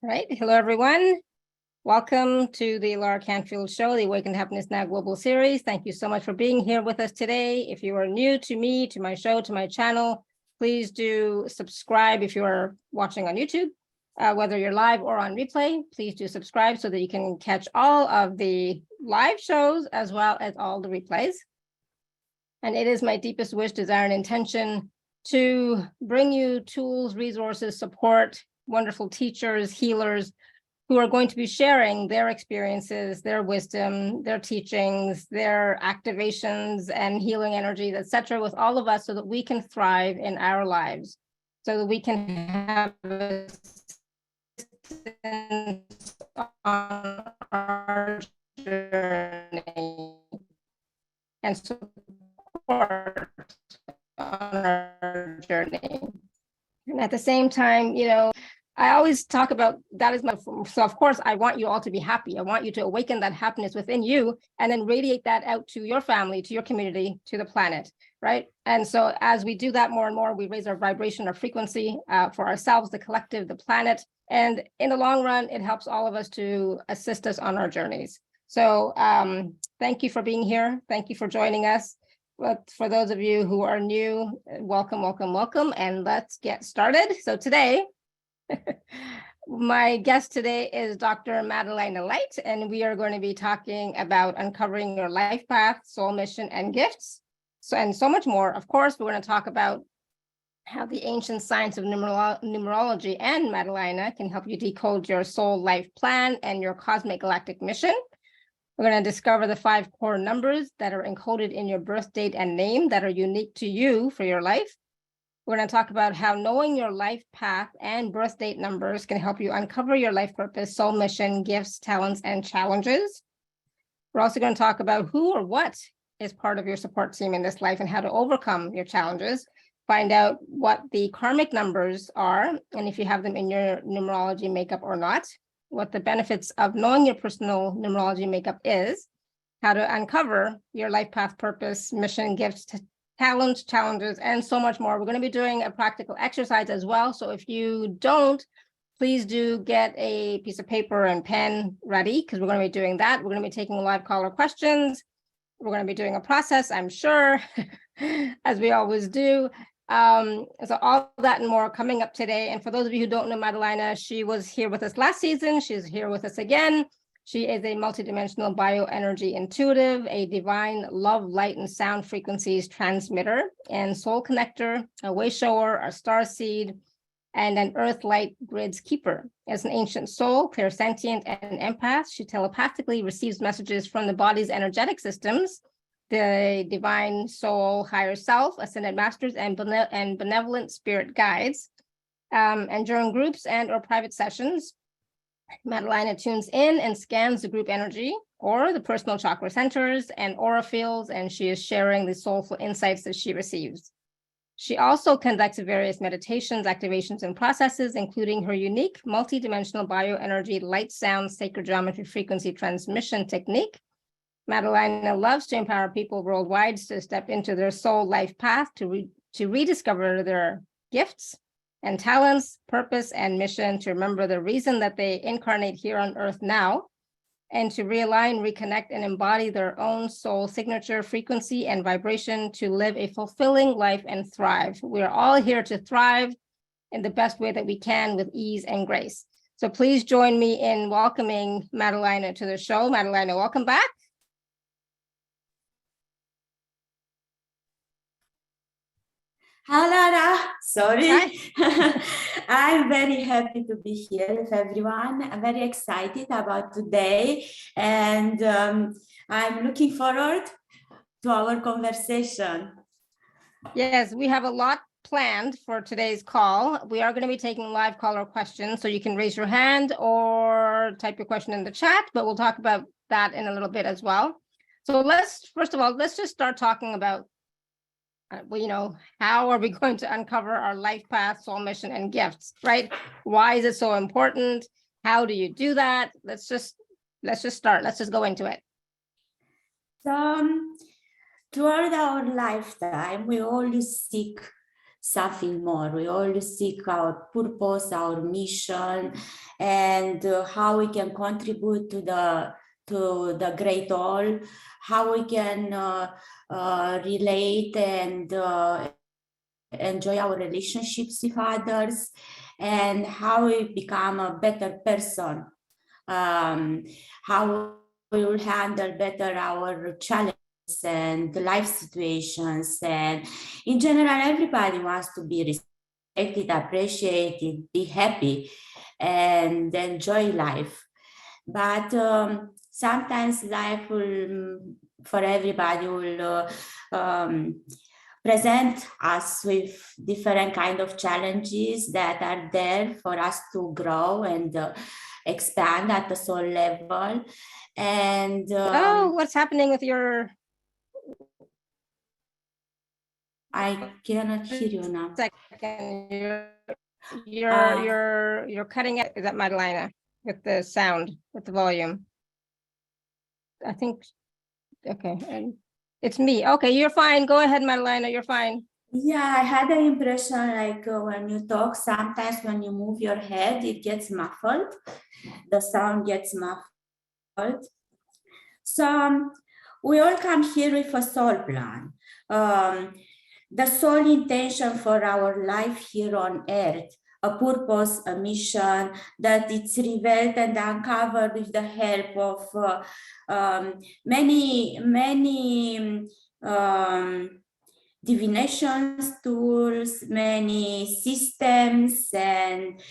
All right. Hello, everyone. Welcome to the awakentohappinessnow, the Awaken to Happiness Now global series. Thank you so much for being here with us today. If you are new to me, to my show, to my channel, please do subscribe if you are watching on YouTube, whether you're live or on replay. Please do subscribe so that you can catch all of the live shows as well as all the replays. And it is my deepest wish, desire, and intention to bring you tools, resources, support, wonderful teachers, healers, who are going to be sharing their experiences, their wisdom, their teachings, their activations and healing energies, etc., with all of us so that we can thrive in our lives, so that we can have assistance on our journey and support on our journey. And at the same time, I always talk about that is so of course, I want you all to be happy. I want you to awaken that happiness within you and then radiate that out to your family, to your community, to the planet, right? And so as we do that more and more, we raise our vibration, our frequency for ourselves, the collective, the planet. And in the long run, it helps all of us to assist us on our journeys. So thank you for being here. Thank you for joining us. But for those of you who are new, welcome, welcome, welcome. And let's get started. So today, my guest today is Dr.Madelina Light, and we are going to be talking about uncovering your life path, soul mission, and gifts. And so much more. Of course, we're going to talk about how the ancient science of numerology and Madelina can help you decode your soul life plan and your cosmic galactic mission. We're going to discover the 5 core numbers that are encoded in your birth date and name that are unique to you for your life. We're going to talk about how knowing your life path and birth date numbers can help you uncover your life purpose, soul mission, gifts, talents, and challenges. We're also going to talk about who or what is part of your support team in this life and how to overcome your challenges. Find out what the karmic numbers are, and if you have them in your numerology makeup or not, what the benefits of knowing your personal numerology makeup is, how to uncover your life path, purpose, mission, gifts, talents, challenges, and so much more. We're going to be doing a practical exercise as well. So if you don't, please do get a piece of paper and pen ready, because we're going to be doing that. We're going to be taking live caller questions. We're going to be doing a process, I'm sure, as we always do. So all that and more coming up today. And for those of you who don't know Madelina, she was here with us last season. She's here with us again. She is a multidimensional bioenergy intuitive, a divine love, light, and sound frequencies transmitter and soul connector, a way shower, a star seed, and an earth light grids keeper. As an ancient soul, clairsentient, and empath, she telepathically receives messages from the body's energetic systems, the divine soul, higher self, ascended masters, and benevolent spirit guides. And during groups and or private sessions, Madelina tunes in and scans the group energy or the personal chakra centers and aura fields, and she is sharing the soulful insights that she receives. She also conducts various meditations, activations, and processes, including her unique multidimensional bioenergy light sound sacred geometry frequency transmission technique. Madelina loves to empower people worldwide to step into their soul life path, to rediscover their gifts and talents, purpose, and mission, to remember the reason that they incarnate here on earth now, and to realign, reconnect, and embody their own soul signature, frequency, and vibration to live a fulfilling life and thrive. We are all here to thrive in the best way that we can with ease and grace. So please join me in welcoming Madelina to the show. Madelina, welcome back. Hi, Lara. Sorry. I'm very happy to be here with everyone. I'm very excited about today, and I'm looking forward to our conversation. Yes, we have a lot planned for today's call. We are going to be taking live caller questions, so you can raise your hand or type your question in the chat, but we'll talk about that in a little bit as well. So first of all, let's just start talking about how are we going to uncover our life path, soul mission, and gifts, right? Why is it so important? How do you do that? Let's just start. Let's just go into it. Throughout our lifetime, we always seek something more. We all seek our purpose, our mission, and how we can contribute to the great all, how we can relate and enjoy our relationships with others, and how we become a better person, how we will handle better our challenges and life situations. And in general, everybody wants to be respected, appreciated, be happy, and enjoy life. But sometimes life will, for everybody, will present us with different kind of challenges that are there for us to grow and expand at the soul level. And oh, what's happening with your? I cannot hear you now. Second, you're cutting it. Is that Madelina with the sound, with the volume? I think. Okay, and it's me. Okay, you're fine. Go ahead, Madelina. You're fine. Yeah, I had the impression like when you talk, sometimes when you move your head, it gets muffled. The sound gets muffled. So we all come here with a soul plan. The soul intention for our life here on earth, a purpose, a mission, that it's revealed and uncovered with the help of many divinations tools, many systems, and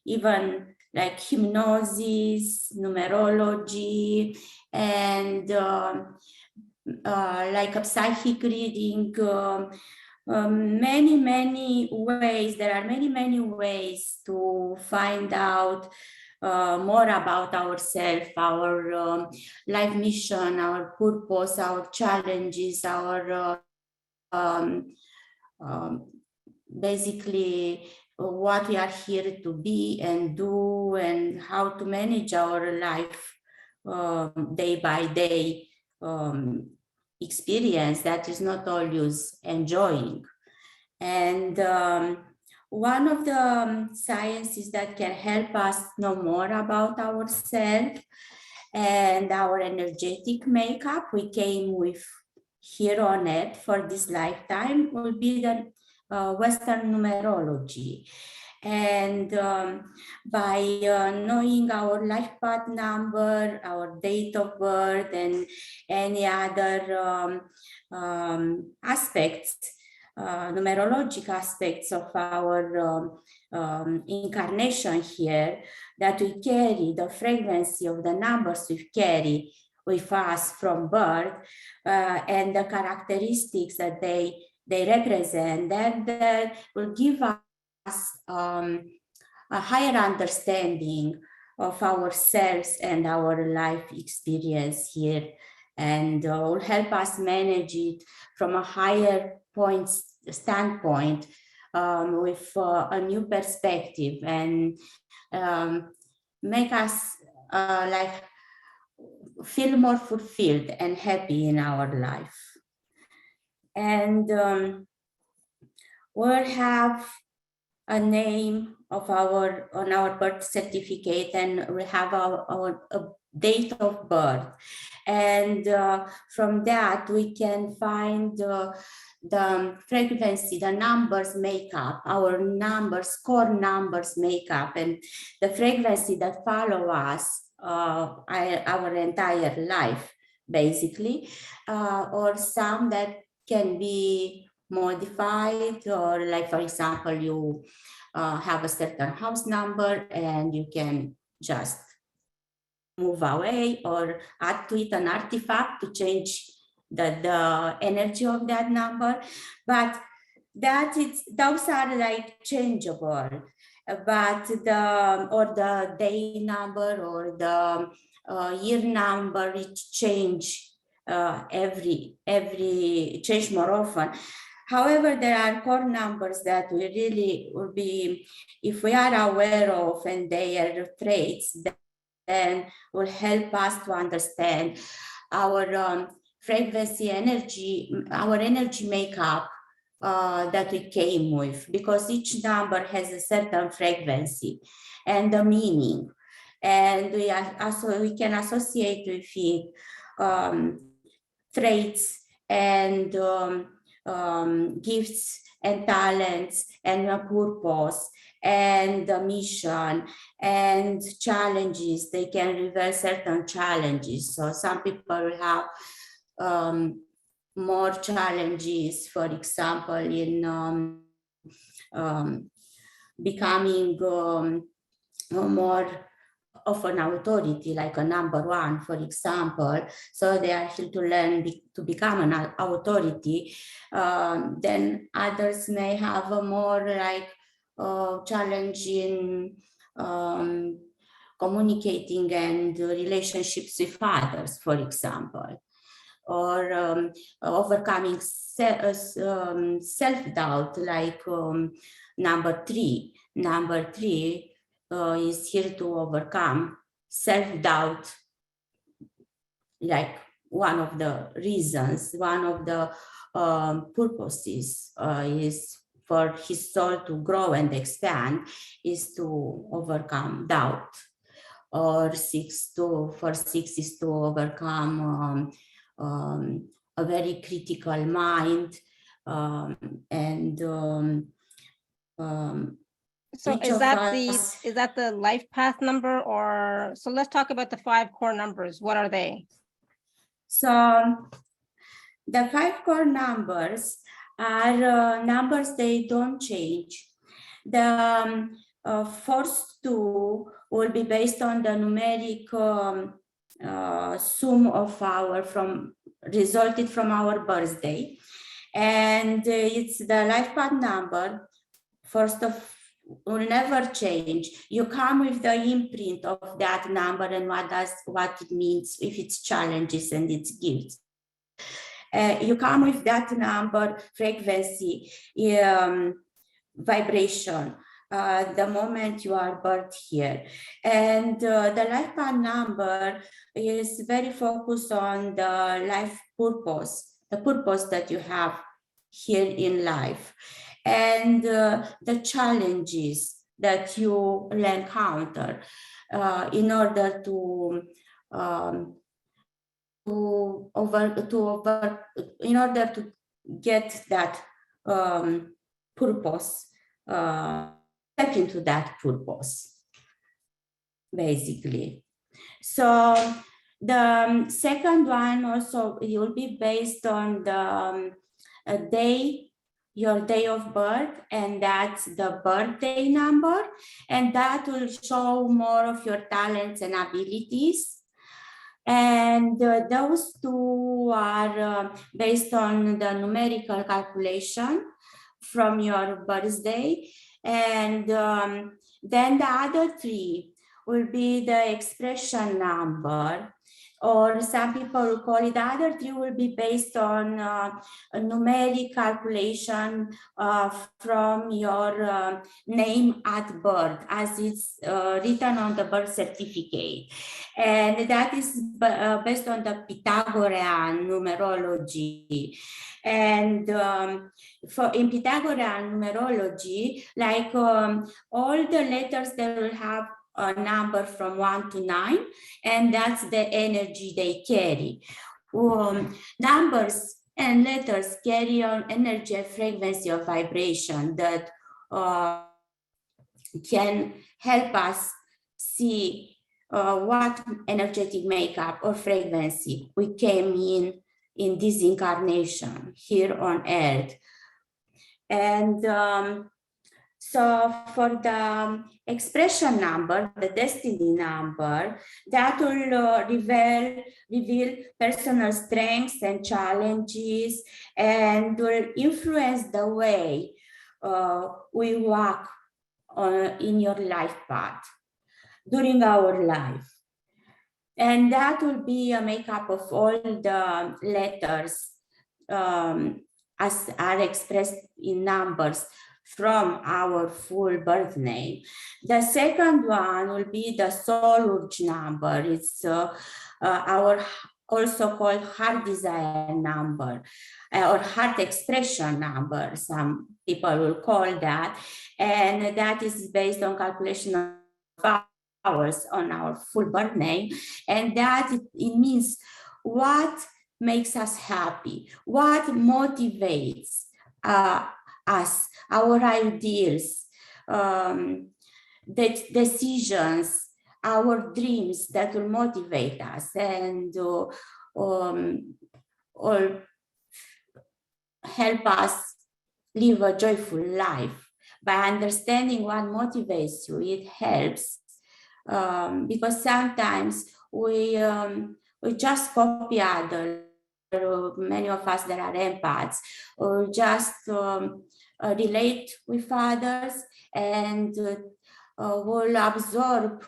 even like hypnosis, numerology, and like a psychic reading, many ways. There are many ways to find out more about ourselves, our life mission, our purpose, our challenges, our basically what we are here to be and do, and how to manage our life day by day experience that is not always enjoying. And one of the sciences that can help us know more about ourselves and our energetic makeup we came with here on earth for this lifetime will be the Western numerology. And by knowing our life path number, our date of birth, and any other aspects, numerological aspects of our incarnation here, that we carry, the frequency of the numbers we carry with us from birth, and the characteristics that they represent, that will give us a higher understanding of ourselves and our life experience here, and will help us manage it from a higher standpoint, with a new perspective, and make us like feel more fulfilled and happy in our life. And we'll have a name of on our birth certificate, and we have our date of birth, and from that we can find the frequency, the numbers make up, our numbers, core numbers make up, and the frequency that follow us our entire life, basically, or some that can be modified, or like, for example, you have a certain house number and you can just move away or add to it an artifact to change the energy of that number. But those are like changeable. But the day number or the year number, it change every change more often. However, there are core numbers that we really will be, if we are aware of, and their traits, then will help us to understand our frequency, energy, our energy makeup, that we came with, because each number has a certain frequency and a meaning, and we can associate with it traits and gifts and talents and a purpose and a mission and challenges. They can reveal certain challenges. So some people will have more challenges, for example, in becoming more of an authority, like a number one, for example. So they are here to learn to become an authority. Then others may have a more like challenge in communicating and relationships with others, for example, or overcoming self-doubt, like number three. Number three is here to overcome self-doubt, like one of the reasons, one of the purposes is for his soul to grow and expand, is to overcome doubt. Or for six is to overcome a very critical mind, so is that the life path number? Or so let's talk about the 5 core numbers. What are they? So the 5 core numbers are numbers, they don't change. The first 2 will be based on the numeric sum of resulted from our birthday, and it's the life path number. First of will never change. You come with the imprint of that number and what it means, if it's challenges and its gifts. You come with that number, frequency, vibration, the moment you are birthed here. And the life path number is very focused on the life purpose, the purpose that you have here in life, and the challenges that you will encounter in order to get that purpose, step into that purpose, basically. So the second one also, it will be based on the your day of birth, and that's the birthday number, and that will show more of your talents and abilities. And those 2 are based on the numerical calculation from your birthday. And then the other 3 will be the expression number, or some people will call it, the other 3 will be based on a numeric calculation from your name at birth, as it's written on the birth certificate. And that is based on the Pythagorean numerology. And in Pythagorean numerology, like all the letters, they will have a number from 1 to 9, and that's the energy they carry. Numbers and letters carry on energy and frequency of vibration that can help us see what energetic makeup or frequency we came in this incarnation here on Earth. And so for the expression number, the destiny number, that will reveal personal strengths and challenges, and will influence the way we walk in your life path during our life. And that will be a makeup of all the letters as are expressed in numbers from our full birth name. The second one will be the soul urge number. It's our also called heart desire number or heart expression number. Some people will call that. And that is based on calculation of hours on our full birth name. And that it means what makes us happy, what motivates us, our ideals, the decisions, our dreams that will motivate us and or help us live a joyful life. By understanding what motivates you, it helps because sometimes we just copy others. Many of us that are empaths, or just relate with others and will absorb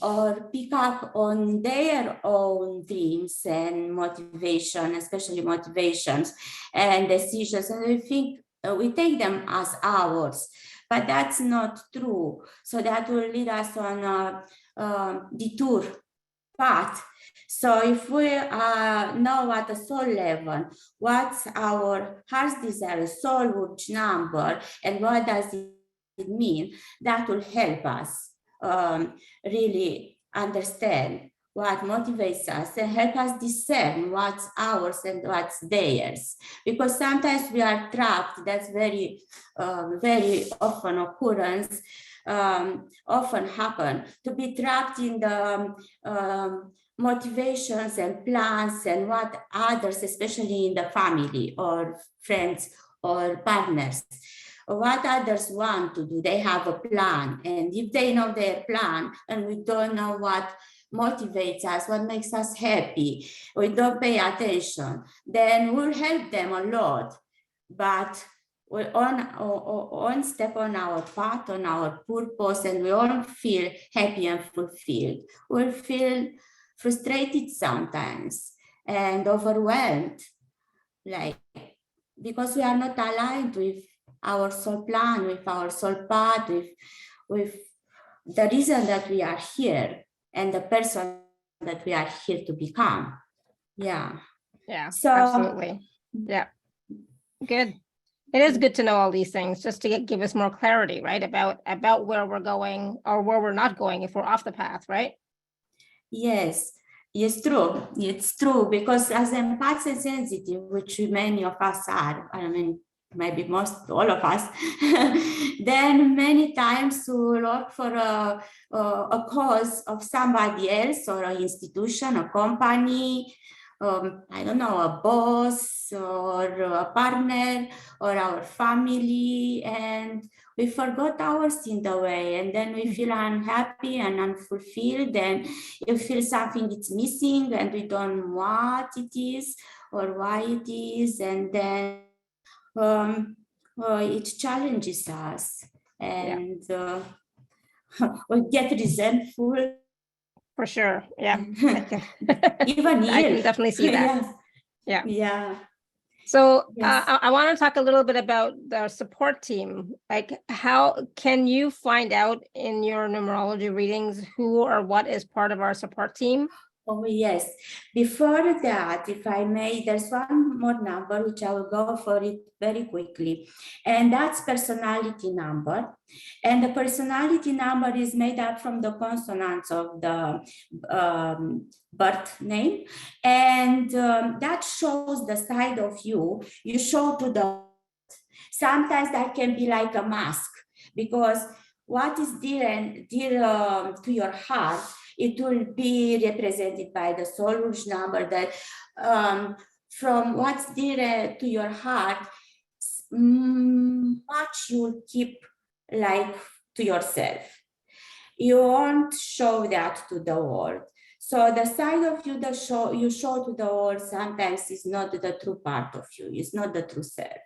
or pick up on their own dreams and motivation, especially motivations and decisions. And we think we take them as ours, but that's not true. So that will lead us on a detour path. So if we know at a soul level, what's our heart's desire, soul urge number, and what does it mean, that will help us really understand what motivates us and help us discern what's ours and what's theirs. Because sometimes we are trapped, that's very, very often occurrence, often happen, to be trapped in the motivations and plans and what others, especially in the family or friends or partners, what others want to do. They have a plan, and if they know their plan and we don't know what motivates us, what makes us happy, we don't pay attention, then we'll help them a lot, but we're on step on our path, on our purpose, and we all feel happy and fulfilled. We'll feel frustrated sometimes and overwhelmed, like, because we are not aligned with our soul plan, with our soul path, with the reason that we are here and the person that we are here to become. Yeah. Yeah, So, absolutely. Yeah. Good. It is good to know all these things just to give us more clarity, right? About where we're going or where we're not going if we're off the path, right? Yes, it's true. It's true, because as empaths and sensitive, which many of us are, I mean, maybe most all of us, then many times we look for a cause of somebody else or an institution, a company, I don't know, a boss or a partner or our family, and we forgot ours in the way, and then we feel unhappy and unfulfilled, and you feel something is missing and we don't know what it is or why it is, and then it challenges us, and we get resentful. For sure. Yeah. Even I can definitely see that. Yeah. Yeah. So Yes. I want to talk a little bit about the support team. Like, how can you find out in your numerology readings who or what is part of our support team? Oh, yes. Before that, if I may, there's one more number which I will go for it very quickly, and that's personality number. And the personality number is made up from the consonants of the birth name, and that shows the side of you show to the. Sometimes that can be like a mask, because what is dear to your heart, it will be represented by the soul urge number, that from what's dear to your heart, much you'll keep like to yourself. You won't show that to the world. So the side of you that you show to the world sometimes is not the true part of you, it's not the true self.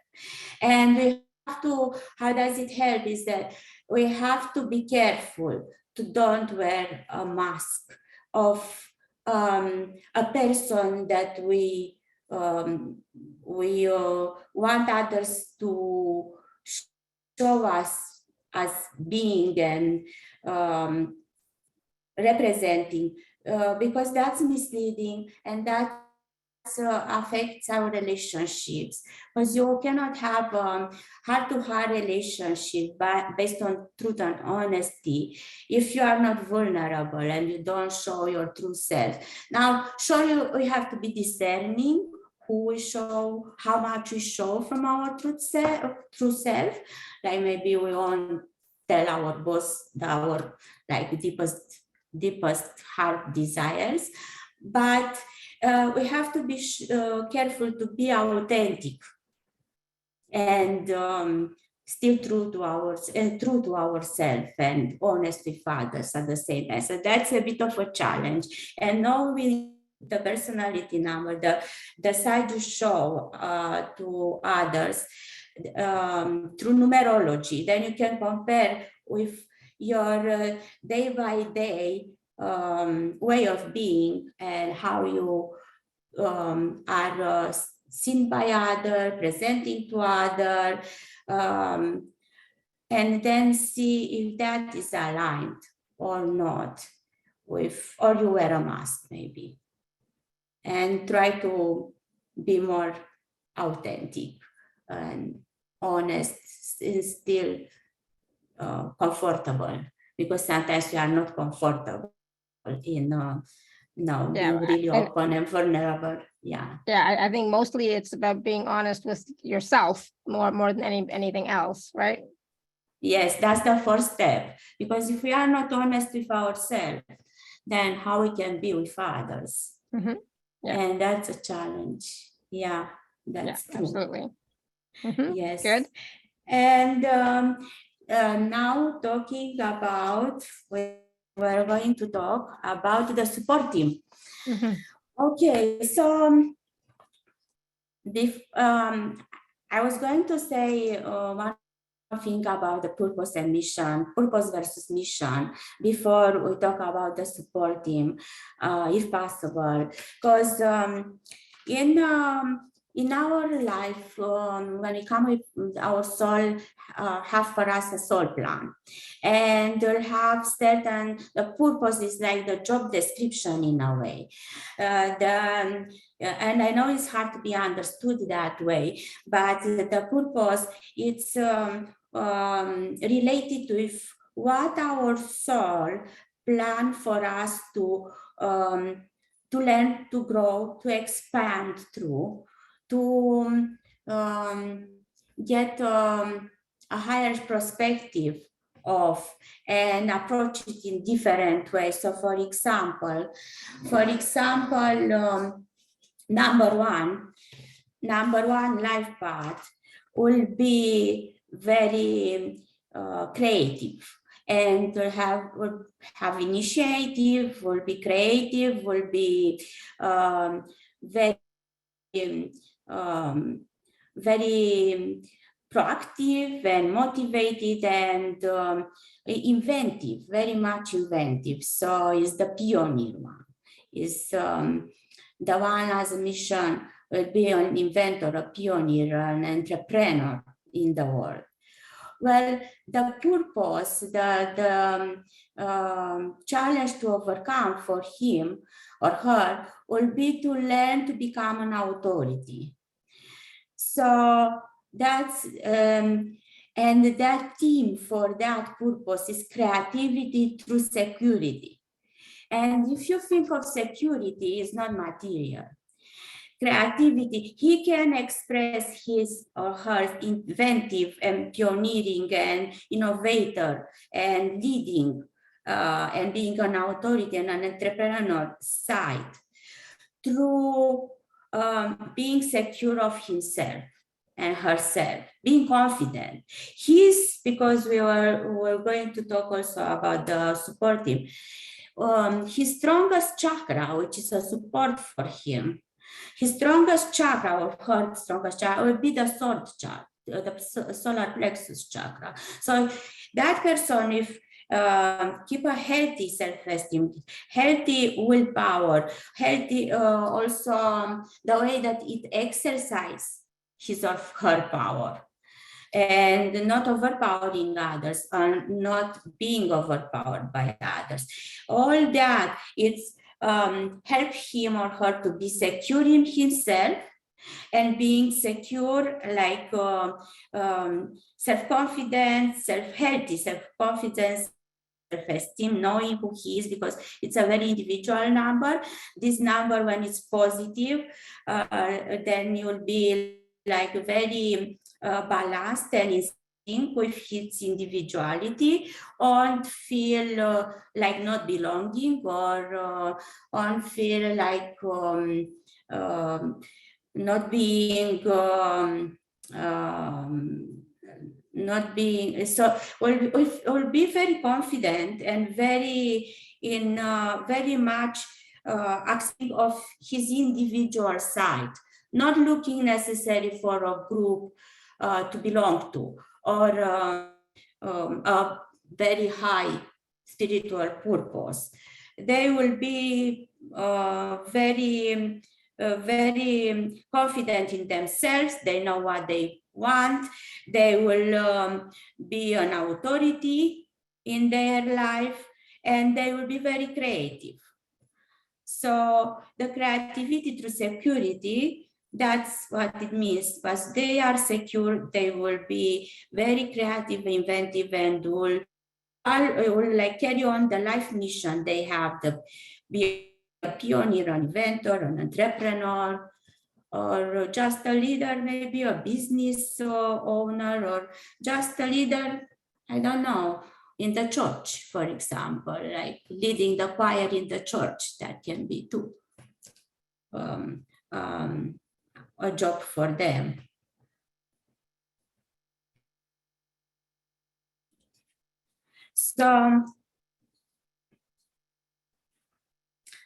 And we have to, how does it help, is that we have to be careful to don't wear a mask of a person that we want others to show us as being and representing, because that's misleading, and that affects our relationships, because you cannot have heart-to-heart relationship based on truth and honesty if you are not vulnerable and you don't show your true self. Now, sure, we have to be discerning who we show, how much we show from our true self. Like maybe we won't tell our boss our like deepest heart desires, but we have to be careful to be authentic and still true to ourselves and honest with others at the same time. So that's a bit of a challenge. And knowing the personality number, the side you show to others through numerology, then you can compare with your day by day way of being and how you are seen by others, presenting to others, and then see if that is aligned or not with, or you wear a mask maybe, and try to be more authentic and honest and still comfortable, because sometimes we are not comfortable in being really open and vulnerable. Yeah. I think mostly it's about being honest with yourself more than anything else, right? Yes, that's the first step, because if we are not honest with ourselves, then how we can be with others? Mm-hmm. Yeah. And that's a challenge. Yeah, that's true. Absolutely. Mm-hmm. Yes. Good. And now talking about, we're going to talk about the support team. Mm-hmm. Okay, so I was going to say one thing about the purpose and mission, purpose versus mission, before we talk about the support team, if possible, because in our life, when we come with our soul, have for us a soul plan, and they'll have certain, the purpose is like the job description in a way. And I know it's hard to be understood that way, but the purpose, it's related with what our soul planned for us to learn, to grow, to expand through, to get a higher perspective of and approach it in different ways. So for example, number one life path will be very creative, and will have initiative, will be creative, will be very proactive and motivated and inventive, very much inventive. So is the pioneer one. Is the one as a mission will be an inventor, a pioneer, an entrepreneur in the world. Well, the purpose, the challenge to overcome for him or her will be to learn to become an authority. So that's, and that theme for that purpose is creativity through security. And if you think of security, it's not material. Creativity, he can express his or her inventive and pioneering and innovator and leading and being an authority and an entrepreneur side through being secure of himself and herself, being confident. Because we're going to talk also about the support team, his strongest chakra, which is a support for him, his strongest chakra or her strongest chakra will be the sword chakra, the solar plexus chakra. So that person, if keep a healthy self-esteem, healthy willpower, healthy also the way that it exercises his or her power, and not overpowering others, and not being overpowered by others. All that, it's help him or her to be secure in himself, and being secure, like self-confidence, self-healthy self-confidence, self-esteem, knowing who he is, because it's a very individual number. This number, when it's positive, then you'll be like very balanced and in sync with his individuality, and feel like not belonging, or feel like not being not being, so will be very confident and very in very much accepting of his individual side, not looking necessarily for a group to belong to, or a very high spiritual purpose. They will be very confident in themselves. They know what they want. They will be an authority in their life, and they will be very creative. So the creativity through security, that's what it means. Because they are secure, they will be very creative, inventive, and will like carry on the life mission they have, to be a pioneer, an inventor, an entrepreneur, or just a leader, maybe a business owner, or just a leader, I don't know, in the church, for example, like leading the choir in the church. That can be too a job for them. So,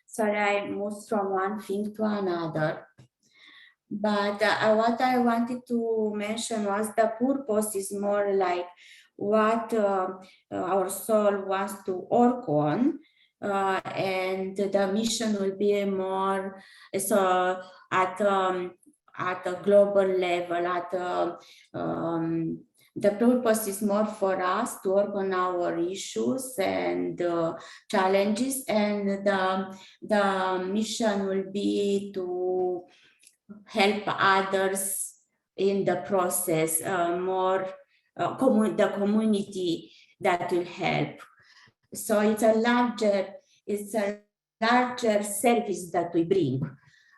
sorry, I moved from one thing to another. But what I wanted to mention was the purpose is more like what our soul wants to work on, and the mission will be more so at a global level. The purpose is more for us to work on our issues and challenges, and the mission will be to help others in the process, more the community that will help. So it's a larger service that we bring,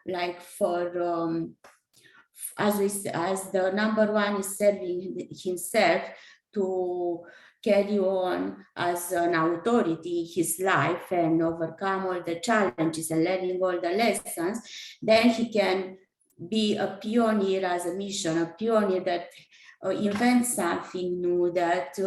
like for as the number one is serving himself to carry on as an authority in his life and overcome all the challenges and learning all the lessons, then he can be a pioneer as a mission, a pioneer that invents something new, that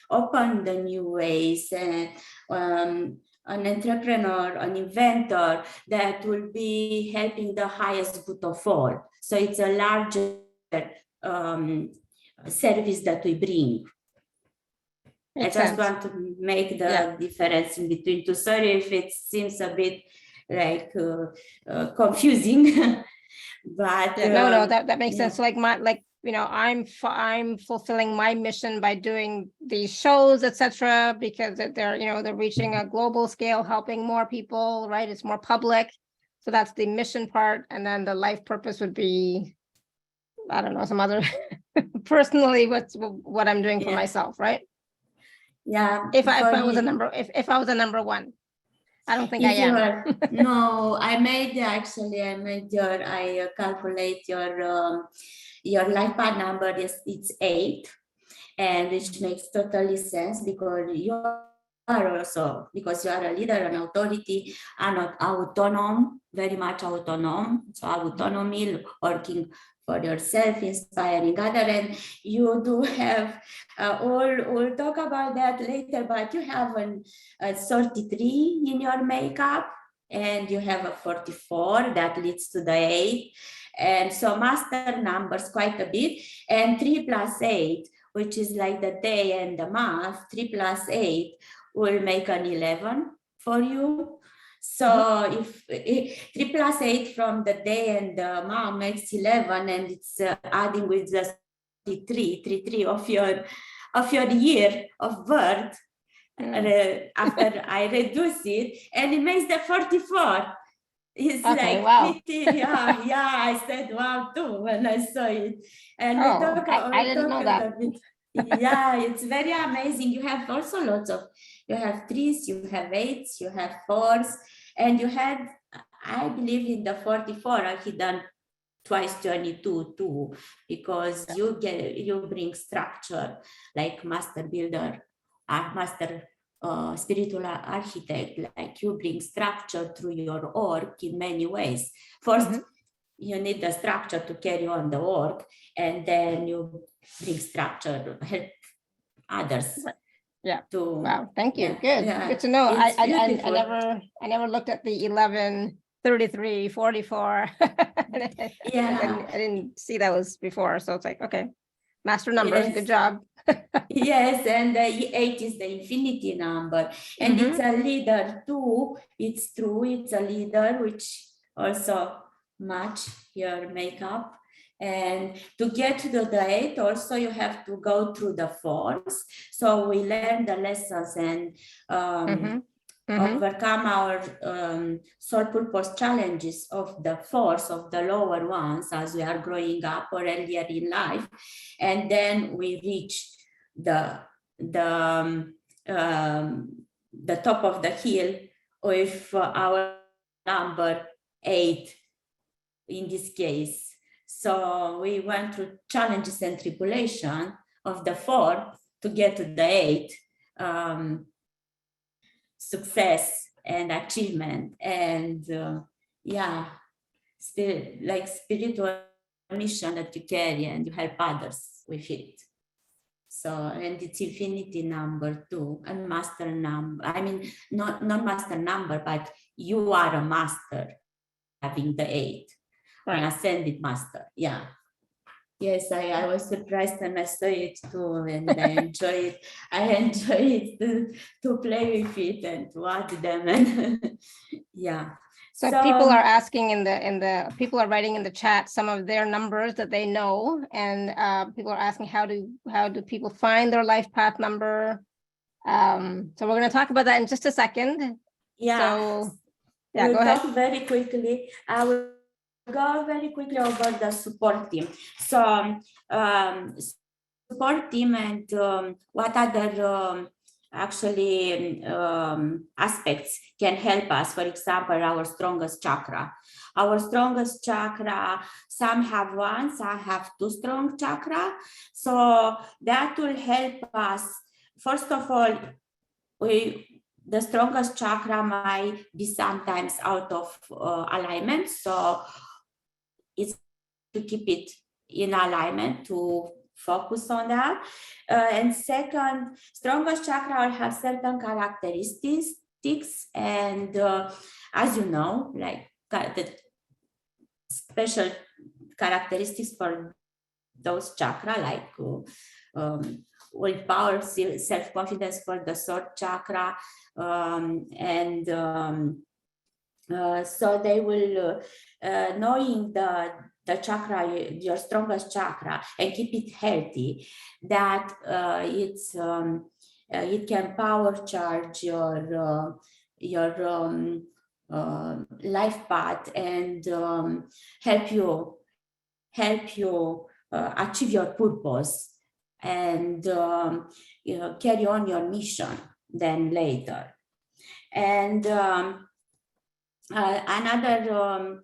open the new ways, and an entrepreneur, an inventor that will be helping the highest good of all. So it's a larger service that we bring. Makes I just sense. Want to make the difference in between two. Sorry if it seems a bit like confusing, but no, that makes sense. Like I'm fulfilling my mission by doing these shows, etc., because they're reaching a global scale, helping more people, right? It's more public. So that's the mission part, and then the life purpose would be, I don't know, some other personally what I'm doing for myself, right? Yeah. If I was a number one. I don't think I am. No, I calculate your life path number it's 8, and which makes totally sense, because you are also, because you are a leader, an authority, and autonomous, very much autonomous. So autonomy, working for yourself, inspiring other, and you do have we'll talk about that later, but you have a 33 in your makeup, and you have a 44 that leads to the 8, and so master numbers quite a bit, and 3 plus 8, which is like the day and the month, 3 plus 8 will make an 11 for you. So if 3 plus 8 from the day and the month makes 11, and it's adding with the 33 of your year of birth, after I reduce it, and it makes the 44. It's Okay, like wow. pretty, yeah. I said wow too when I saw it. And I didn't know that. a bit. Yeah, it's very amazing. You have also you have 3s, you have 8s, you have 4s, and you had, I believe in the 44, he done twice 22 too, because you bring structure like master builder, master spiritual architect, like you bring structure through your work in many ways. First, you need the structure to carry on the work, and then you bring structure to help others. Yeah. Wow. Thank you. Good to know. I never looked at the 11, 33, 44. I didn't see those before. So it's like, okay, master numbers. Yes. Good job. Yes, and the 8 is the infinity number, and it's a leader too. It's true, it's a leader, which also match your makeup. And to get to the 8, also you have to go through the 4s. So we learn the lessons and overcome our soul purpose challenges of the 4s, of the lower ones, as we are growing up or earlier in life, and then we reach the top of the hill with our number 8 in this case. So we went through challenges and tribulation of the 4 to get to the 8, success and achievement, and like spiritual mission that you carry and you help others with it. So, and it's infinity number too, and master number. I mean, not master number, but you are a master having the 8, an ascended master. Yeah. Yes, I was surprised when I saw it too, and I enjoy it. I enjoy it to play with it and to add them, and yeah. So people are asking people are writing in the chat some of their numbers that they know, and people are asking how do people find their life path number. So we're going to talk about that in just a second. Yeah. So we'll go ahead. talk very quickly. I will go very quickly over the support team. So support team and what other aspects can help us. For example, our strongest chakra. Our strongest chakra, some have 1, some have 2 strong chakra. So that will help us. First of all, the strongest chakra might be sometimes out of alignment. So it's to keep it in alignment, to focus on that. And second, strongest chakra will have certain characteristics, and as you know, like the special characteristics for those chakra, like willpower, self-confidence for the third chakra, so they will knowing the chakra, your strongest chakra, and keep it healthy, that it can power charge your life path and help you achieve your purpose and carry on your mission then later. And another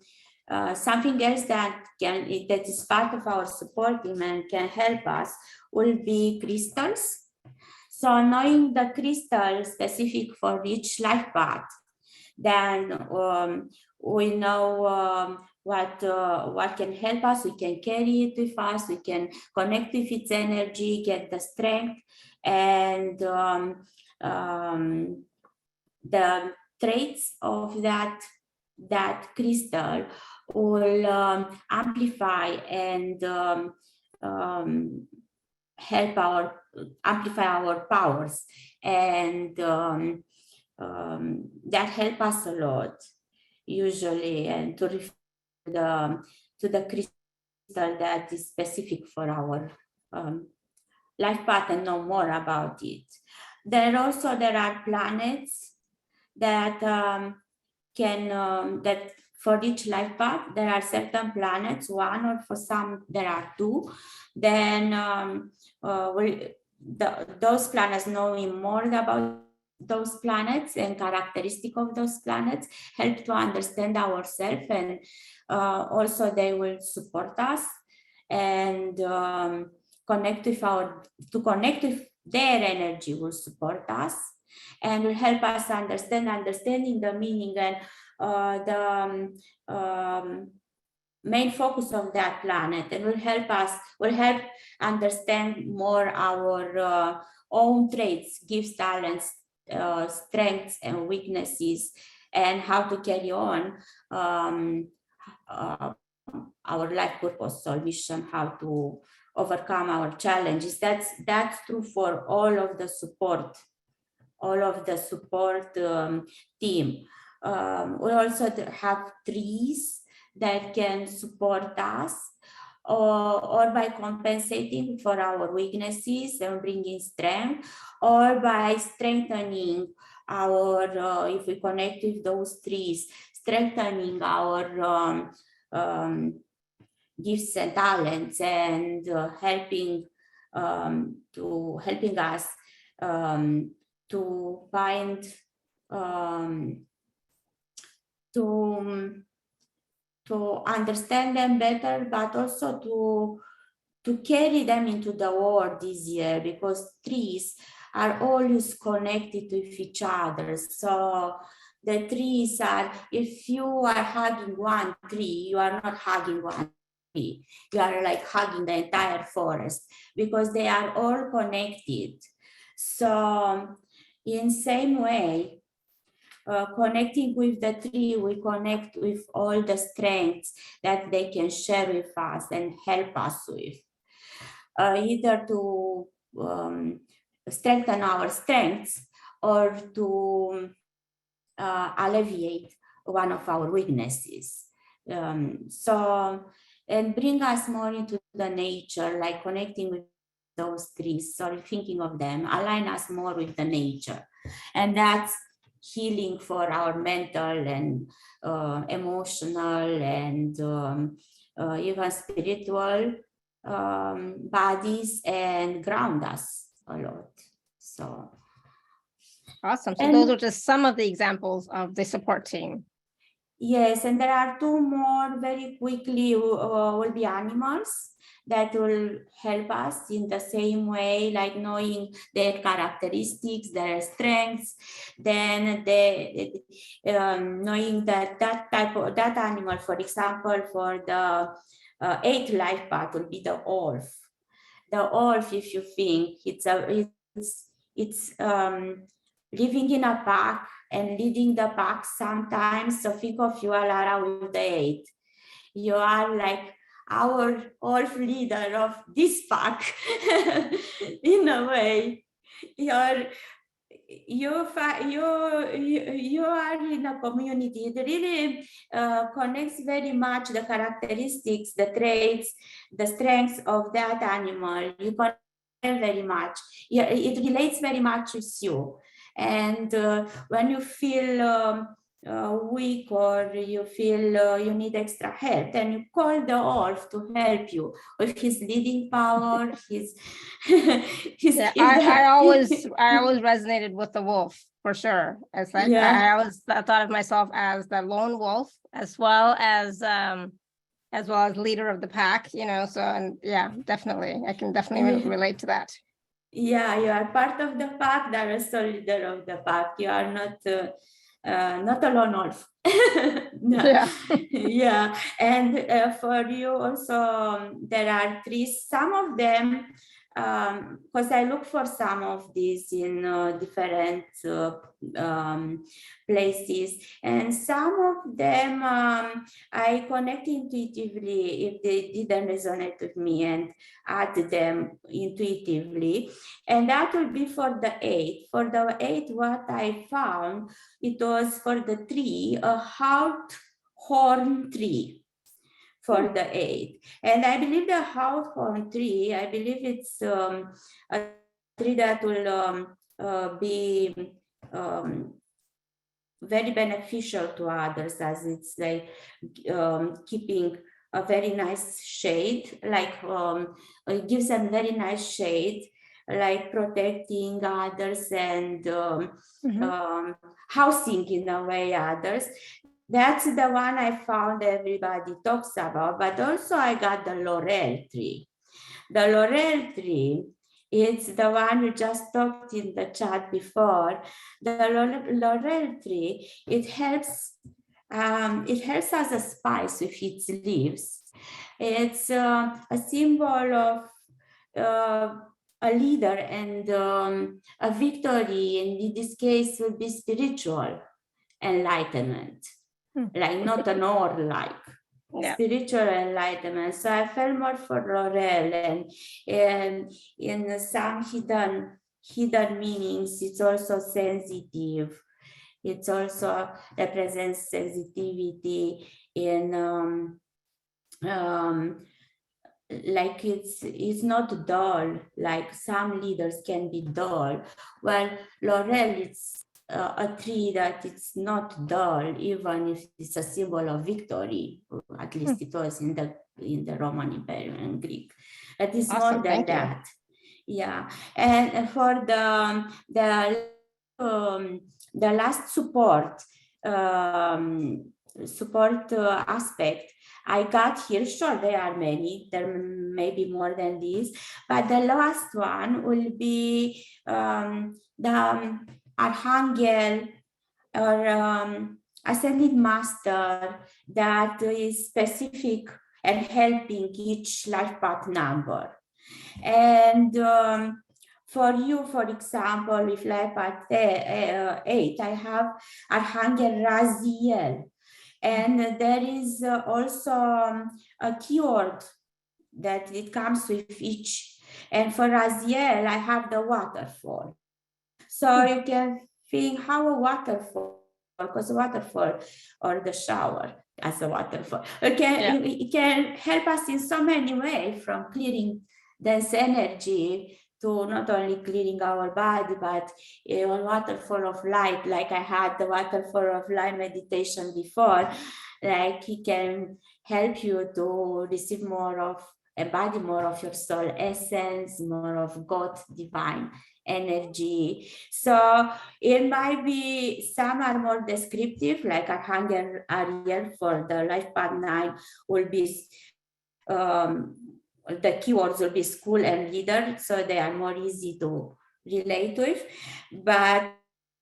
something else that is part of our support team and can help us will be crystals. So knowing the crystal specific for each life path, then we know what can help us. We can carry it with us. We can connect with its energy, get the strength, and the traits of that crystal will amplify and help amplify our powers, and that help us a lot usually, and to refer to the crystal that is specific for our life path and know more about it. there are planets that that for each life path, there are certain planets, one, or for some there are two. Then those planets, knowing more about those planets and characteristic of those planets, help to understand ourselves, and also they will support us and connect with their energy will support us and will help us understanding the meaning and the main focus of that planet, and will help understand more our own traits, gifts, talents, strengths and weaknesses, and how to carry on our life purpose, soul mission, how to overcome our challenges. That's true for all of the support team. We also have trees that can support us, or by compensating for our weaknesses and bringing strength, or by strengthening our, if we connect with those trees, strengthening our gifts and talents, and helping us to find to understand them better, but also to carry them into the world easier, because trees are always connected with each other. So the trees are, if you are hugging one tree, you are not hugging one tree, you are like hugging the entire forest, because they are all connected. So in same way, connecting with the tree, we connect with all the strengths that they can share with us and help us with, either to strengthen our strengths or to alleviate one of our weaknesses. And bring us more into the nature, like connecting with those trees, sorry, thinking of them, align us more with the nature. And that's healing for our mental and emotional and even spiritual bodies, and ground us a lot. So awesome. So those are just some of the examples of the support team. Yes, and there are two more very quickly will be animals that will help us in the same way, like knowing their characteristics, their strengths, then knowing that animal, for example, for the 8th life path will be the wolf. The wolf, if you think it's living in a pack and leading the pack sometimes. So think of you, Alara, with the 8. You are like our wolf leader of this pack. In a way, you are in a community. It really connects very much the characteristics, the traits, the strengths of that animal. You connect very much. Yeah, it relates very much with you. And when you feel weak, or you feel you need extra help, then you call the wolf to help you with his leading power. I always resonated with the wolf, for sure. It's like, yeah. I always thought of myself as the lone wolf, as well as leader of the pack, so, and yeah, definitely. I can definitely relate to that. Yeah, you are part of the pack. There is a leader of the pack. You are not a lone wolf. No. Yeah. Yeah, and for you also, there are 3. Some of them, because I look for some of these in different places, and some of them I connect intuitively if they didn't resonate with me, and add them intuitively. And that will be for the 8. For the 8, what I found, it was for the tree, a heart horn tree for the 8. And I believe the heart horn tree, I believe it's a tree that will be very beneficial to others, as it's like keeping a very nice shade, like it gives them very nice shade, like protecting others and housing in a way others. That's the one I found everybody talks about, but also I got the laurel tree. The laurel tree, it's the one we just talked in the chat before. The laurel tree, it helps as a spice with its leaves. It's a symbol of a leader and a victory, and in this case would be spiritual enlightenment, like not an or like. Yeah. Spiritual enlightenment. So I felt more for laurel, and in some hidden meanings, it's also sensitive. It also represents sensitivity in like it's not dull, like some leaders can be dull. Well, laurel, it's a tree that it's not dull, even if it's a symbol of victory. At least it was in the Roman Imperium and Greek. It is awesome, more than that. Yeah, and for the last support aspect I got here, sure, there are many, there may be more than these, but the last one will be the Archangel or Ascended Master that is specific and helping each life path number. And for you, for example, with life path 8, I have Archangel Raziel. And there is also a keyword that it comes with each. And for Raziel, I have the waterfall. So you can think how a waterfall, because a waterfall or the shower as a waterfall, it can help us in so many ways, from clearing dense energy to not only clearing our body, but a waterfall of light, like I had the waterfall of light meditation before, like it can help you to receive more of, embody more of your soul essence, more of God, divine energy. So it might be, some are more descriptive, like Archangel Ariel for the life path 9 will be the keywords will be school and leader, so they are more easy to relate with. But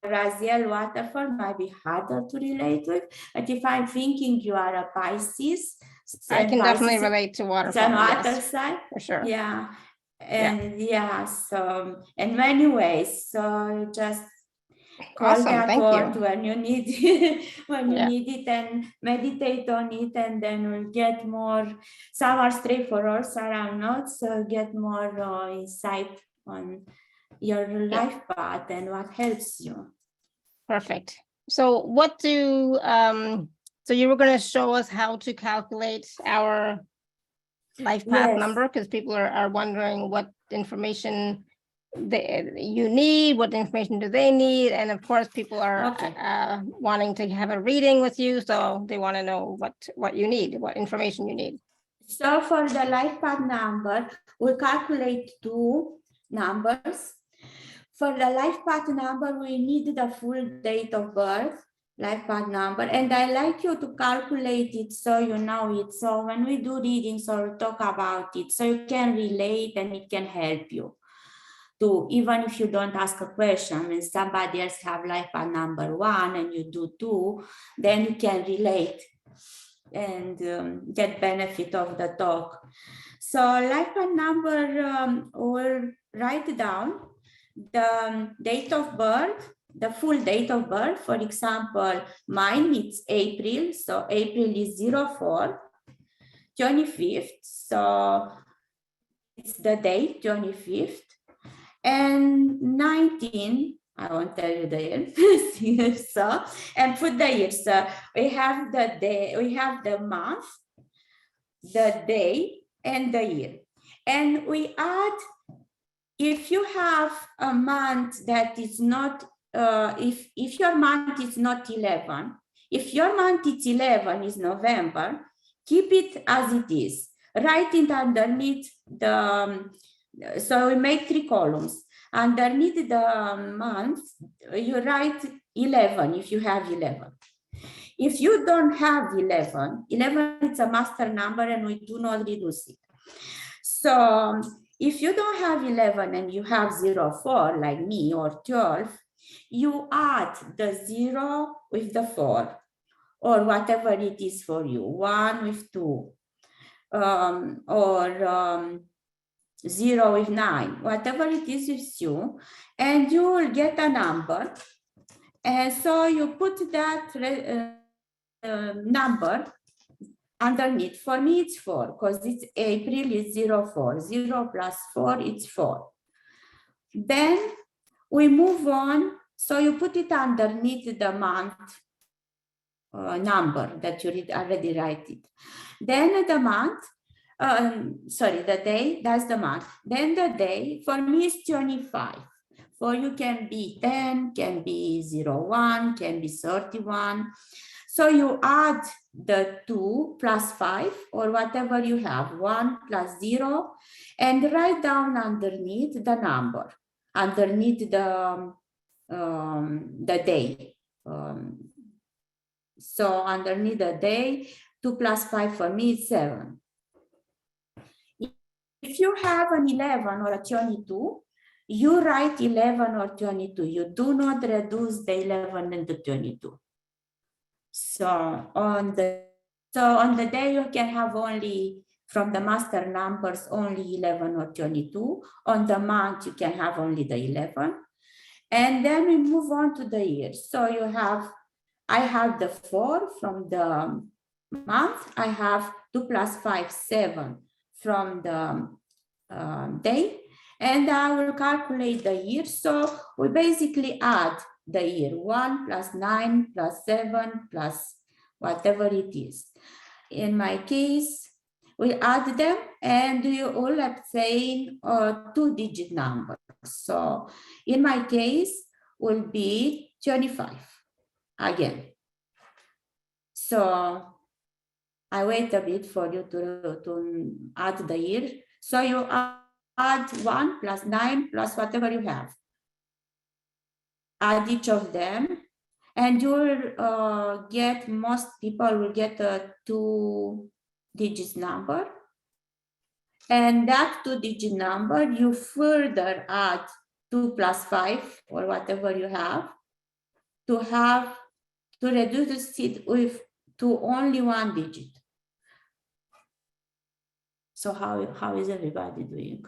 Raziel waterfall might be harder to relate with. But if I'm thinking you are a Pisces, I can definitely relate to waterfall. Water sign, for sure. Yeah, and so in many ways. So just call that word when you need it, need it, and meditate on it, and then we'll get more. Some are straightforward, some are not. So get more insight on your life path and what helps you. Perfect. So what do so you were going to show us how to calculate our life path number, because people are wondering what information you need, what information do they need, and of course people are wanting to have a reading with you, so they want to know what you need, what information you need. So for the life path number, we'll calculate 2 numbers. For the life path number, we need the full date of birth, life path number, and I like you to calculate it so you know it. So when we do readings or talk about it, so you can relate and it can help you. To, even if you don't ask a question, when somebody else have life path number 1 and you do 2, then you can relate and get benefit of the talk. So life path number, we'll write down the date of birth, the full date of birth. For example, mine it's April, so April is 04, 25th, so it's the date 25th. And 19, I won't tell you the year, so, and put the year. So we have the day, we have the month, the day, and the year. And we add if you have a month that is not, if your month is not 11, if your month is 11 is November, keep it as it is. Write it underneath the, so we make 3 columns. Underneath the month, you write 11 if you have 11. If you don't have 11, 11 is a master number and we do not reduce it. So if you don't have 11 and you have 04 like me, or 12, you add the 0 with the 4 or whatever it is for you, 1 with 2, or 0 with 9, whatever it is with you, and you will get a number. And so you put that number underneath. For me, it's 4 because it's April, is 04. 0 plus 4, it's 4. Then we move on. So you put it underneath the month number that you already write it. Then the month, the day, that's the month. Then the day, for me, is 25. For you can be 10, can be 01, can be 31. So you add the 2 plus 5 or whatever you have, 1 plus 0, and write down underneath the number, underneath the day. So underneath the day, 2 plus 5 for me is 7. If you have an 11 or a 22, you write 11 or 22. You do not reduce the 11 and the 22. So on the day you can have only from the master numbers only 11 or 22. On the month you can have only the 11. And then we move on to the year. So you have, I have the 4 from the month. I have 2 plus 5, 7 from the day. And I will calculate the year. So we basically add the year, 1 plus 9 plus 7 plus whatever it is. In my case, we add them and we all obtain a 2-digit number. So in my case will be 25 again. So I wait a bit for you to add the year. So you add 1 plus 9 plus whatever you have. Add each of them and you will get, most people will get a 2-digit number. And that 2-digit number, you further add 2 plus 5 or whatever you have to reduce it to only 1 digit. So how is everybody doing?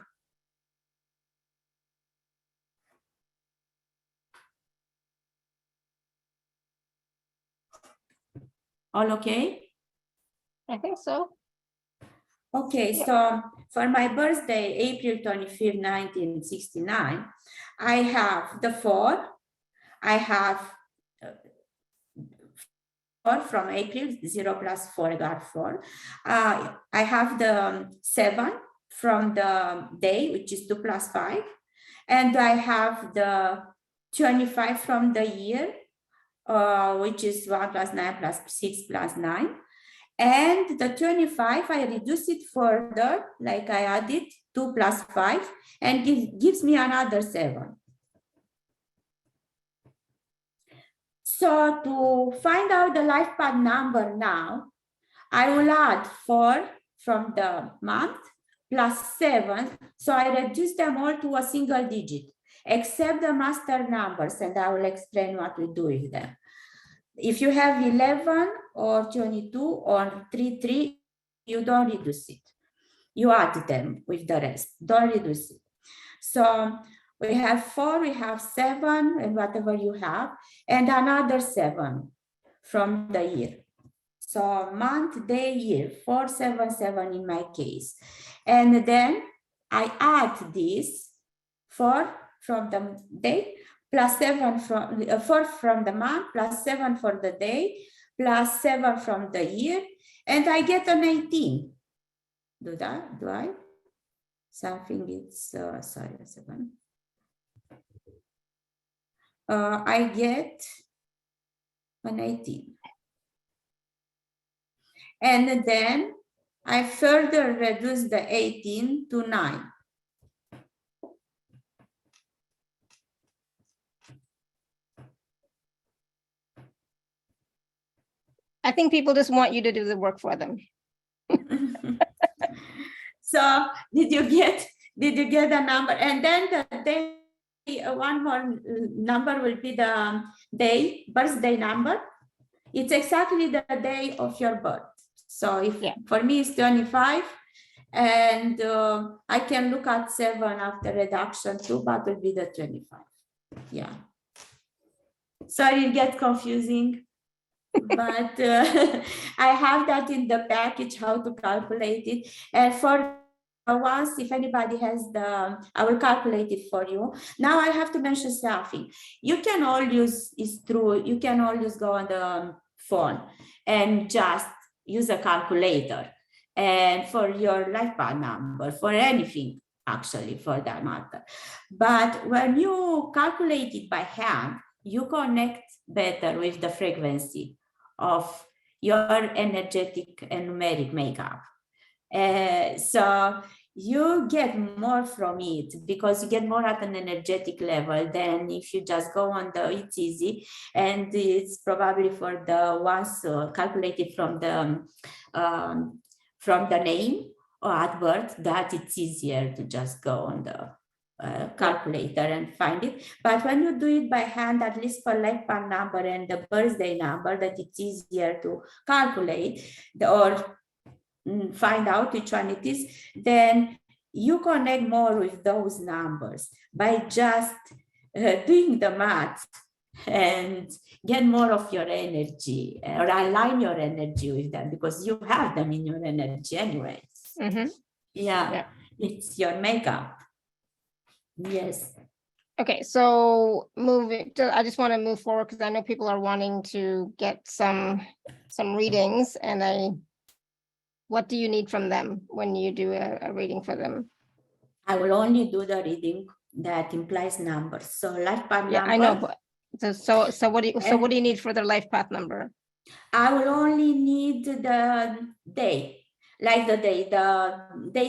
All okay? I think so. Okay, so for my birthday, April 25th, 1969, I have the 4. I have 4 from April, 0 plus 4, I got 4. I have the 7 from the day, which is 2 plus 5. And I have the 25 from the year, which is 1 plus 9 plus 6 plus 9. And the 25, I reduce it further, like I added 2 plus 5, and it gives me another 7. So to find out the life path number now, I will add 4 from the month plus 7. So I reduce them all to a single digit, except the master numbers, and I will explain what we do with them. If you have 11 or 22 or 33, you don't reduce it. You add them with the rest, don't reduce it. So we have 4, we have 7, and whatever you have, and another 7 from the year. So month, day, year, 477 in my case. And then I add this 4 from the day, plus 7 from 4 from the month, plus 7 for the day, plus 7 from the year, and I get an 18. Do I? something. It's sorry, a second. I get an 18. And then I further reduce the 18 to 9. I think people just want you to do the work for them. So did you get a number? And then the day, one more number will be the day, birthday number. It's exactly the day of your birth. So if for me it's 25, and I can look at 7 after reduction too, but will be the 25. Yeah. Sorry, it gets confusing, but I have that in the package how to calculate it. And for once, if anybody has I will calculate it for you. Now I have to mention something. You can always, it's true, you can always go on the phone and just use a calculator, and for your life path number, for anything actually for that matter. But when you calculate it by hand, you connect better with the frequency of your energetic and numeric makeup. So you get more from it because you get more at an energetic level than if you just go on it's easy, and it's probably for the ones calculated from the name or at birth, that it's easier to just go on the calculator and find it. But when you do it by hand, at least for life path number and the birthday number, that it's easier to calculate or find out which one it is, then you connect more with those numbers by just doing the math and get more of your energy or align your energy with them, because you have them in your energy anyways. Yeah, it's your makeup. Yes. Okay, so I just want to move forward because I know people are wanting to get some readings, and what do you need from them when you do a reading for them? I will only do the reading that implies numbers. So life path number. Yeah, I know, but so what do you need for their life path number? I will only need the day, like the date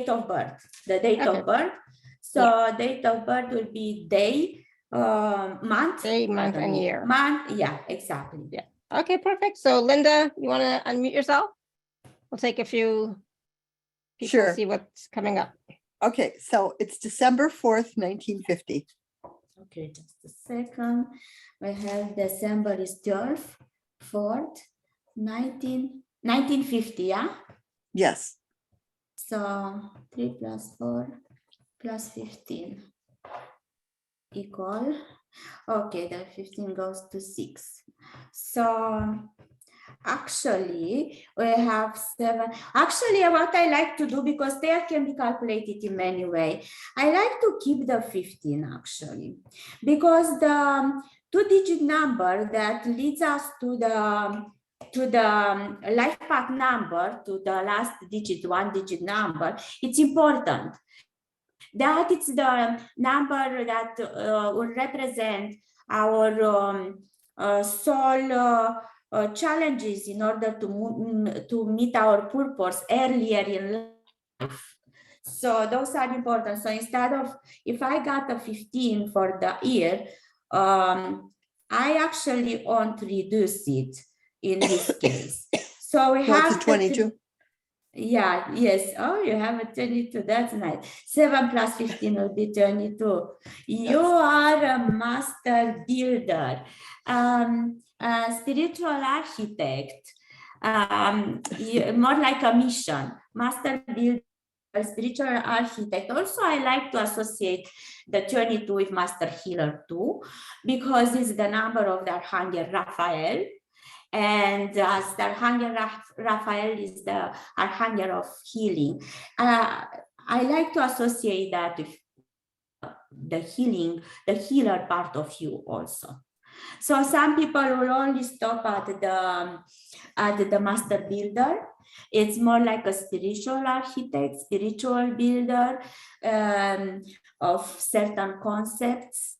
of birth, the date of birth. So date of birth will be day, month. Day, month, and year. Month, yeah, exactly. Yeah. Okay, perfect. So Linda, you want to unmute yourself? We'll take a few people to see what's coming up. Okay, so it's December 4th, 1950. Okay, just a second. We have December is 12th, 4th, 1950, yeah? Yes. So 3 plus 4 plus 15 equal. Okay, then 15 goes to 6. So actually, we have 7. Actually, what I like to do, because they can be calculated in many ways, I like to keep the 15 actually, because the 2-digit number that leads us to the life path number, to the last digit, 1-digit number, it's important. That it's the number that will represent our soul challenges in order to meet our purpose earlier in life. So those are important. So instead of, if I got a 15 for the year, I actually won't reduce it in this case. So we have a 22. Yeah, yes. Oh, you have a 22. That's nice. 7 plus 15 will be 22. You are a master builder, a spiritual architect, more like a mission, master builder, spiritual architect. Also, I like to associate the 22 with master healer too, because it's the number of the Archangel Raphael. And as the Archangel Raphael is the Archangel of healing, I like to associate that with the healing, the healer part of you also. So some people will only stop at the master builder. It's more like a spiritual architect, spiritual builder of certain concepts.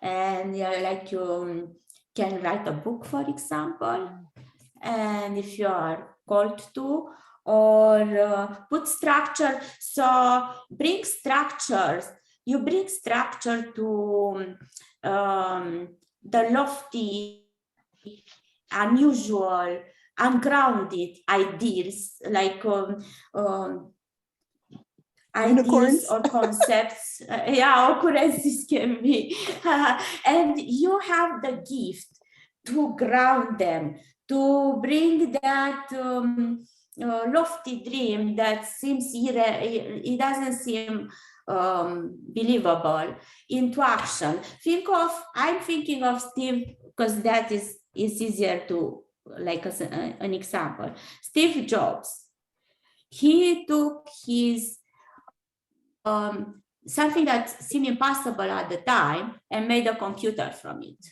And like you can write a book, for example. And if you are called to, or put structure, so bring structures. You bring structure to the lofty, unusual, ungrounded ideals, like Unicorns. ideas or concepts. Yeah, occurrences can be. And you have the gift to ground them, to bring that lofty dream that seems it doesn't seem believable into action. I'm thinking of Steve, because that is easier to, like as an example. Steve Jobs, he took his something that seemed impossible at the time and made a computer from it.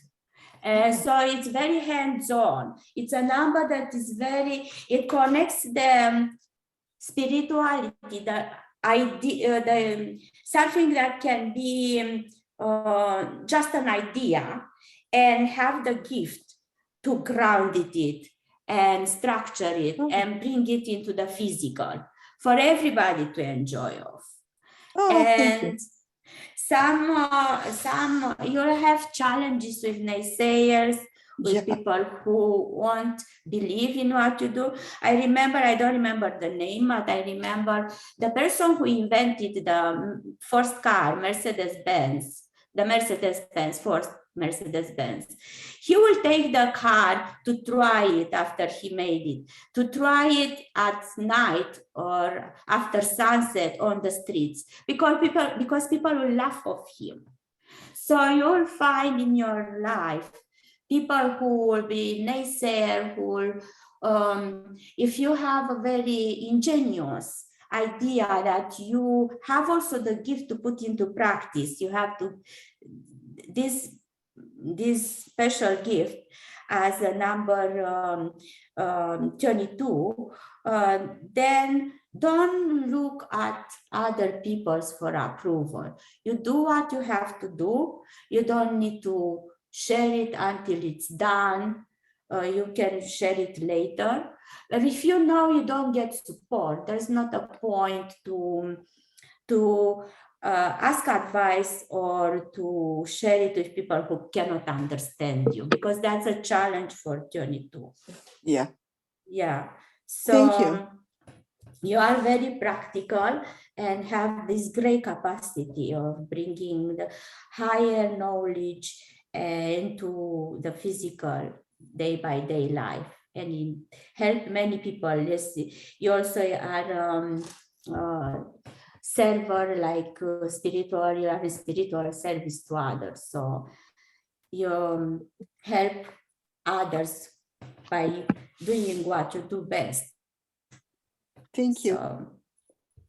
So it's very hands-on. It's a number that is it connects the spirituality, the idea, something that can be just an idea, and have the gift to ground it and structure it and bring it into the physical for everybody to enjoy of. Oh, thank you. And some you'll have challenges with naysayers, with people who won't believe in what you do. I don't remember the name, but I remember the person who invented the first car, Mercedes-Benz, first Mercedes-Benz. He will take the car to try it after he made it, to try it at night or after sunset on the streets, because people will laugh of him. So you'll find in your life people who will be naysayer, who will, if you have a very ingenious idea that you have also the gift to put into practice, you have to, this special gift as a number 22, then don't look at other people's for approval. You do what you have to do. You don't need to share it until it's done. You can share it later. But if you know you don't get support, there's not a point to ask advice or to share it with people who cannot understand you, because that's a challenge for 22. Yeah. Yeah. So thank you. You are very practical and have this great capacity of bringing the higher knowledge into the physical day-by-day life, and help many people. Yes, you also are server, like spiritual, you are a spiritual service to others. So you help others by doing what you do best. Thank you. So,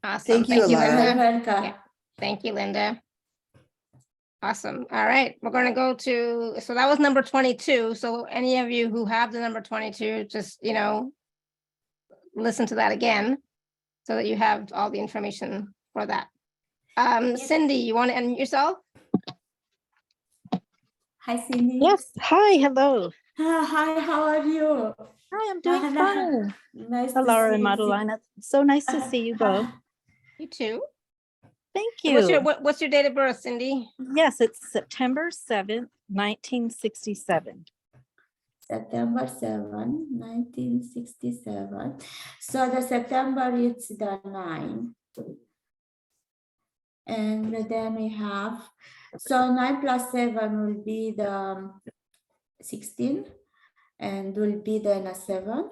Awesome. Thank you, Alara. you're welcome. Yeah. Thank you, Linda. Awesome. All right, we're going to go to, so that was number 22. So any of you who have the number 22, just, listen to that again so that you have all the information for that. Cindy, you want to unmute yourself? Hi, Cindy. Yes. Hi. Hello. Hi, how are you? Hi. I'm doing fine. Nice to Alara see and you. Madelina. So nice to see you both. You too. Thank So you. what's your date of birth, Cindy? Yes, it's September 7th, 1967. September 7, 1967. So the September, it's the 9. And then we have, so 9 plus 7 will be the 16, and will be then a 7.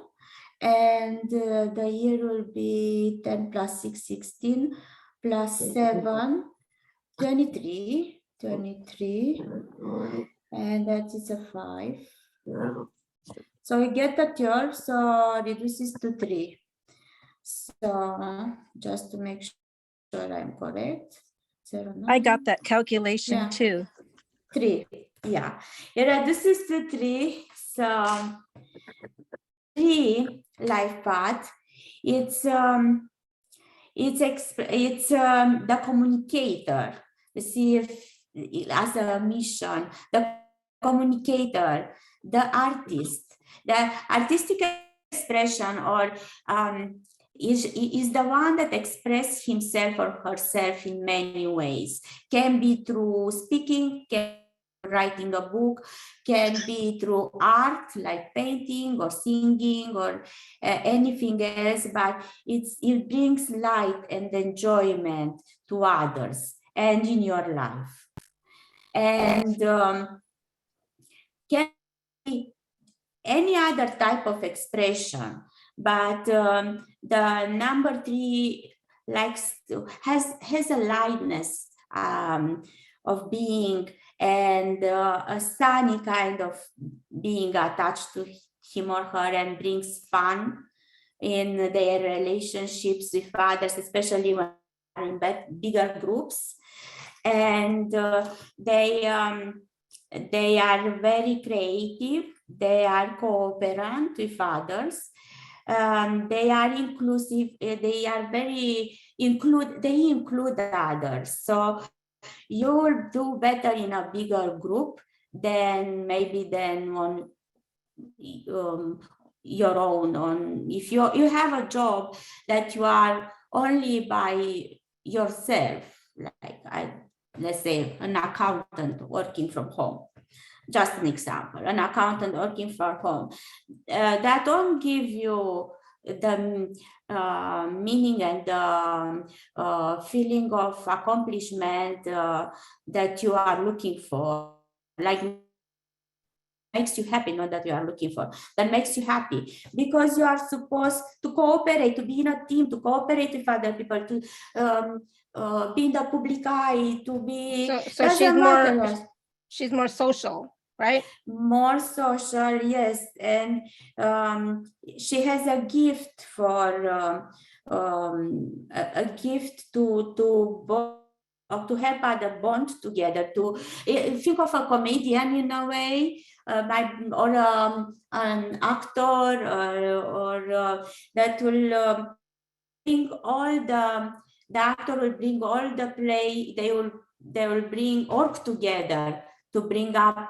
And the year will be 10 plus 6, 16, plus 7, 23, and that is a 5. So we get the third, so reduces to 3. So just to make sure I'm correct. 0, 9. I got that calculation Yeah. too. 3. Yeah, it reduces to 3. So 3 life path. It's the communicator. You see, as a mission, the communicator, the artist, the artistic expression, or is the one that expresses himself or herself in many ways. Can be through speaking, can be writing a book, can be through art like painting or singing or anything else, but it brings light and enjoyment to others and in your life. And can be any other type of expression, but the number 3 has a lightness of being, and a sunny kind of being attached to him or her, and brings fun in their relationships with others, especially when in bigger groups. And they are very creative, they are cooperant with others, they are inclusive, they are they include others. So you will do better in a bigger group than on your own. If you have a job that you are only by yourself, like let's say an accountant working from home, just an example, an accountant working from home, that don't give you the meaning and the feeling of accomplishment that you are looking for, like makes you happy, not that you are looking for, that makes you happy, because you are supposed to cooperate, to be in a team, to cooperate with other people, to be in the public eye, to be, so she's more social, right? More social, yes. And she has a gift for a gift to help other bond together, to think of a comedian in a way, or an actor, or that will bring all the actor will bring all the play, they will bring work together to bring up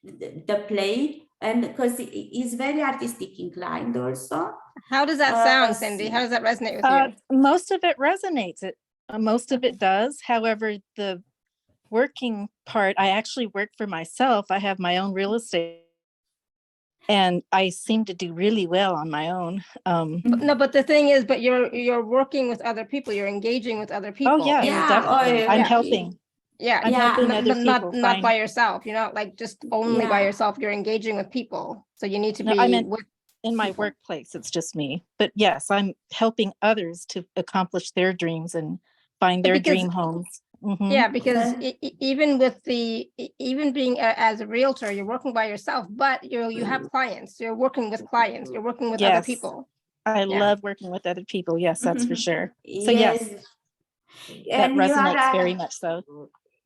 the play, and because he's very artistic inclined also. How does that sound, Cindy? How does that resonate with you? Most of it resonates. Most of it does. However, the working part, I actually work for myself. I have my own real estate, and I seem to do really well on my own. But the thing is, but you're working with other people. You're engaging with other people. Oh yeah, definitely. I'm helping. Yeah, I'm helping other people. Not by yourself. You're not like just only by yourself. You're engaging with people. So you need to be. I mean, in my workplace, it's just me. But yes, I'm helping others to accomplish their dreams and find their dream homes. Mm-hmm. Yeah, because even being as a realtor, you're working by yourself, but you have clients. You're working with clients. You're working with other people. I love working with other people. Yes, that's for sure. So yes, that resonates very much so.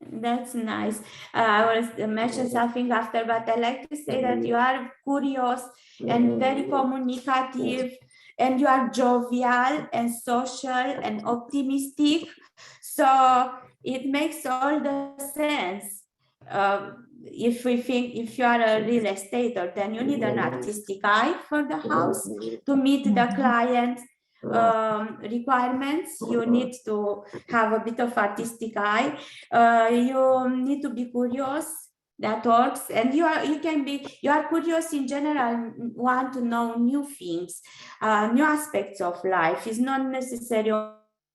That's nice. I was mentioning something after, but I like to say that you are curious and very communicative, and you are jovial and social and optimistic. So it makes all the sense. If you are a real estater, then you need an artistic eye for the house to meet the client requirements. You need to have a bit of artistic eye. You need to be curious. That works. And you are curious in general, want to know new things, new aspects of life. Is not necessary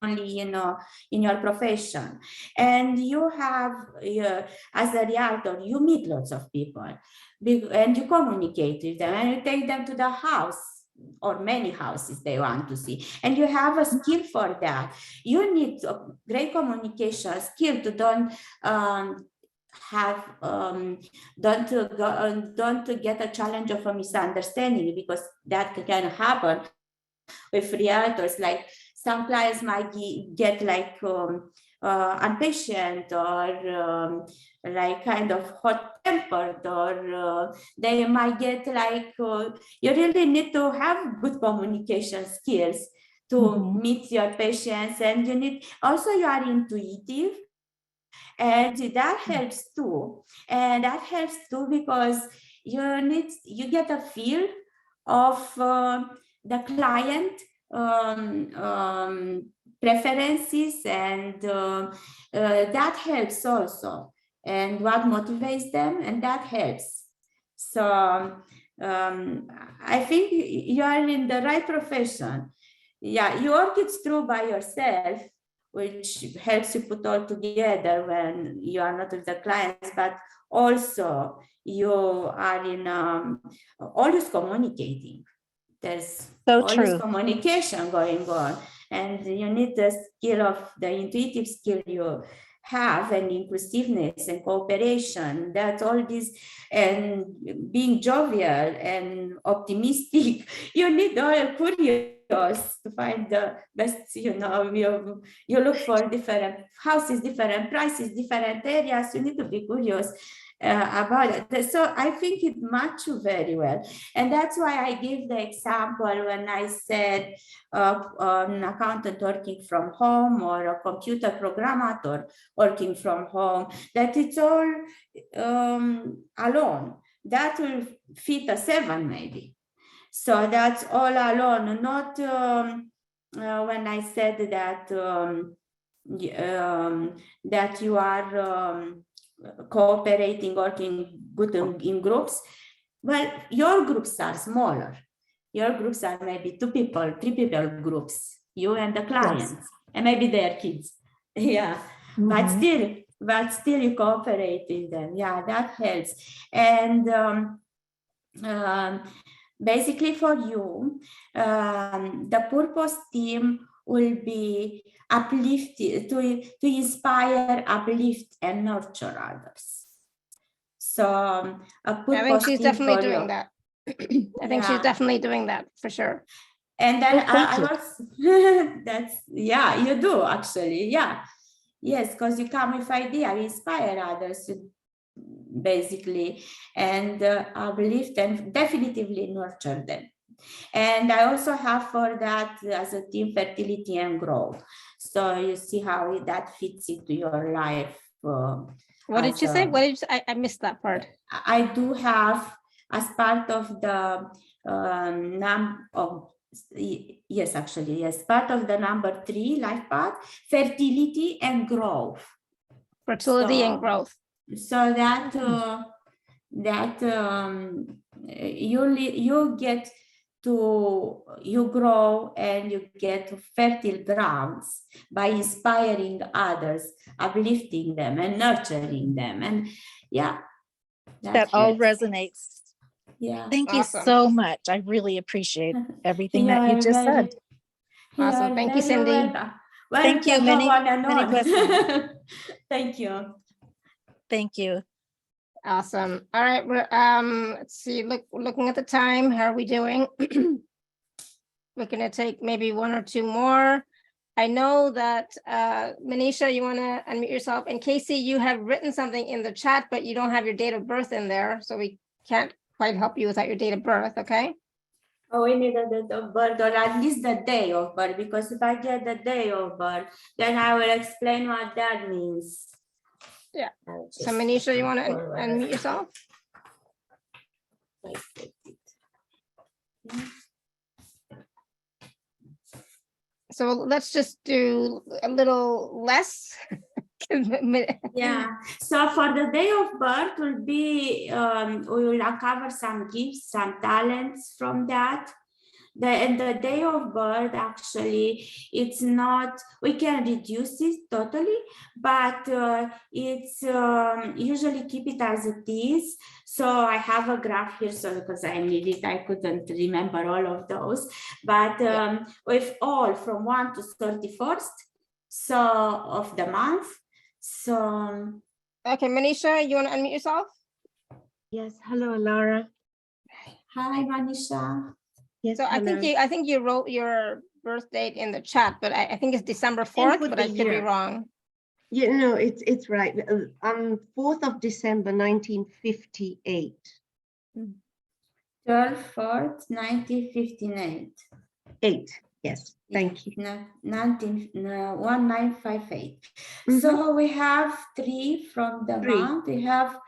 only in your profession. And you have as a realtor, you meet lots of people and you communicate with them, and you take them to the house or many houses they want to see, and you have a skill for that. You need a great communication skill to don't get a challenge of a misunderstanding, because that can happen with realtors. Like some clients might get like impatient or like kind of hot-tempered, or they might get like, you really need to have good communication skills to meet your patients, and you need also, you are intuitive, and that helps too. And that helps too because you get a feel of the client preferences, and that helps also, and what motivates them, and that helps. So I think you are in the right profession. Yeah, you work it through by yourself, which helps you put all together when you are not with the clients, but also you are in always communicating. There's So always true. communication going on, and you need the skill of the intuitive skill you have, and inclusiveness and cooperation. That's all this, and being jovial and optimistic. You need all curious to find the best. You look for different houses, different prices, different areas. You need to be curious about it. So I think it matches very well. And that's why I give the example when I said an accountant working from home, or a computer programmer working from home, that it's all alone. That will fit a 7 maybe. So that's all alone, not when I said that that you are cooperating, working good in groups. Well, your groups are smaller. Your groups are maybe 2 people, 3 people groups, you and the clients, and maybe their kids. Yeah, but still you cooperate in them. Yeah, that helps. And basically for you, the purpose theme will be uplifted, to inspire, uplift, and nurture others. So a purpose I think she's theme definitely for doing you. that. I think she's definitely doing that for sure. And then thank I you. was, that's, yeah, you do actually. Yeah. Yes, because you come with idea, you inspire others basically, and uplift and definitively nurture them. And I also have for that as a theme, fertility and growth. So you see how that fits into your life. What did you say? What did you say? I missed that part. I do have, as part of the part of the number 3 life path, fertility and growth. Fertility and growth. So that you get to, you grow and you get fertile grounds by inspiring others, uplifting them and nurturing them. And yeah, That all resonates. Yeah. Thank you Awesome. so much. I really appreciate everything that you just said. Awesome. Thank you, Cindy. Thank you. Many blessings. Thank you. Thank you. Awesome. All right. We're let's see. Looking at the time, how are we doing? We're gonna take maybe 1 or 2 more. I know that Manisha, you want to unmute yourself. And Casey, you have written something in the chat, but you don't have your date of birth in there, so we can't quite help you without your date of birth. Okay. Oh, we need a date of birth, or at least the day of birth, because if I get the day of birth, then I will explain what that means. Yeah. So Manisha, you want to unmute yourself? So let's just do a little less. Yeah. So for the day of birth will be, we will uncover some gifts, some talents from that. The day of birth, actually, it's not, we can reduce it totally, but it's usually keep it as it is. So I have a graph here, so because I need it, I couldn't remember all of those, but with all from 1 to 31st, so of the month. So okay, Manisha, you want to unmute yourself? Yes. Hello, Laura. hi, Manisha. Yes. So hello. I think you wrote your birth date in the chat, but I think it's December 4th, but I could be wrong. Yeah, no, it's right. On 4th of December, 1958. 12/4/1958. 8. Yes, thank you. 1958. Mhm. So we have 3 from the 3. month. We have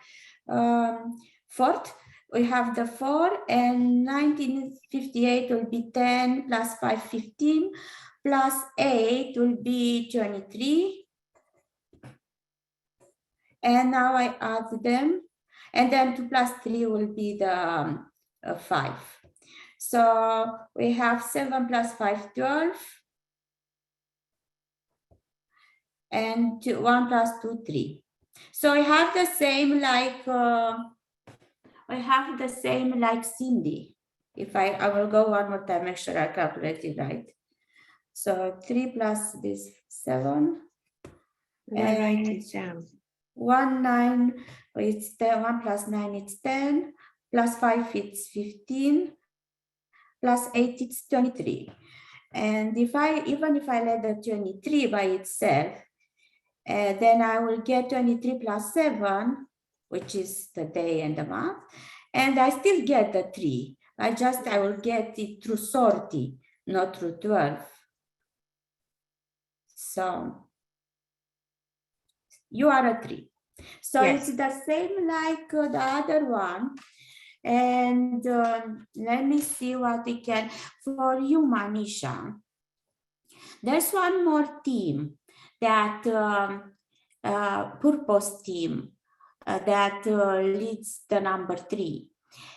4th. We have the 4, and 1958 will be 10 plus 5, 15, plus 8 will be 23. And now I add them, and then 2 plus 3 will be the 5. So we have 7 plus 5, 12. And 1 plus 2, 3. So I have the same like Cindy. If I will go one more time, make sure I calculate it right. So 3 plus this 7. And I write it down. 1, 9, it's 10, 1 plus 9, it's 10, plus 5, it's 15, plus 8, it's 23. And even if I let the 23 by itself, then I will get 23 plus 7, which is the day and the month, and I still get the 3. I will get it through sorting, not through 12. So you are a 3. So Yes. it's the same like the other one. And let me see what we can, for you, Manisha. There's one more theme that purpose theme that leads the number 3,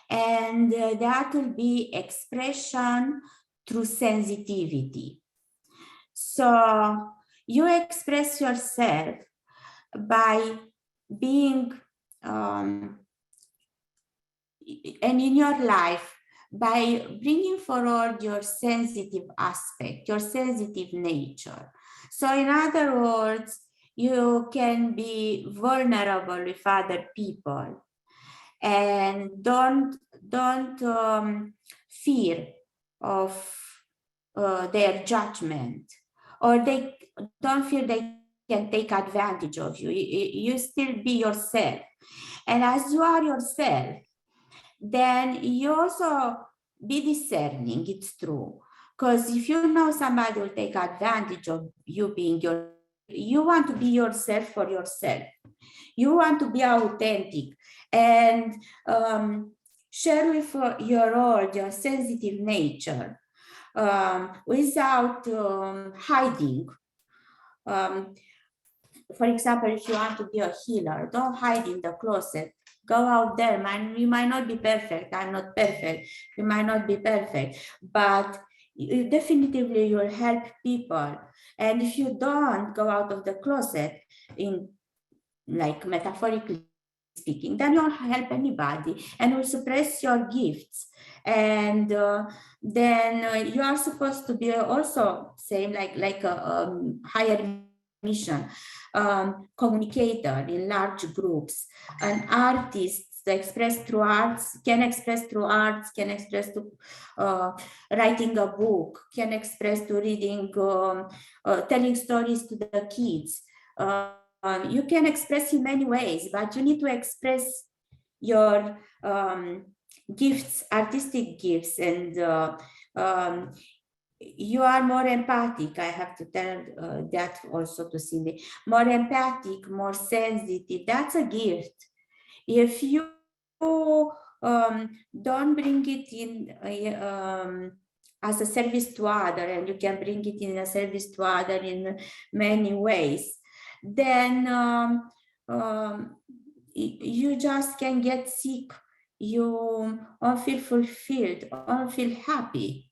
and that will be expression through sensitivity. So you express yourself by being and in your life by bringing forward your sensitive aspect, your sensitive nature. So in other words, you can be vulnerable with other people, and don't fear of their judgment, or they don't feel they can take advantage of you. You still be yourself, and as you are yourself, then you also be discerning. It's true, because if you know somebody will take advantage of you being you want to be yourself for yourself. You want to be authentic and share with your sensitive nature without hiding. For example, if you want to be a healer, don't hide in the closet. Go out there. You might not be perfect. I'm not perfect. You might not be perfect, but you definitively will help people. And if you don't go out of the closet, in like metaphorically speaking, then you won't help anybody and will suppress your gifts. And then you are supposed to be also same like a higher mission, communicator in large groups, an artist can express through arts, can express through writing a book, can express to reading, telling stories to the kids. You can express in many ways, but you need to express your gifts, artistic gifts, and you are more empathic. I have to tell that also to Cindy. More empathic, more sensitive. That's a gift. If you don't bring it in as a service to other, and you can bring it in a service to other in many ways, then you just can get sick. You won't feel fulfilled, won't feel happy.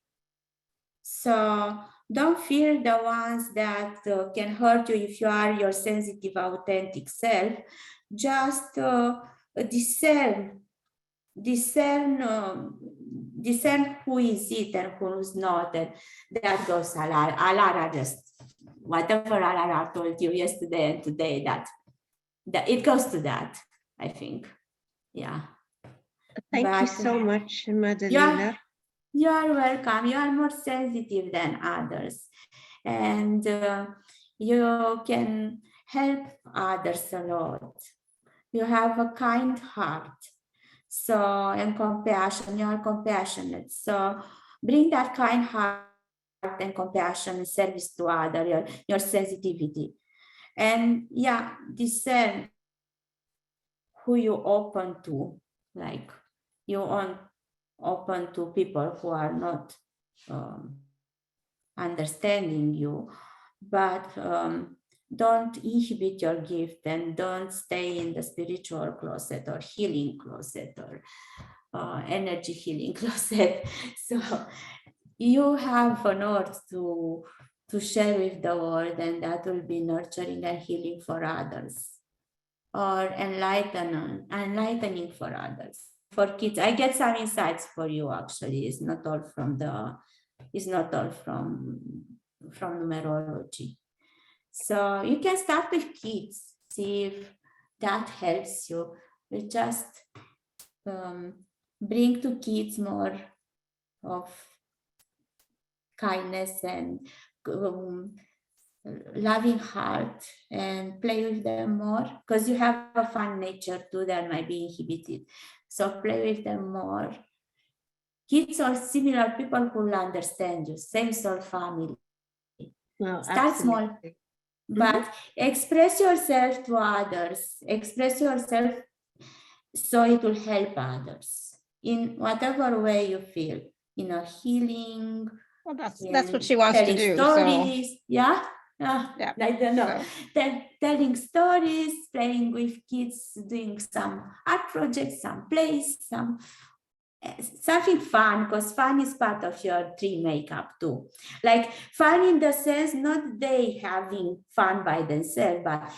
So don't fear the ones that can hurt you if you are your sensitive, authentic self. Just discern who is it and who's not. And that goes Alara, just whatever Alara told you yesterday and today, that it goes to that, I think. Yeah. Thank you so much, Madelina. You are welcome. You are more sensitive than others, and you can help others a lot. You have a kind heart, so, and compassion. You are compassionate, so bring that kind heart and compassion and service to others, your sensitivity. And yeah, discern who you open to, like you aren't open to people who are not understanding you, but don't inhibit your gift and don't stay in the spiritual closet or healing closet or energy healing closet. So you have an earth to share with the world, and that will be nurturing and healing for others, or enlightening for others. For kids, I get some insights for you. Actually, it's not all from numerology. So you can start with kids, see if that helps you. We just bring to kids more of kindness and loving heart, and play with them more, because you have a fun nature too that might be inhibited. So play with them more. Kids are similar people who will understand you, same soul family. No, Start small, absolutely. but express yourself to others. Express yourself so it will help others in whatever way you feel, in a healing. Well, that's what she wants to telling do. stories, So yeah. yeah. I don't know. So, Telling stories, playing with kids, doing some art projects, some plays, something fun, because fun is part of your tree makeup too. Like fun in the sense, not they having fun by themselves, but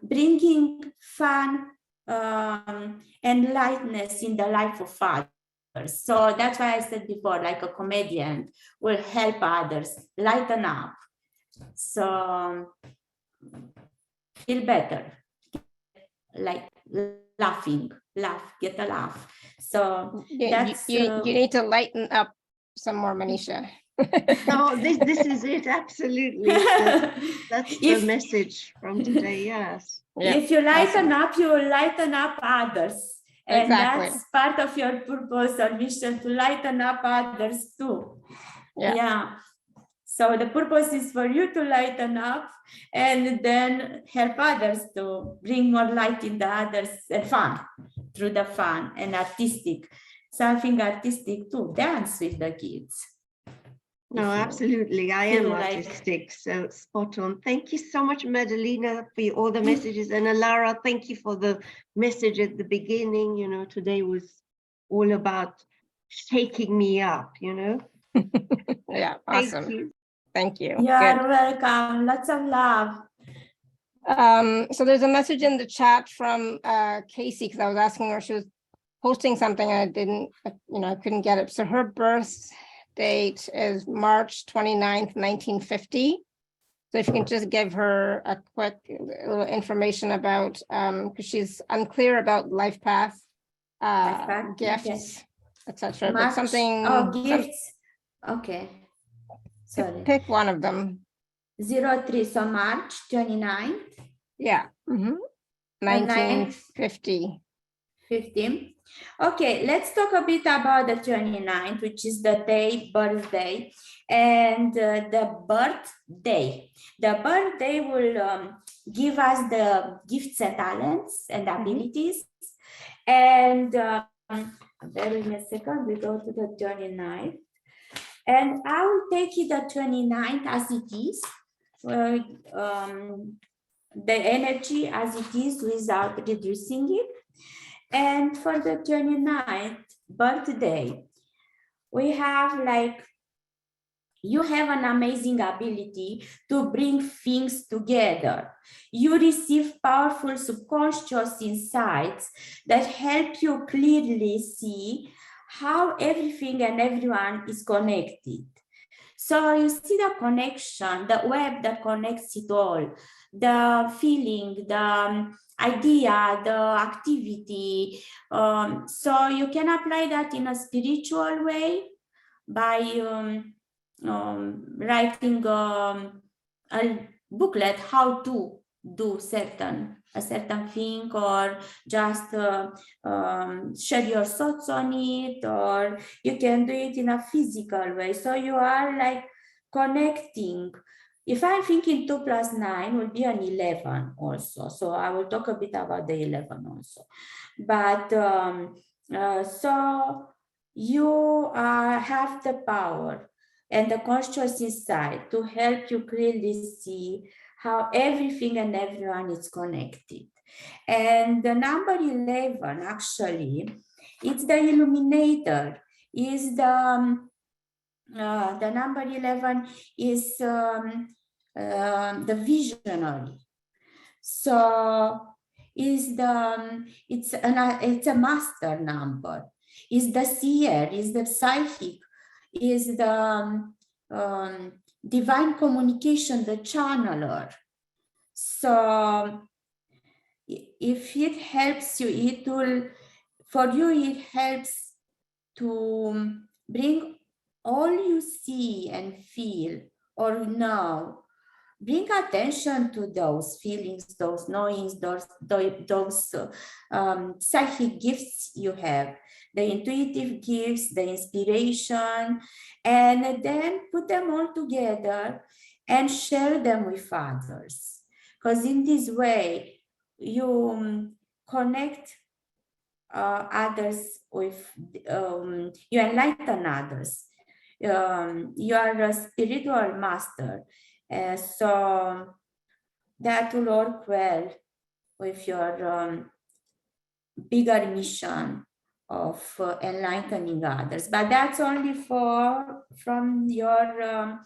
bringing fun and lightness in the life of others. So that's why I said before, like a comedian will help others lighten up. So feel better, like laughing, get a laugh. So that's you need to lighten up some more, Manisha. No, this is it. Absolutely. That's the message from today. Yes. Yeah, if you lighten awesome. up, you will lighten up others. And Exactly. that's part of your purpose or mission, to lighten up others too. Yeah. So the purpose is for you to lighten up and then help others to bring more light in the others, and fun, through the fun and artistic, something artistic too, dance with the kids. No, absolutely. I am feel like- artistic, so spot on. Thank you so much, Madelina, for all the messages. And Alara, thank you for the message at the beginning. You know, today was all about shaking me up, you know. Yeah, awesome. Thank you. Thank you. You are Good. welcome. Lots of love. So there's a message in the chat from Casey, because I was asking her, she was posting something and I didn't, I couldn't get it. So her birth date is March 29th, 1950. So if you can just give her a quick little information about, because she's unclear about life path, gifts, etc. But something. Gifts. Okay. Sorry. Pick one of them. 03, so March 29th. Yeah. 1950. 15. Okay, let's talk a bit about the 29th, which is the birthday, and the birthday. The birthday will give us the gifts and talents and abilities. And bear with me a second, we go to the 29th. And I will take it the 29th as it is, the energy as it is without reducing it. And for the 29th birthday, we have you have an amazing ability to bring things together. You receive powerful subconscious insights that help you clearly see how everything and everyone is connected. So you see the connection, the web that connects it all, the feeling, the idea, the activity. So you can apply that in a spiritual way by writing a booklet, how to do a certain thing, or just share your thoughts on it, or you can do it in a physical way. So you are like connecting. If I'm thinking 2 + 9 will be an 11 also. So I will talk a bit about the 11 also. But so you have the power and the conscious insight to help you clearly see how everything and everyone is connected. And the number 11, actually, it's the illuminator, is the number 11 is the visionary. So is it's a master number, is the seer, is the psychic, is the divine communication, the channeler. So if it helps you, it will, for you, it helps to bring all you see and feel or know. Bring attention to those feelings, those knowings, those psychic gifts you have, the intuitive gifts, the inspiration, and then put them all together and share them with others. Because in this way, you connect others with, you enlighten others. You are a spiritual master. So that will work well with your bigger mission of enlightening others. But that's only from your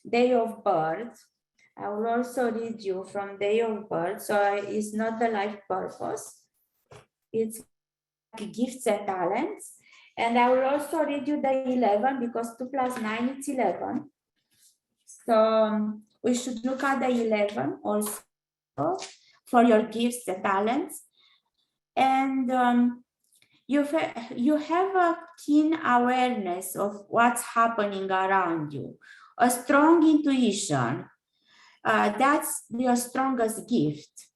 day of birth. I will also read you from day of birth. So it's not the life purpose. It's gifts and talents. And I will also read you the 11, because 2 + 9, it's 11. So we should look at the 11 also for your gifts and talents. And you have a keen awareness of what's happening around you, a strong intuition. That's your strongest gift.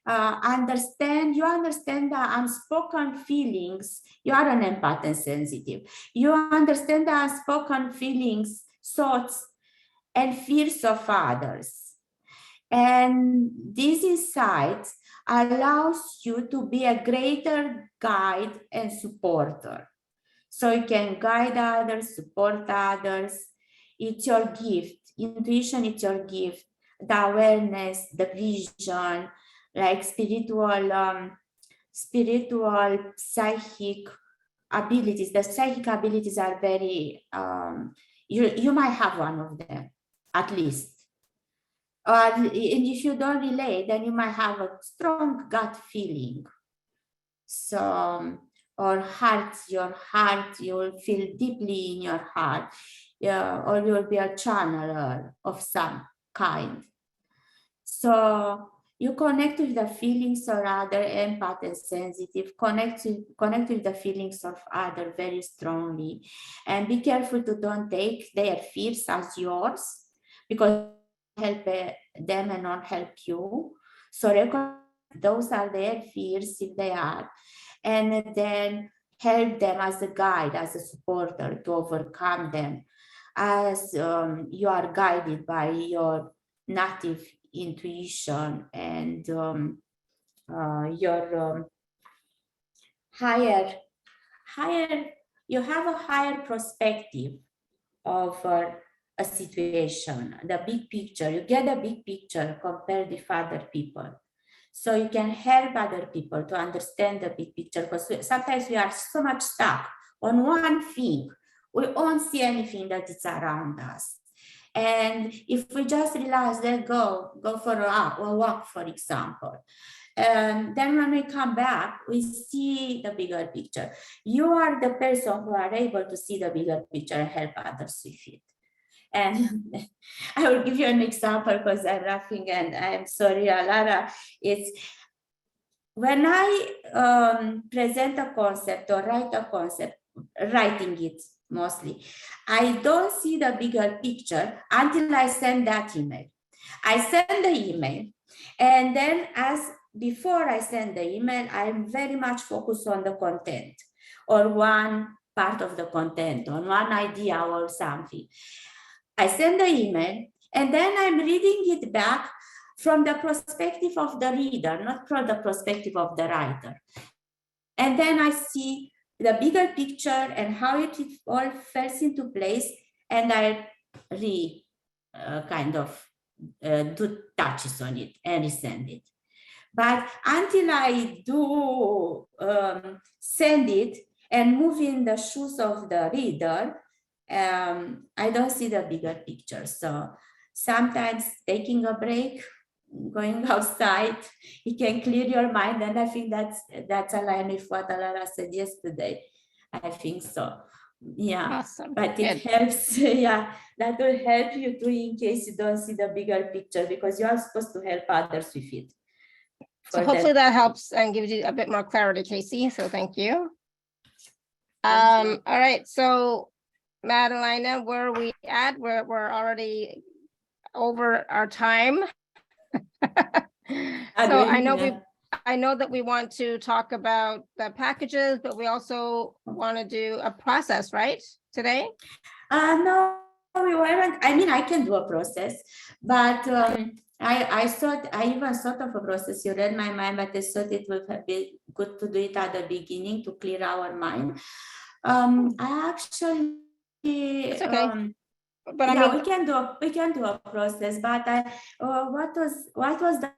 You understand the unspoken feelings. You are an empath and sensitive. You understand the unspoken feelings, thoughts, and fears of others. And this insight allows you to be a greater guide and supporter. So you can guide others, support others. It's your gift. Intuition is your gift. The awareness, the vision, like spiritual, psychic abilities. The psychic abilities are very, you might have one of them, at least. And if you don't relate, then you might have a strong gut feeling. So, or your heart, you will feel deeply in your heart, or you will be a channeler of some kind. So you connect with the feelings of other, empath and sensitive, connect with the feelings of other very strongly, and be careful to don't take their fears as yours, because help them and not help you. So recognize those are their fears if they are, and then help them as a guide, as a supporter to overcome them, as you are guided by your native intuition and your higher, you have a higher perspective of a situation, the big picture. You get a big picture compared with other people. So you can help other people to understand the big picture, because sometimes we are so much stuck on one thing. We won't see anything that is around us. And if we just realize that go for a walk, for example, and then when we come back, we see the bigger picture. You are the person who are able to see the bigger picture and help others with it. And I will give you an example, because I'm laughing and I'm sorry, Alara. It's when I present a concept or write a concept, writing it mostly, I don't see the bigger picture until I send that email. I send the email, and then as before I send the email, I'm very much focused on the content or one part of the content, on one idea or something. I send the email, and then I'm reading it back from the perspective of the reader, not from the perspective of the writer. And then I see the bigger picture and how it all falls into place, and I do touches on it and resend it. But until I do send it and move in the shoes of the reader, I don't see the bigger picture. So sometimes taking a break, going outside, it can clear your mind. And I think that's aligned with what Alara said yesterday. I think so. Yeah. Awesome. But it Good. helps. Yeah, that will help you too in case you don't see the bigger picture, because you are supposed to help others with it. So hopefully that helps and gives you a bit more clarity, Casey. So thank you. Thank you. All right. So Madelina, where are we at? We're already over our time. So I know that we want to talk about the packages, but we also want to do a process, right? Today? No, we weren't. I mean, I can do a process, but I even thought of a process. You read my mind, but I thought it would be good to do it at the beginning to clear our mind. I actually, It's okay. But yeah, I mean, we can do a process. But what was the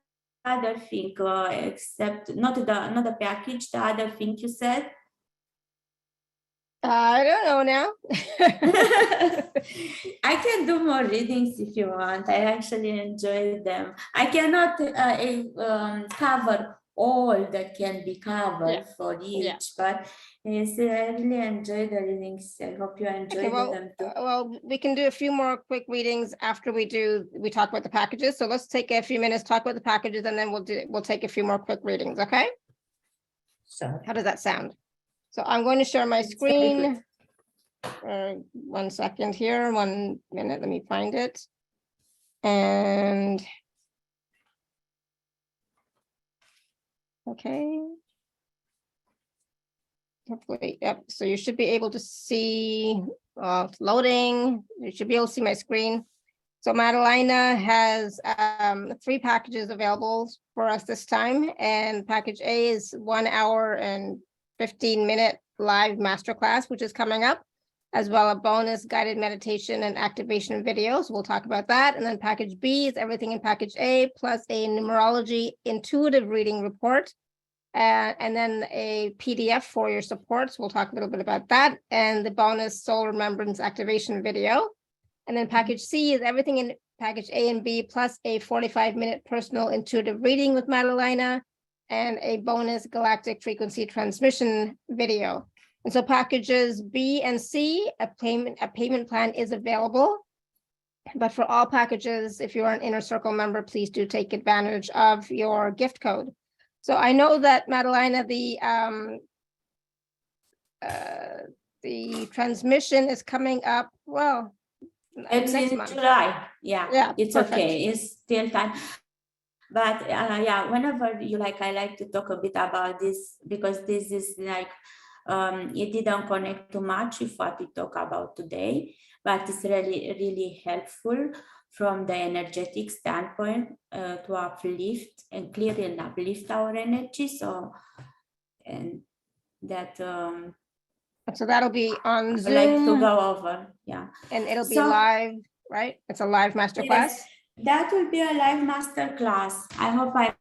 other thing? Except not the package. The other thing you said. I don't know now. I can do more readings if you want. I actually enjoy them. I cannot cover all that can be covered for each, but yes, I really enjoy the readings. I hope you enjoy them too. Well, we can do a few more quick readings after we talk about the packages. So let's take a few minutes, talk about the packages, and then we'll take a few more quick readings. Okay? So how does that sound? So I'm going to share my screen. 1 second here, 1 minute, let me find it. And okay. Hopefully, yep. So you should be able to see it's loading. You should be able to see my screen. So Madelina has 3 packages available for us this time. And package A is 1 hour and 15-minute live masterclass, which is coming up, as well as bonus guided meditation and activation videos. We'll talk about that. And then package B is everything in package A, plus a numerology intuitive reading report, and then a PDF for your supports. We'll talk a little bit about that, and the bonus soul remembrance activation video. And then package C is everything in package A and B, plus a 45-minute personal intuitive reading with Madelina, and a bonus galactic frequency transmission video. And so packages B and C, a payment plan is available. But for all packages, if you are an Inner Circle member, please do take advantage of your gift code. So I know that Madelina, the transmission is coming up. Well, it's next in month. July. Yeah, it's perfect. Okay. It's still time. But yeah, whenever you like, I like to talk a bit about this, because this is like, it didn't connect too much with what we talk about today, but it's really, really helpful from the energetic standpoint to uplift and clear and uplift our energy. So, and that. So that'll be on Zoom. I'd like to go over, yeah. And it'll be live, right? It's a live masterclass. Yes, that will be a live masterclass. I hope I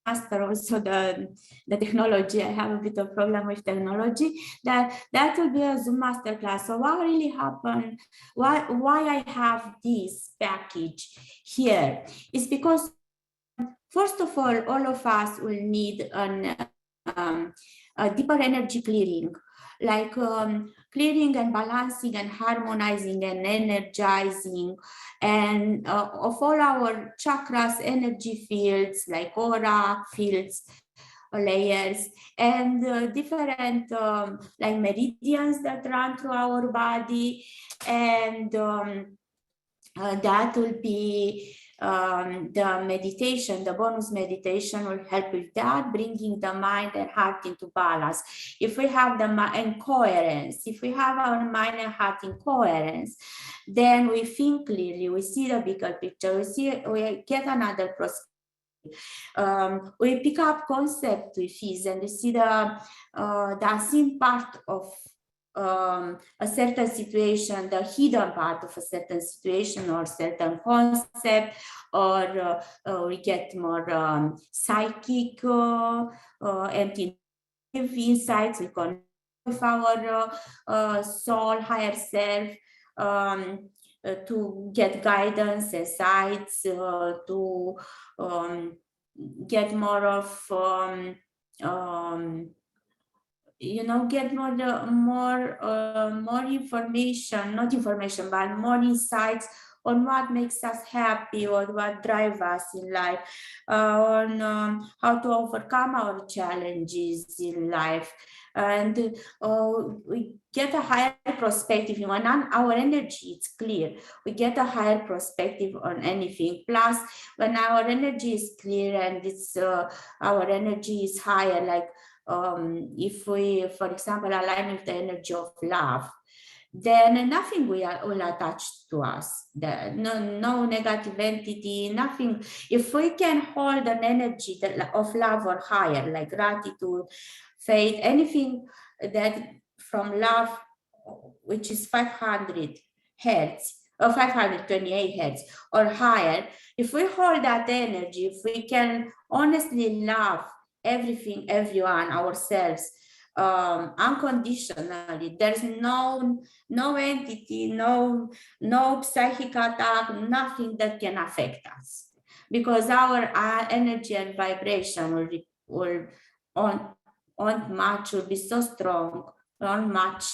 master also the technology. I have a bit of problem with technology. That will be a Zoom masterclass. So what really happened, why I have this package here is because, first of all of us will need a deeper energy clearing, like clearing and balancing and harmonizing and energizing and of all our chakras, energy fields, like aura fields, layers, and different like meridians that run through our body, and that will be the meditation, the bonus meditation will help with that, bringing the mind and heart into balance. If we have the mind and coherence, if we have our mind and heart in coherence, then we think clearly, we see the bigger picture, we get another perspective. We pick up concept with ease, and we see the unseen part of a certain situation, the hidden part of a certain situation or certain concept, or we get more psychic, empty insights. We connect with our soul, higher self, to get guidance, insights, to get more of get more information, not information, but more insights on what makes us happy or what drives us in life, on how to overcome our challenges in life. And we get a higher perspective. When our energy is clear, we get a higher perspective on anything. Plus, when our energy is clear and it's our energy is higher, like if we, for example, align with the energy of love, then nothing will attach to us. No negative entity, nothing. If we can hold an energy of love or higher, like gratitude, faith, anything that from love, which is 500 hertz, or 528 hertz or higher, if we hold that energy, if we can honestly love everything, everyone, ourselves, unconditionally, there's no entity, no psychic attack, nothing that can affect us, because our energy and vibration will be so strong, on much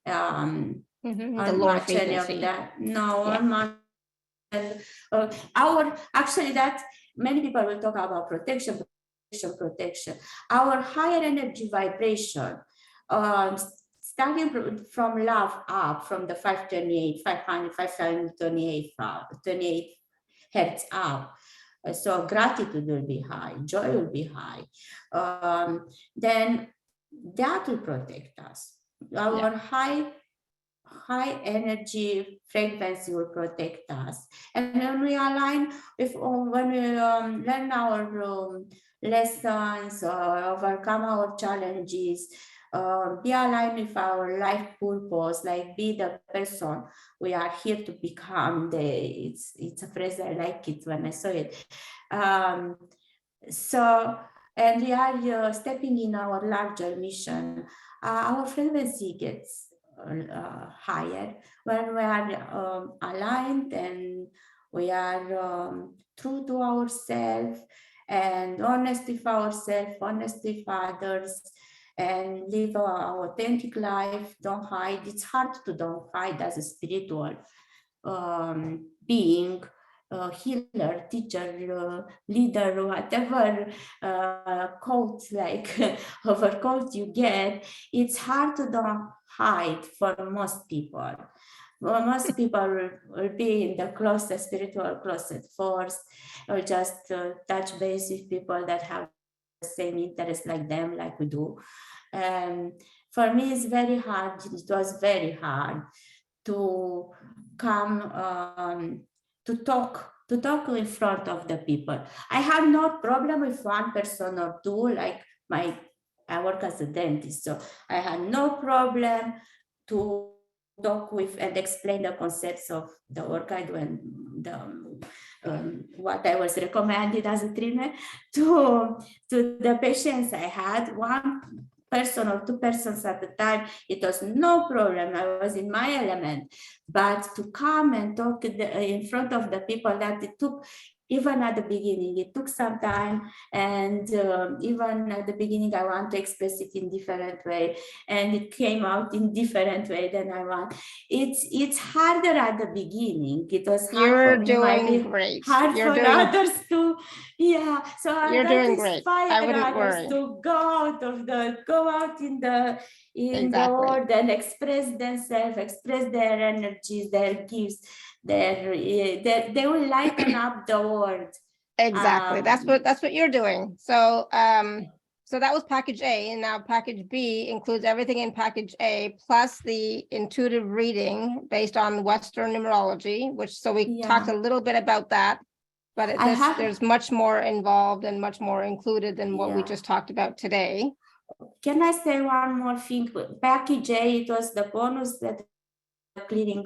the lower frequency. that. No, on much. Our actually that many people will talk about protection. Our higher energy vibration, starting from love up, from the 528 hertz up. So gratitude will be high, joy will be high. Then that will protect us. Our high energy frequency will protect us. And when we align with, when we learn our lessons or overcome our challenges, be aligned with our life purpose, like be the person we are here to become. It's a phrase I like it when I saw it. And we are stepping in our larger mission. Our frequency gets higher when we are aligned and we are true to ourselves and honest with ourselves, honest with others, and live our authentic life. Don't hide. It's hard to don't hide as a spiritual being, healer, teacher, leader, whatever quote, like overquote you get. It's hard to don't hide for most people. Well, most people will be in the closet, spiritual closet first, or just touch base with people that have the same interest like them, like we do. For me, it's very hard. It was very hard to come to talk in front of the people. I have no problem with one person or two, like I work as a dentist, so I had no problem to talk with and explain the concepts of the work I do and what I was recommended as a treatment to the patients I had. One person or two persons at the time, it was no problem. I was in my element. But to come and talk in front of the people, that it took, even at the beginning, it took some time. And even at the beginning, I want to express it in different way. And it came out in different way than I want. It's harder at the beginning. It was hard You're for me. doing great. Hard for others Yeah, so You're that doing great. I inspire wouldn't others worry. to go out in the Exactly. world and express themselves, express their energies, their gifts, they will lighten up the world. Exactly. That's what you're doing. So so that was package A, and now package B includes everything in package A plus the intuitive reading based on Western numerology, which so we talked a little bit about that, but there's much more involved and much more included than what we just talked about today. Can I say one more thing? Package A, it was the bonus that clearing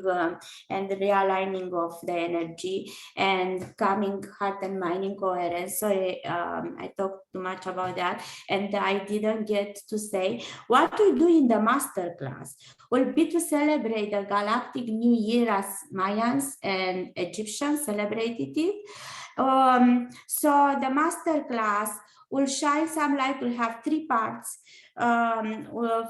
and realigning of the energy and coming heart and mind in coherence. So I talked too much about that, and I didn't get to say what we do in the masterclass will be to celebrate the Galactic New Year as Mayans and Egyptians celebrated it. So the masterclass will shine some light. We'll have 3 parts.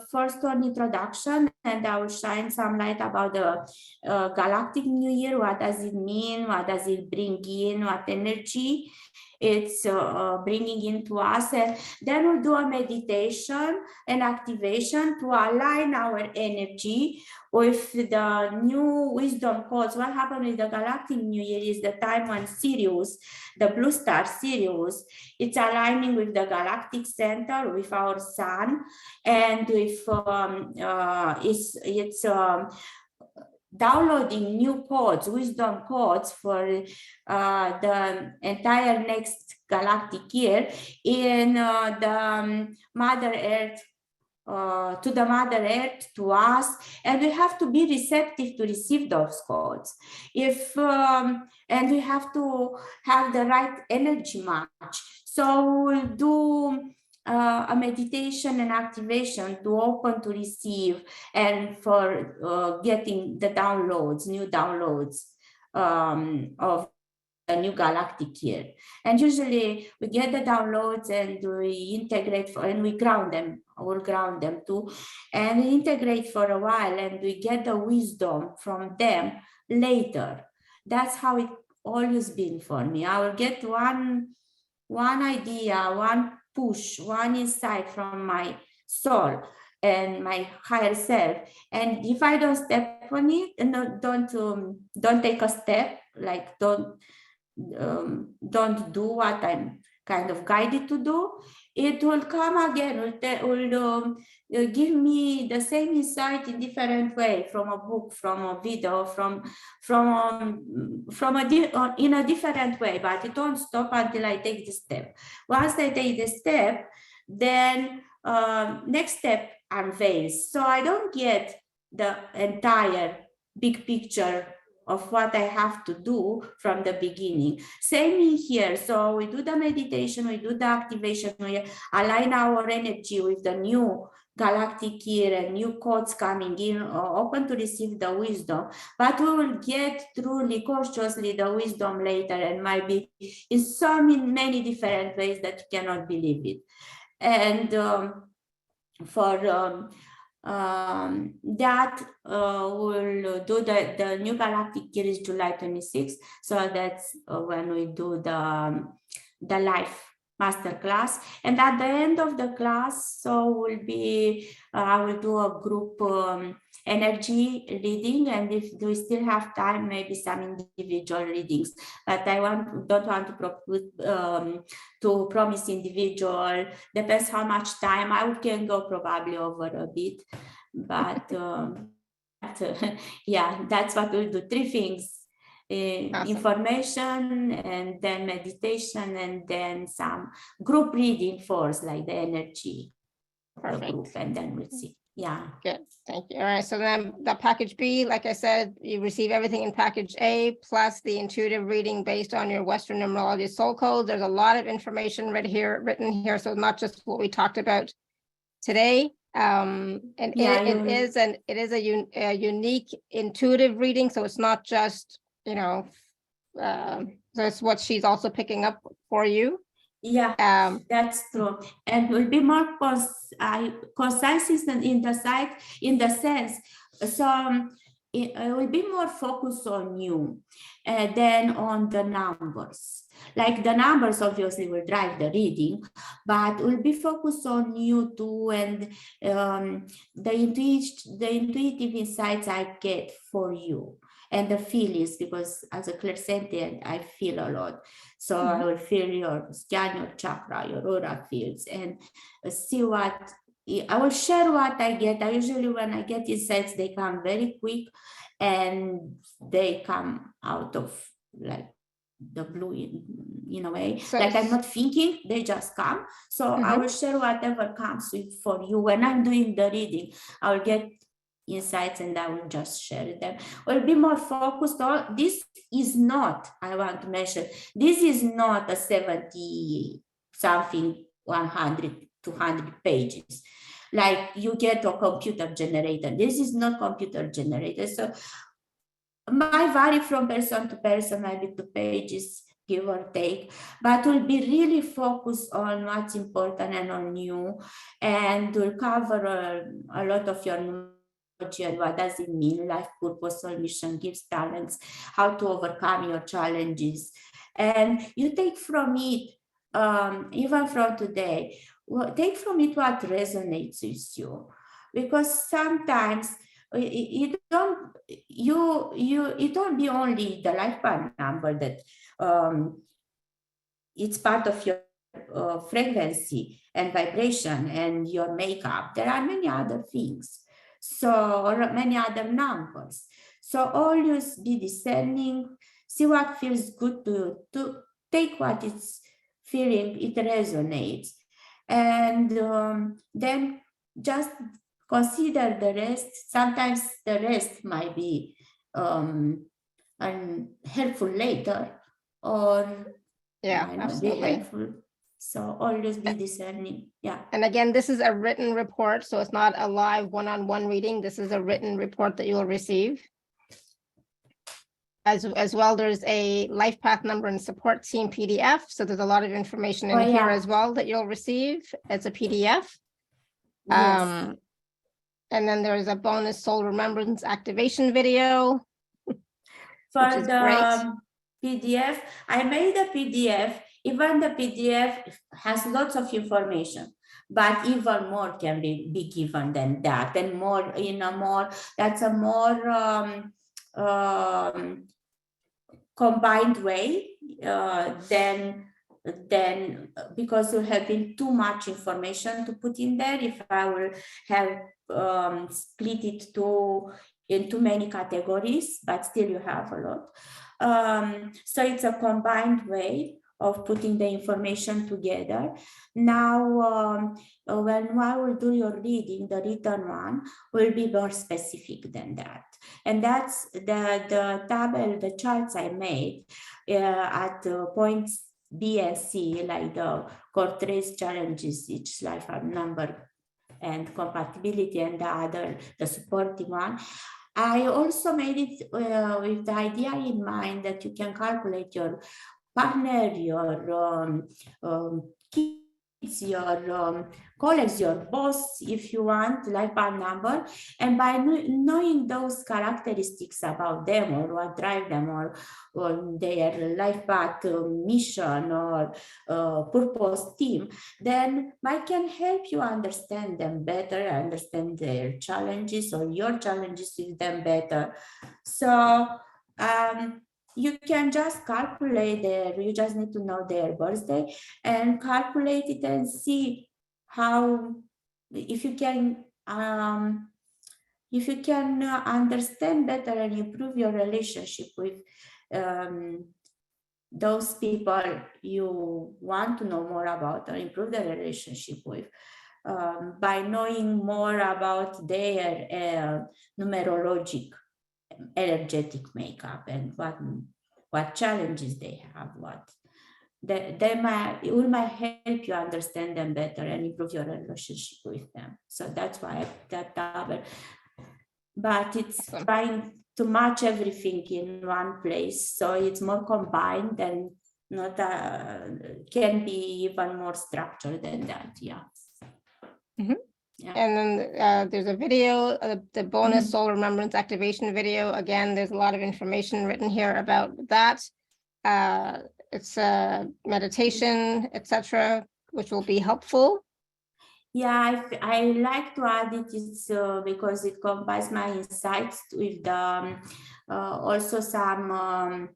First on introduction, and I will shine some light about the Galactic New Year. What does it mean? What does it bring in? What energy it's bringing into us? And then we'll do a meditation and activation to align our energy with the new wisdom codes. What happened with the Galactic New Year is the time when Sirius, the blue star Sirius, it's aligning with the galactic center, with our sun, and with it's downloading new codes, wisdom codes for the entire next galactic year in the Mother Earth, to the Mother Earth, to us, and we have to be receptive to receive those codes. And we have to have the right energy match. So we'll do a meditation and activation to open to receive and for getting the downloads, new downloads of a new galactic year. And usually we get the downloads and we integrate and we ground them. We'll ground them too, and we integrate for a while, and we get the wisdom from them later. That's how it always been for me. I will get one idea, one push, one insight from my soul and my higher self, and if I don't step on it, and don't take a step, like don't do what I'm kind of guided to do, it will come again, will give me the same insight in different way, from a book, from a video, in a different way, but it don't stop until I take the step. Once I take the step, then next step unveils. So I don't get the entire big picture of what I have to do from the beginning. Same in here. So we do the meditation, we do the activation, we align our energy with the new galactic year and new codes coming in, open to receive the wisdom. But we will get truly, consciously the wisdom later, and might be in many different ways that you cannot believe it. And that will do the new galactic year is July 26th. So that's when we do the live masterclass. And at the end of the class, so will be I will do a group energy reading, and if we still have time, maybe some individual readings. But I don't want to promise individual. Depends how much time. I can go probably over a bit, but yeah, that's what we'll do. 3 things. Awesome. Information, and then meditation, and then some group reading first, like the energy. Perfect. The group, and then we'll see. Yeah. Good. Thank you. All right. So then the package B, like I said, you receive everything in package A plus the intuitive reading based on your Western numerology soul code. There's a lot of information written here. So not just what we talked about today. And yeah, it is a unique intuitive reading. So it's not just, that's what she's also picking up for you. Yeah, that's true, and will be more concise in the sense. So I will be more focused on you than on the numbers. Like the numbers obviously will drive the reading, but will be focused on you too, and the intuitive insights I get for you, and the feelings, because as a clairsentient I feel a lot. So I will feel scan your chakra, your aura fields, and see what I will share what I get. I usually, when I get insights, they come very quick, and they come out of like the blue in a way. So- like I'm not thinking, they just come. So I will share whatever comes with for you. When I'm doing the reading, I will get insights and I will just share them. We'll be more focused on this. Is not, I want to mention, this is not a 70 something 100 200 pages like you get a computer generator. This is not computer generated. So might vary from person to person, maybe 2 pages give or take, but will be really focused on what's important and on you, and will cover a lot of your numerology and what does it mean, life purpose, soul mission, gifts, talents, how to overcome your challenges. And you take from it, even from today, take from it what resonates with you, because sometimes it don't be only the life path number that it's part of your frequency and vibration and your makeup. There are many other things, so many other numbers. So always be discerning, see what feels good to take what it's feeling, it resonates, and then just consider the rest. Sometimes the rest might be helpful later, or Yeah, might not be absolutely. helpful. So always be discerning. Yeah. And again, this is a written report, so it's not a live one-on-one reading. This is a written report that you will receive. As well, there's a life path number and support team PDF. So there's a lot of information in here as well that you'll receive as a PDF. Yes. And then there's a bonus soul remembrance activation video. For which is the PDF, I made a PDF. Even the PDF has lots of information, but even more can be given than that, and more, that's a more combined way than because there have been too much information to put in there. If I will have split it in too many categories, but still you have a lot. So it's a combined way of putting the information together. Now, when I will do your reading, the written one will be more specific than that. And that's the table, the charts I made at points B and C, like the core traits, challenges, each life number, and compatibility, and the supporting one. I also made it with the idea in mind that you can calculate your partner, your kids, your colleagues, your boss, if you want, life path number. And by knowing those characteristics about them, or what drive them, or their life path mission or purpose team, then I can help you understand them better, understand their challenges or your challenges with them better. So you can just calculate you just need to know their birthday and calculate it and see how, if you can understand better and improve your relationship with those people you want to know more about, or improve the relationship with, by knowing more about their numerologic energetic makeup, and what challenges they have, it might help you understand them better and improve your relationship with them. So that's why that table, but it's trying to match everything in one place, so it's more combined and not can be even more structured than that. Yeah. Yeah. And then there's a video, the bonus soul remembrance activation video. Again, there's a lot of information written here about that. It's a meditation, etc., which will be helpful. Yeah, I like to add it. It's because it combines my insights with the also some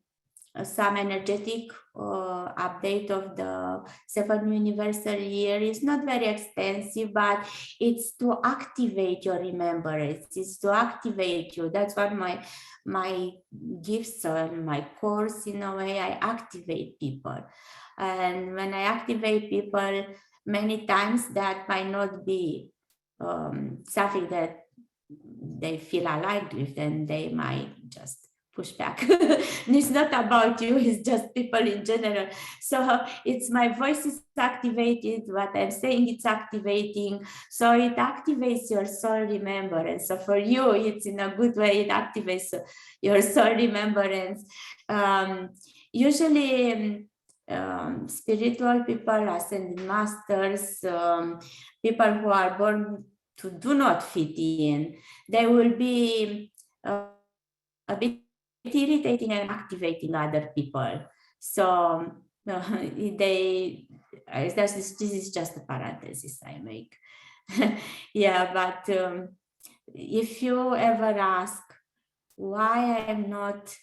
energetic update of the 7th universal year. It's not very expensive, but it's to activate your remembrance. It's to activate you. That's what my gifts and my course, in a way, I activate people. And when I activate people, many times that might not be something that they feel aligned with, and they might just push back. It's not about you, it's just people in general. So it's my voice is activated, what I'm saying, it's activating. So it activates your soul remembrance. So for you, it's in a good way, it activates your soul remembrance. Usually, spiritual people, ascended masters, people who are born to do not fit in, they will be a bit irritating and activating other people. So this is just a parenthesis I make. Yeah, but if you ever ask why I'm not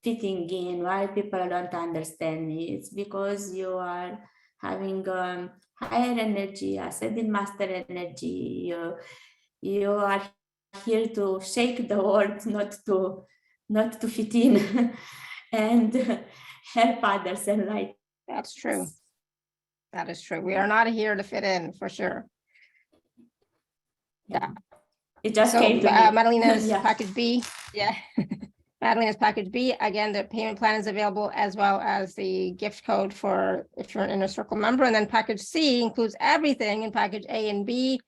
fitting in, why people don't understand me, it's because you are having higher energy, ascended master energy. You are here to shake the world, not to fit in, and help others and light. That's true. That is true. We are not here to fit in, for sure. Yeah. It just So came to me. Madelina's Yeah. package B. Yeah. Madelina's package B. Again, the payment plan is available, as well as the gift code for if you're an Inner Circle member. And then package C includes everything in package A and B,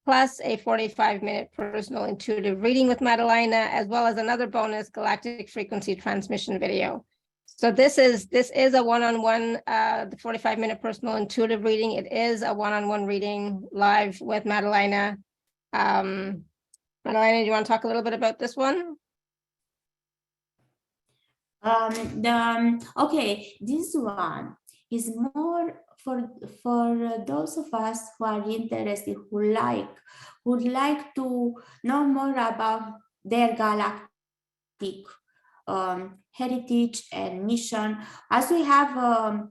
plus a 45-minute personal intuitive reading with Madelina, as well as another bonus galactic frequency transmission video. So this is a one-on-one, the 45-minute personal intuitive reading. It is a one-on-one reading live with Madelina. Madelina, do you want to talk a little bit about this one? Okay, this one is more for those of us who are interested, who would like to know more about their galactic heritage and mission. As we have a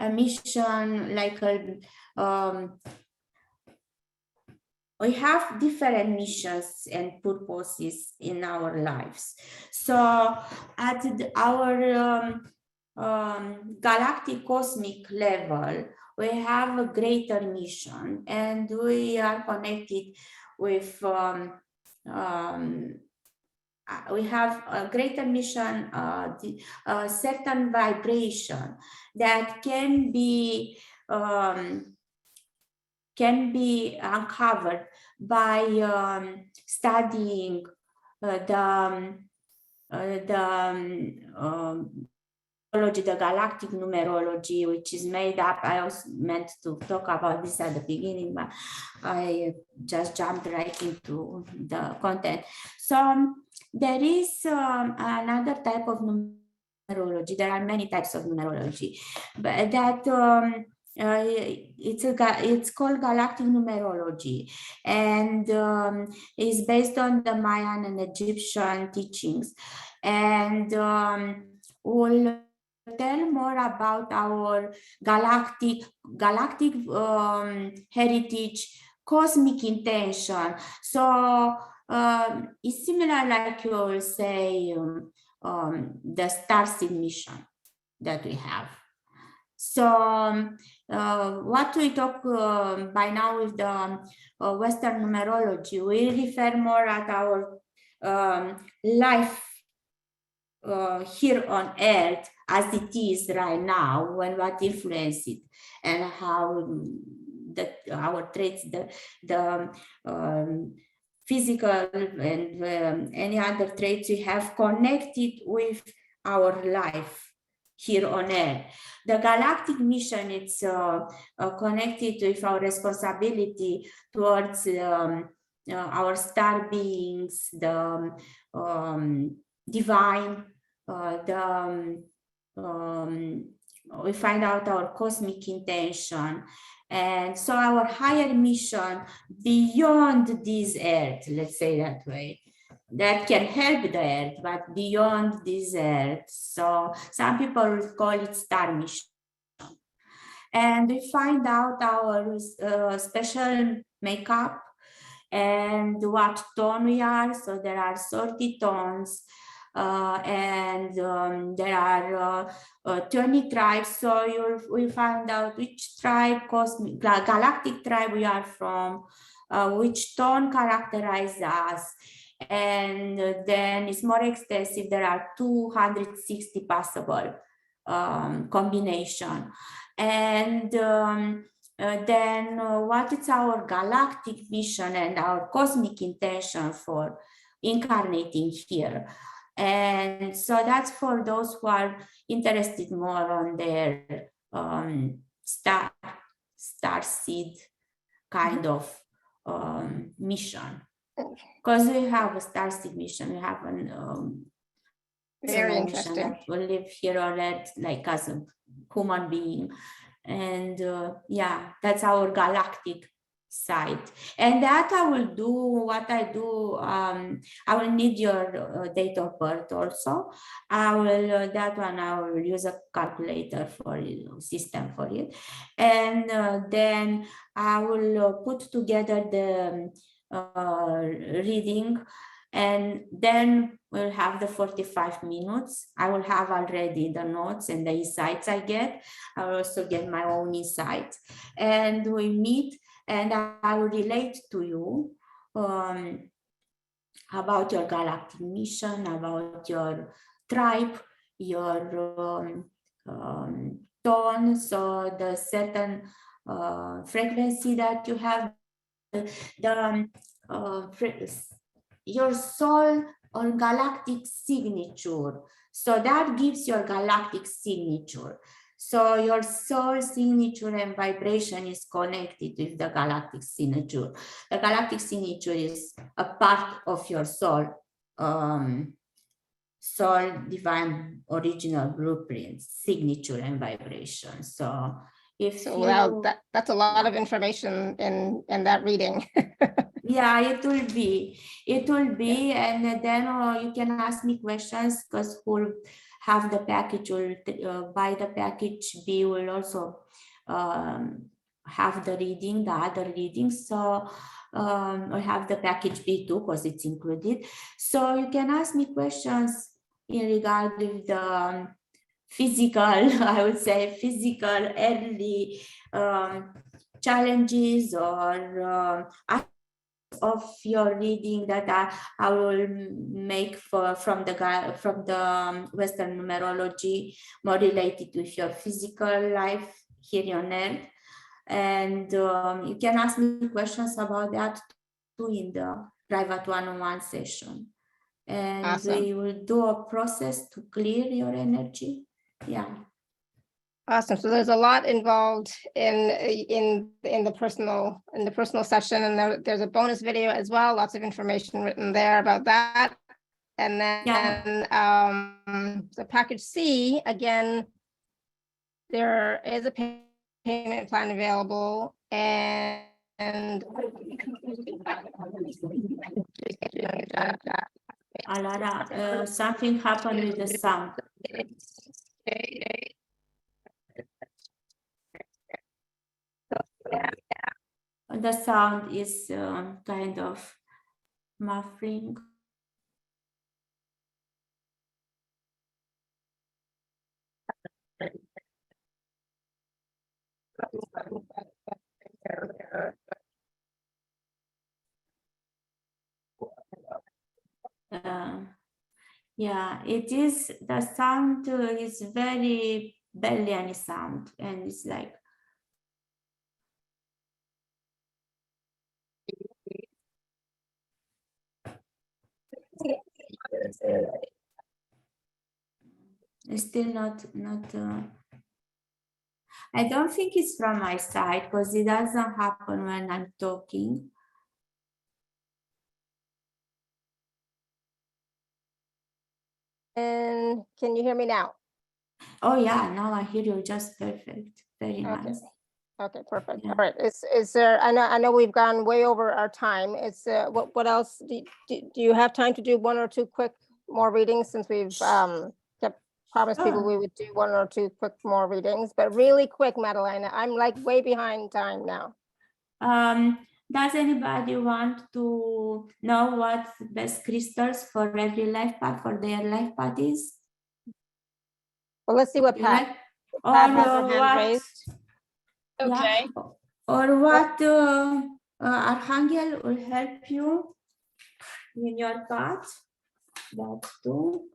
mission, like we have different missions and purposes in our lives. So at our galactic cosmic level, we have a greater mission, and we are connected with we have a greater mission, a certain vibration that can be uncovered by studying the galactic numerology, which is made up. I also meant to talk about this at the beginning, but I just jumped right into the content. So there is another type of numerology. There are many types of numerology, but that it's called galactic numerology, and is based on the Mayan and Egyptian teachings, and we'll tell more about our galactic heritage, cosmic intention. So it's similar, like you will say, the starseed mission that we have. So what we talk by now with the Western numerology, we refer more at our life here on Earth as it is right now, and what influenced it, and how our traits, the physical and any other traits we have connected with our life here on Earth. The galactic mission, it's connected with our responsibility towards our star beings, the divine, we find out our cosmic intention. And so our higher mission beyond this Earth, let's say that way, that can help the Earth, but beyond this Earth. So some people will call it star mission. And we find out our special makeup and what tone we are. So there are 30 tones. And there are 20 tribes, so we find out which tribe, cosmic, galactic tribe we are from, which tone characterizes us, and then it's more extensive. There are 260 possible combination, and then what is our galactic mission and our cosmic intention for incarnating here. And so that's for those who are interested more on their star seed kind of mission. Because we have a star seed mission, we have an Very mission interesting. that will live here on Earth like as a human being. And yeah, that's our galactic side. And that I will do what I do. I will need your date of birth also. I will that one I will use a calculator for you, system for it, and then I will put together the reading, and then we'll have the 45 minutes. I will have already the notes and the insights I get. I will also get my own insights, and we meet, and I will relate to you about your galactic mission, about your tribe, your tone, so the certain frequency that you have, your soul or galactic signature. So that gives your galactic signature. So your soul signature and vibration is connected with the galactic signature. The galactic signature is a part of your soul, soul divine original blueprint, signature and vibration. So if Wow, that's a lot of information in that reading. Yeah, it will be, and then you can ask me questions, because who'll have the package will buy the package B will also have the reading, the other reading. So I have the package B too, because it's included. So you can ask me questions in regard with the physical, I would say physical early challenges or of your reading that I will make from the Western numerology, more related with your physical life here on Earth. And you can ask me questions about that too in the private one-on-one session. And Awesome. we will do a process to clear your energy. Yeah. Awesome. So there's a lot involved in the personal session, and there's a bonus video as well. Lots of information written there about that. And then the package C, again, there is a payment plan available, and Alara, something happened with the sound. The sound is kind of muffling. Yeah, it is. The sound is very belly sound, and it's like. It's still not. I don't think it's from my side because it doesn't happen when I'm talking. And can you hear me now? Oh yeah, now I hear you just perfect. Very Okay. nice. Okay, perfect. Yeah. All right. Is there, I know we've gone way over our time. It's what else do you have time to do one or two quick more readings, since we've kept promised people we would do one or two quick more readings, but really quick, Madelina. I'm like way behind time now. Does anybody want to know what best crystals for every life path, for their life path is? Well, let's see what You Pat, like? Pat has her Or hand what? raised. Yeah. Or what Archangel will help you in your path. That too.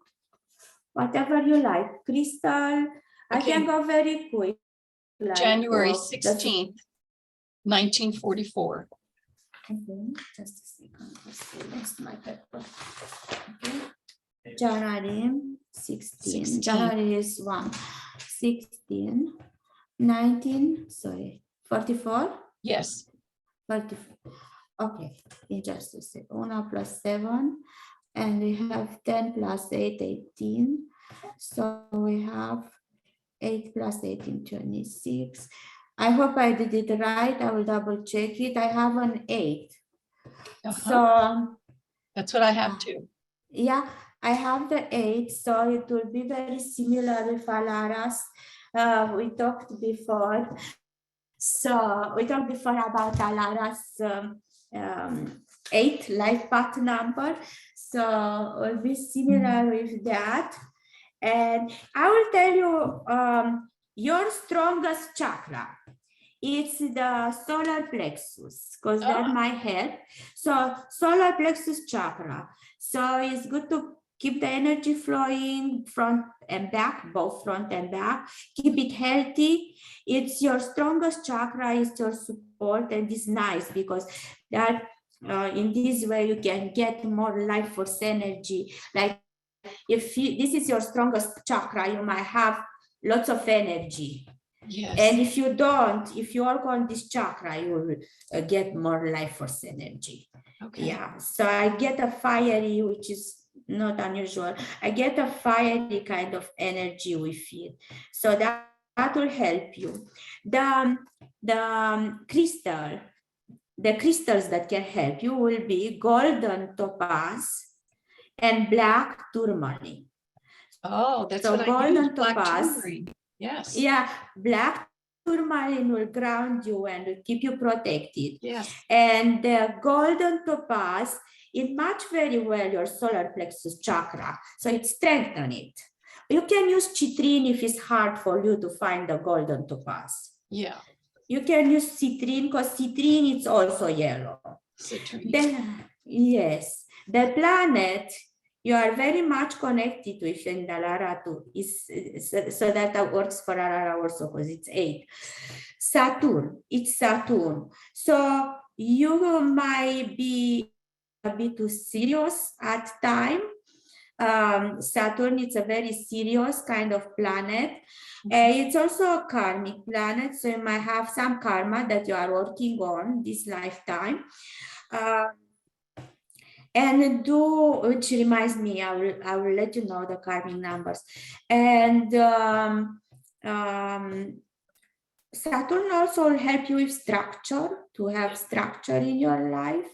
Whatever you like. Crystal. I can go very quick. Like, January 16th, 1944. Okay, just a second. Let's my paper. Okay. January 16. January is 1. 16. 19. Sorry. 44. Yes. 44. Okay. In just a second. 1 plus 7. And we have 10 plus 8, 18. So we have 8 plus 18, 26. I hope I did it right. I will double check it. I have an 8. So that's what I have too. yeah, I have the 8. So it will be very similar with Alara's. We talked before. So we talked before about Alara's 8 life path number. So it will be similar with that. And I will tell you your strongest chakra. It's the solar plexus, because that might help. So solar plexus chakra. So it's good to keep the energy flowing front and back, both front and back. Keep it healthy. It's your strongest chakra, it's your support, and it's nice because that in this way you can get more life force energy. Like if this is your strongest chakra, you might have lots of energy. Yes. And if you don't, if you work on this chakra, you will get more life force energy. Okay. Yeah. So I get a fiery, which is not unusual. I get a fiery kind of energy with it. So that will help you. The crystals that can help you will be golden topaz and black tourmaline. Oh, that's so what golden I use, black topaz. tourmaline. Yes. Yeah, black tourmaline will ground you and will keep you protected. Yes. And the golden topaz, it matches very well your solar plexus chakra, so it strengthens it. You can use citrine if it's hard for you to find the golden topaz. Yeah. You can use citrine because citrine is also yellow. Citrine. Then, yes, the planet you are very much connected with in the Alara too. So that works for Alara also because it's 8. Saturn, it's Saturn. So you might be a bit too serious at time. Saturn is a very serious kind of planet. It's also a karmic planet, so you might have some karma that you are working on this lifetime. And which reminds me, I will let you know the karmic numbers. And Saturn also will help you with structure, to have structure in your life,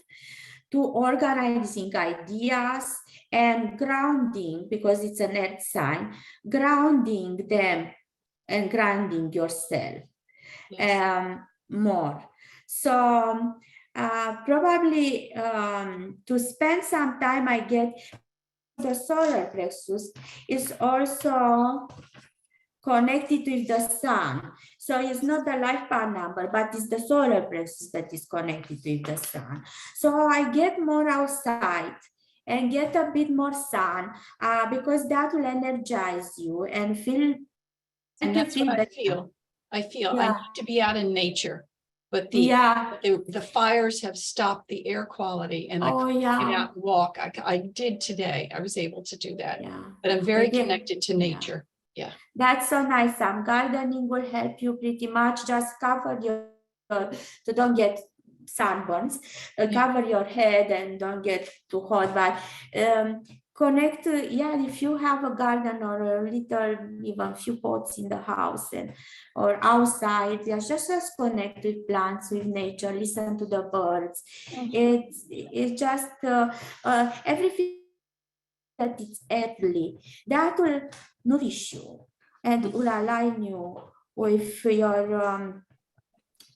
to organizing ideas and grounding, because it's an earth sign, grounding them and grounding yourself. Yes. More. So probably to spend some time, I get the solar plexus is also connected with the sun. So it's not the life path number, but it's the solar plexus that is connected with the sun. So I get more outside and get a bit more sun because that will energize you and feel. And that's what I feel. I need to be out in nature, but the fires have stopped the air quality, and I couldn't get out and walk. I did today. I was able to do that, but I'm very connected to nature. Yeah. That's so nice. Some gardening will help you pretty much. Just cover your, so don't get sunburns, cover your head and don't get too hot, but connect, if you have a garden or a little, even few pots in the house and or outside, just connect with plants, with nature, listen to the birds. It's just everything that is earthly, that will nourish you and will align you with your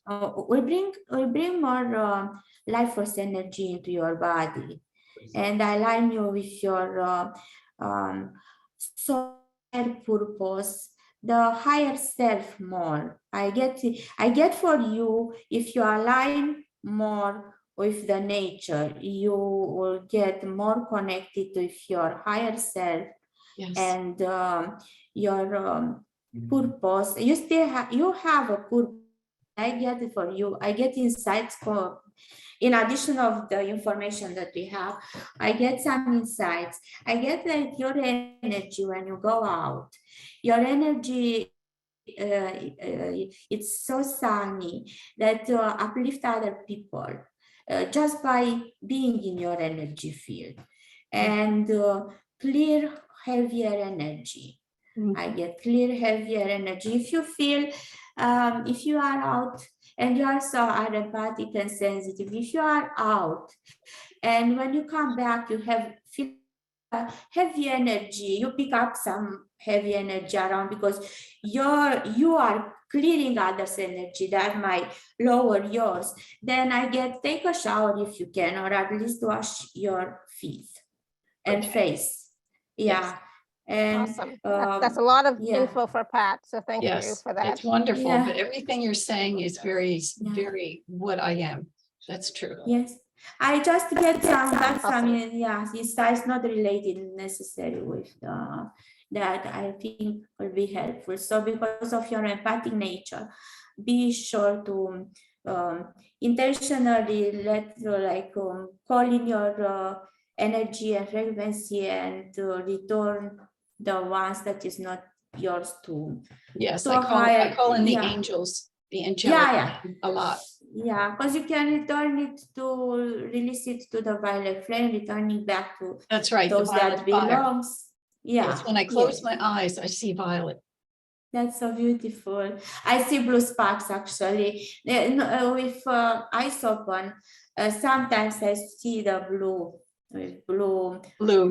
will bring more life force energy into your body and align you with your soul purpose, the higher self more. I get for you, if you align more with the nature, you will get more connected with your higher self. Yes. And your purpose. You still have a purpose. I get it for you. I get insights for, in addition of the information that we have, I get some insights. I get that your energy when you go out, your energy, it's so sunny that uplift other people just by being in your energy field, and clear, heavier energy. I get clear, heavier energy. If you feel, if you are out and you also are empathic and sensitive, if you are out and when you come back, you feel heavy energy, you pick up some heavy energy around because you are clearing others' energy that might lower yours, then I get take a shower if you can, or at least wash your feet and face. Yes. And awesome. That's a lot of info for Pat. So thank you for that. It's wonderful. But everything you're saying is very, very what I am. That's true. Yes. I just get some it's not related necessarily with that I think will be helpful. So because of your empathic nature, be sure to intentionally call in your energy and frequency and return the ones that is not yours to. Yes, I call in the angels, the angelic a lot. Yeah, because you can return it to release it to the violet flame, returning back to that's right, those that belongs. Yeah. Yes, when I close my eyes, I see violet. That's so beautiful. I see blue sparks actually. With eyes open, sometimes I see the blue. With blue, blue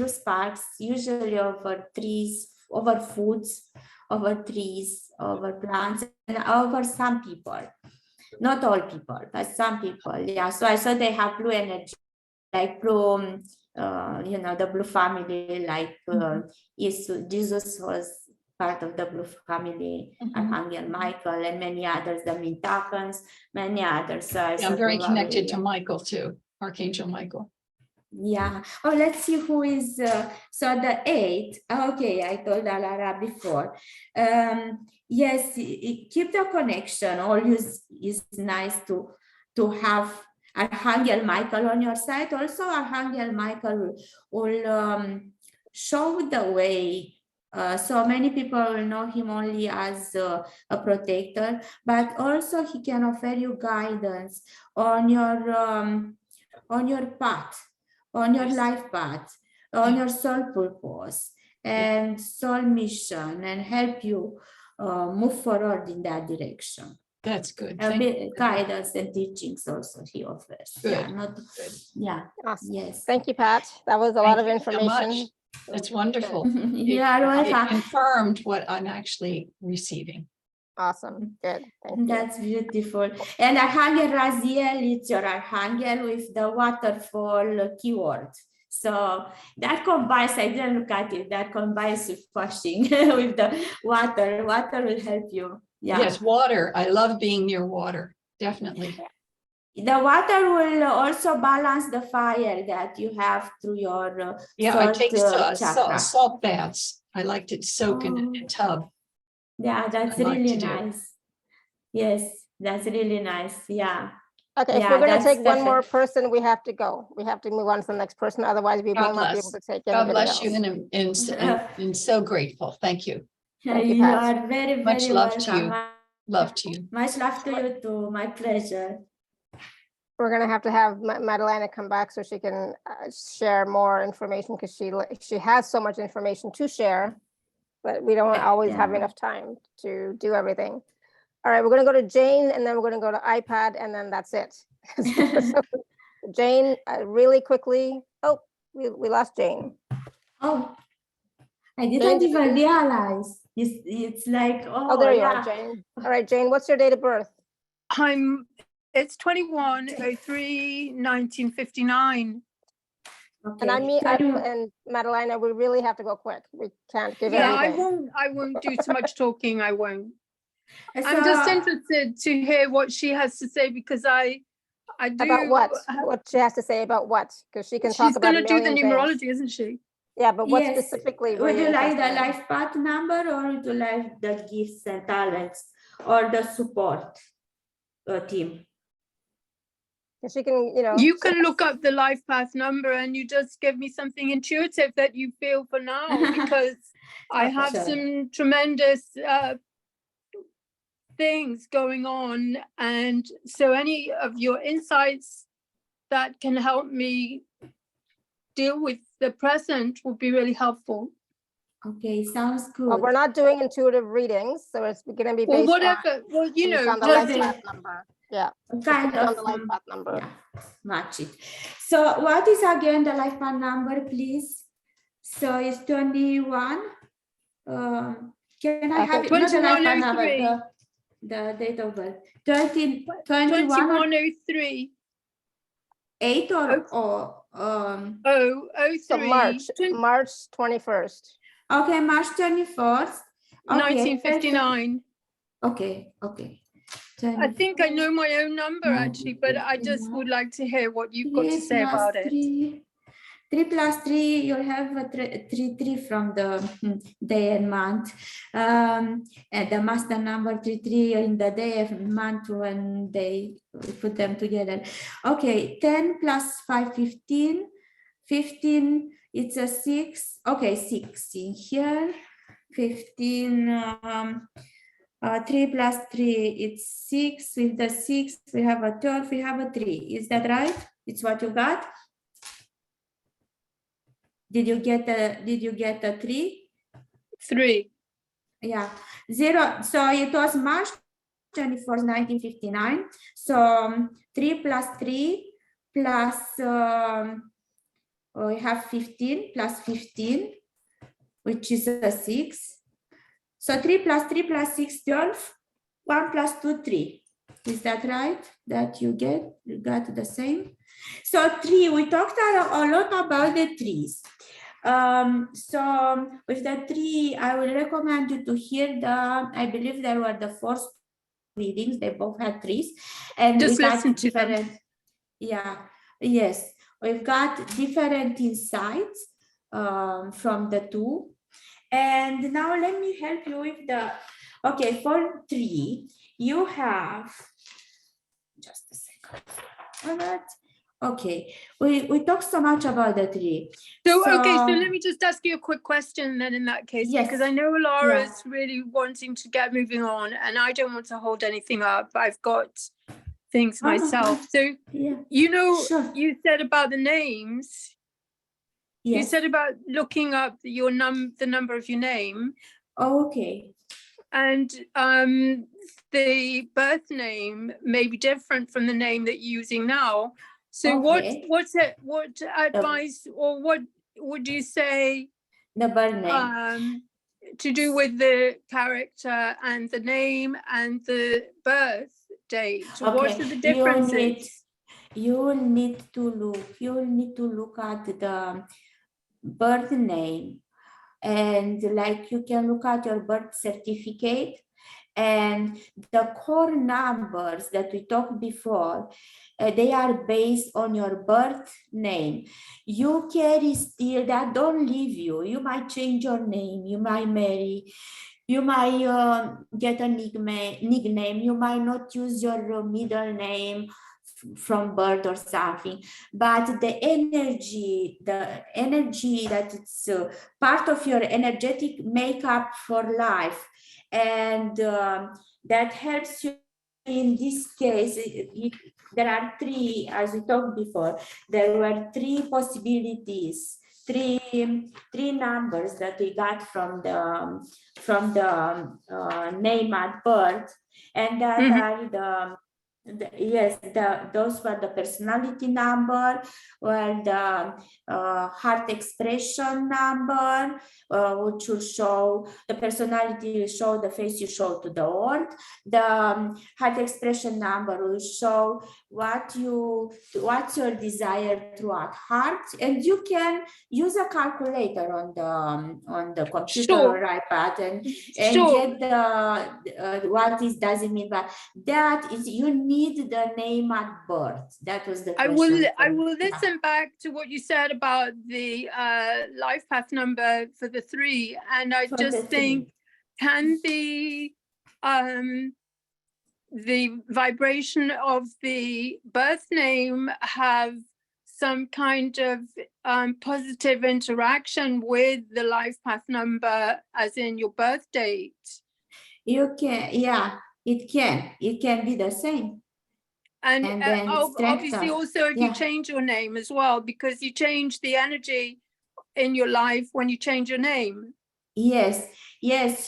sparks, usually over trees, over foods, over trees, over plants, and over some people. Not all people, but some people. Yeah, so I saw they have blue energy, like blue, the blue family, like Jesus was part of the blue family, Archangel Michael, and many others, the Mintakans, many others. So I'm very connected to Michael too. Archangel Michael. Yeah. Oh, let's see who is. So the 8. Okay, I told Alara before. Yes, keep the connection. Always is nice to have Archangel Michael on your side. Also, Archangel Michael will show the way. So many people will know him only as a protector, but also he can offer you guidance on your path, on your life path, on your soul purpose and soul mission, and help you move forward in that direction. That's good. Guidance and teachings also he offers. Good. Awesome. Yes. Thank you, Pat. That was a lot of information. That's wonderful. It confirmed what I'm actually receiving. Awesome. Good. Thank you. That's beautiful. And Archangel Raziel, it's your Archangel with the waterfall keyword. So that combines, I didn't look at it, that combines with washing with the water. Water will help you. Yeah. Yes, water. I love being near water. Definitely. The water will also balance the fire that you have through your I take salt baths. I like to soak in a tub. Yeah, that's really nice. Yes, that's really nice. Yeah. Okay, if Yeah, we're going to that's take one more perfect. person, we have to go. We have to move on to the next person. Otherwise, we will not be able to take God anybody bless you, else. and so grateful. Thank you. Thank you, You Pat. are very, Much very love to you. welcome. Love to you. Much love to you too. My pleasure. We're going to have Madelina come back so she can share more information, because she has so much information to share, but we don't always have Yeah. enough time to do everything. All right, we're going to go to Jane, and then we're going to go to iPad, and then that's it. So, Jane, really quickly. Oh, we lost Jane. Oh, I didn't even realize. It's like, Oh, there you are, Jane. All right, Jane, what's your date of birth? It's 21/03/1959. Okay. And and Madelina, we really have to go quick. We can't give everything. I won't do too much talking. I won't. I'm just interested to hear what she has to say, because I do. About what? What she has to say about what? Because she can talk about. She's going to do the numerology, isn't she? Yeah, but what specifically? Would you like the life path number, or would you like the gifts and talents, or the support team? She can, You can look up the life path number, and you just give me something intuitive that you feel for now, because I have some tremendous things going on, and so any of your insights that can help me deal with the present will be really helpful. Okay, sounds good. Well, we're not doing intuitive readings, so it's going to be based whatever. on, on the life path number. Yeah, kind of on the life path number. Yeah, match it. So what is again the life path number, please? So it's 21. Can I have it? Not the life path number, the date of birth. 21/03. 8 or 03. So March 21st. Okay, March 21st. Okay, 1959. Okay. I think I know my own number actually, but I just would like to hear what you've got to say about it. 3 plus 3, you'll have a 3 from the day and month. And the master number 3 in the day and month when they put them together. Okay, 10 plus 5, 15. 15, it's a 6. Okay, 6 in here. 15, 3 plus 3, it's 6. With the 6, we have a 12, we have a 3. Is that right? It's what you got? Did you get a 3? 3. Yeah, 0. So it was March 24th, 1959. So 3 plus 3 plus we have 15 plus 15, which is a 6. So 3 plus 3 plus 6, 12. 1 plus 2, 3. Is that right? That you got the same? So 3, we talked a lot about the 3s. So with the 3, I will recommend you to hear I believe there were the 4 readings. They both had 3s. And just we listen got to different. them. Yeah, yes. We've got different insights from the 2. And now let me help you with okay, for 3, you have, just a second. All right. Okay, we talked so much about the 3. So let me just ask you a quick question then in that case, because I know Laura's really wanting to get moving on, and I don't want to hold anything up. I've got things myself. So, you said about the names. Yes. You said about looking up the number of your name. Okay. And the birth name may be different from the name that you're using now. So what advice or what would you say the birth name to do with the character and the name and the birth date? Okay. What are the differences? You need to look at the birth name, and like you can look at your birth certificate and the core numbers that we talked before. They are based on your birth name. You carry still that, don't leave you. You might change your name, you might marry, you might get a nickname, you might not use your middle name from birth or something, but the energy that it's part of your energetic makeup for life, and that helps you in this case. There are three, as we talked before, there were three possibilities, three numbers that we got from the name at birth, and that are those were the personality number, or the heart expression number, which will show the personality, will show the face you show to the world. The heart expression number will show what's your desire through at heart, and you can use a calculator on the computer or iPad and get the what is doesn't mean, but that is, you need the name at birth. That was the question. I will listen back to what you said about the life path number for the 3, and I just think, can the vibration of the birth name have some kind of positive interaction with the life path number, as in your birth date? You can, yeah, it can be the same. And obviously also if you change your name as well, because you change the energy in your life when you change your name. Yes,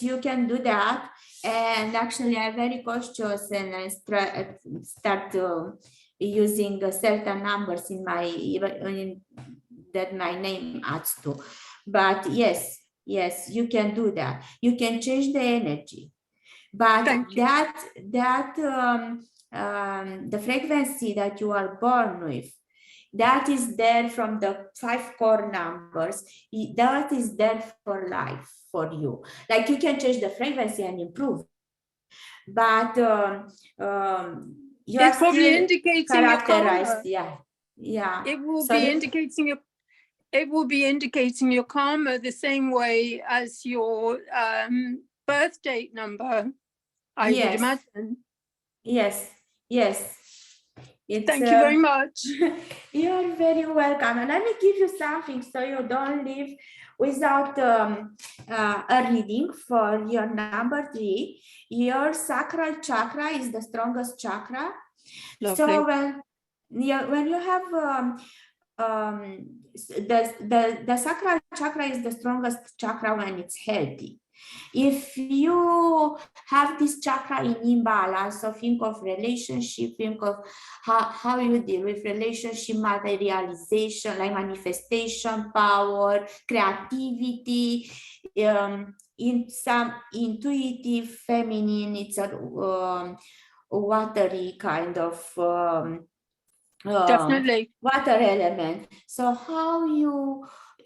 you can do that. And actually I'm very cautious, and I start using certain numbers in that my name adds to. But yes, you can do that. You can change the energy. But the frequency that you are born with, that is there from the 5 core numbers. That is there for life for you. Like, you can change the frequency and improve, but you are probably indicating characterized. It will be indicating your karma the same way as your birth date number, I would imagine. Yes. Thank you very much. You're very welcome. And let me give you something so you don't leave without a reading for your number 3. Your sacral chakra is the strongest chakra. Lovely. So when you have the sacral chakra is the strongest chakra when it's healthy. If you have this chakra in imbalance, so think of relationship, think of how you deal with relationship, materialization, like manifestation, power, creativity, in some intuitive, feminine, it's a watery kind of definitely water element. So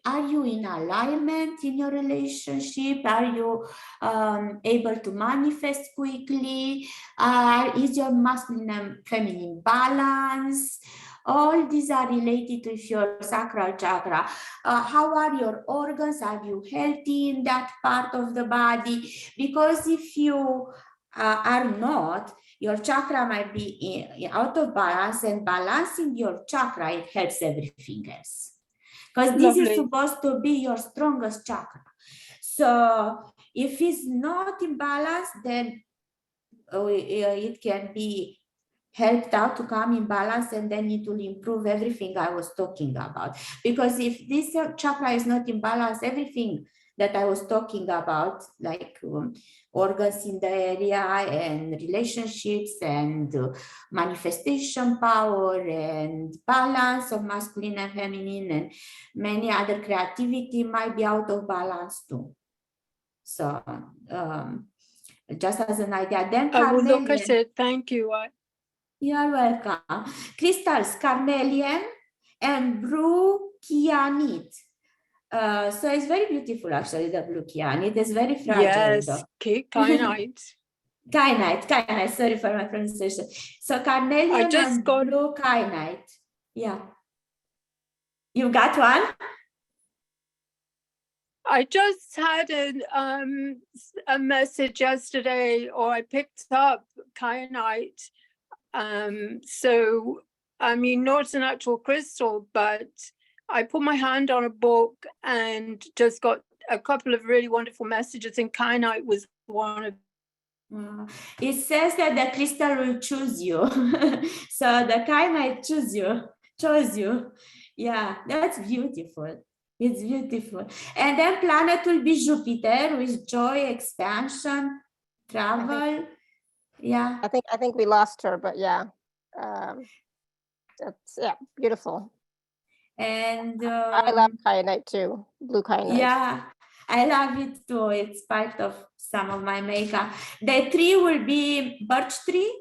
are you in alignment in your relationship? Are you able to manifest quickly? Is your masculine and feminine balance? All these are related to your sacral chakra. How are your organs? Are you healthy in that part of the body? Because if you are not, your chakra might be out of balance, and balancing your chakra, it helps everything else. Because this is supposed to be your strongest chakra. So if it's not in balance, then it can be helped out to come in balance, and then it will improve everything I was talking about. Because if this chakra is not in balance, everything that I was talking about, like organs in the area and relationships and manifestation power and balance of masculine and feminine and many other creativity, might be out of balance too. So just as an idea. Then I will look at it. Thank you. You're welcome. Crystals, carnelian and blue kyanite. So it's very beautiful, actually, the blue kyanite. It's very fragile. Yes, kyanite. Kyanite, sorry for my pronunciation. So carnelian and blue kyanite. Yeah. You got one? I just had a message yesterday, or I picked up kyanite. So I mean, not an actual crystal, but I put my hand on a book and just got a couple of really wonderful messages, and kyanite was one of them. It says that the crystal will choose you. So the kyanite chose you. Yeah, that's beautiful. It's beautiful. And then planet will be Jupiter with joy, expansion, travel. Yeah. I think we lost her, but yeah. That's beautiful. And I love kyanite too, blue kyanite. Yeah, I love it too. It's part of some of my makeup. The tree will be birch tree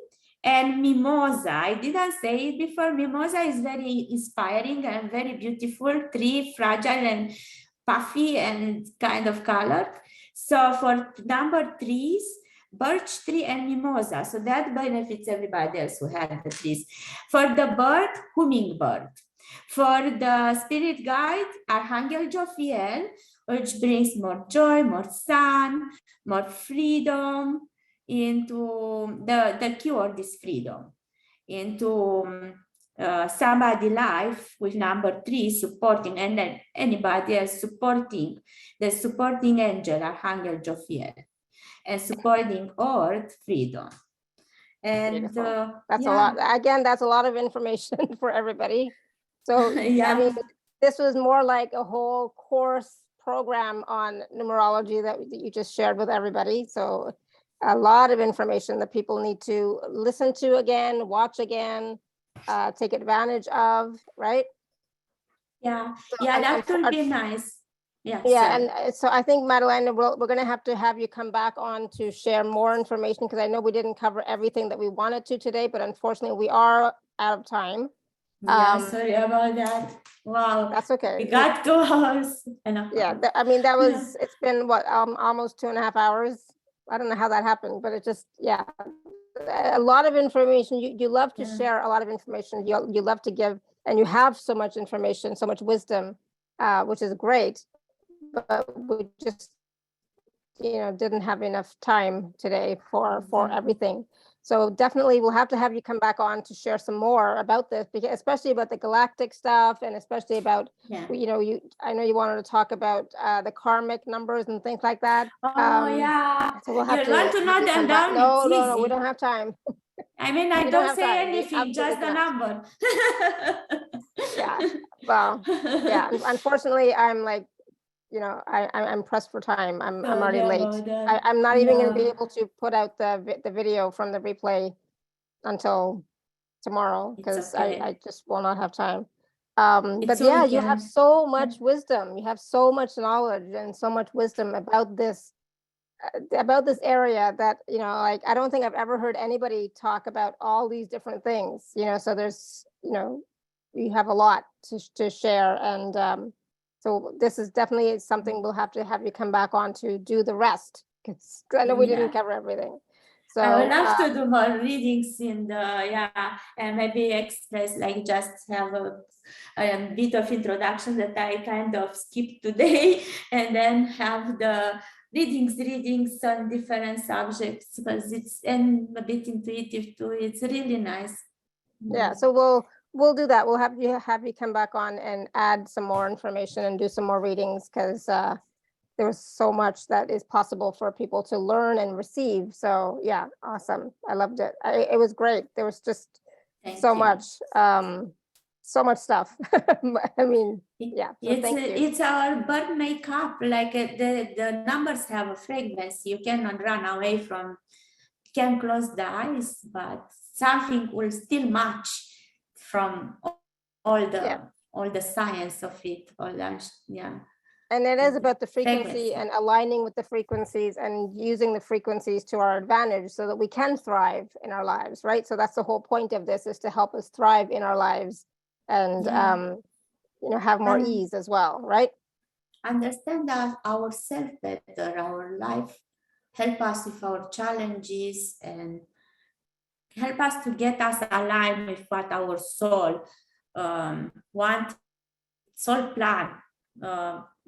and mimosa. I didn't say it before. Mimosa is very inspiring and very beautiful tree, fragile and puffy and kind of colored. So for number trees, birch tree and mimosa. So that benefits everybody else who had the trees. For the bird, hummingbird. For the spirit guide, Archangel Jophiel, which brings more joy, more sun, more freedom into the cure this freedom into somebody life with number 3 supporting, and then anybody else supporting the supporting angel Archangel Jophiel, and supporting earth freedom. And that's a lot. Again, that's a lot of information for everybody. So I mean, this was more like a whole course program on numerology that you just shared with everybody. So a lot of information that people need to listen to again, watch again, take advantage of, right? Yeah, that would be nice. Yeah, and so I think, Madelina, we're going to have you come back on to share more information, because I know we didn't cover everything that we wanted to today, but unfortunately we are out of time. Sorry about that. Wow, that's okay. We got 2 hours. Yeah, I mean, that was, it's been what, almost 2.5 hours. I don't know how that happened, but it just, a lot of information. You love to share a lot of information. You love to give, and you have so much information, so much wisdom, which is great. But we just, didn't have enough time today for everything. So definitely we'll have to have you come back on to share some more about this, because especially about the galactic stuff, and especially about, I know you wanted to talk about the karmic numbers and things like that. So we'll have you want to know them down? No, we don't have time. I mean, I don't say anything, just the number. Well, unfortunately, I'm like, I'm pressed for time. I'm already late. I'm not even going to be able to put out the video from the replay until tomorrow, because I just will not have time. But you have so much wisdom. You have so much knowledge and so much wisdom about this area that, like, I don't think I've ever heard anybody talk about all these different things, so there's, you have a lot to share. And so this is definitely something we'll have to have you come back on to do the rest, because I know we didn't cover everything. So I would love to do more readings in the, and maybe express, like, just have a bit of introduction that I kind of skipped today, and then have the readings on different subjects, because it's a bit intuitive too. It's really nice. Yeah, so we'll do that. We'll have you come back on and add some more information and do some more readings, because there was so much that is possible for people to learn and receive. So awesome. I loved it. It was great. There was just so much stuff. I mean, so it's our birth makeup. Like the numbers have a frequency. You cannot run away from. You can close the eyes, but something will still match from all the science of it. And it is about the frequency and aligning with the frequencies and using the frequencies to our advantage so that we can thrive in our lives, right? So that's the whole point of this, is to help us thrive in our lives and have more ease as well, right? Understand ourselves better, our life, help us with our challenges, and help us to get us aligned with what our soul soul plan.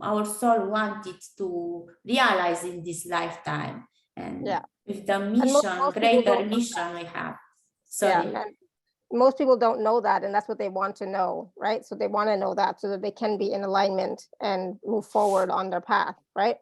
Our soul wanted to realize in this lifetime, and with the mission, greater mission we have. most people don't know that, and that's what they want to know, right? So they want to know that so that they can be in alignment and move forward on their path, right?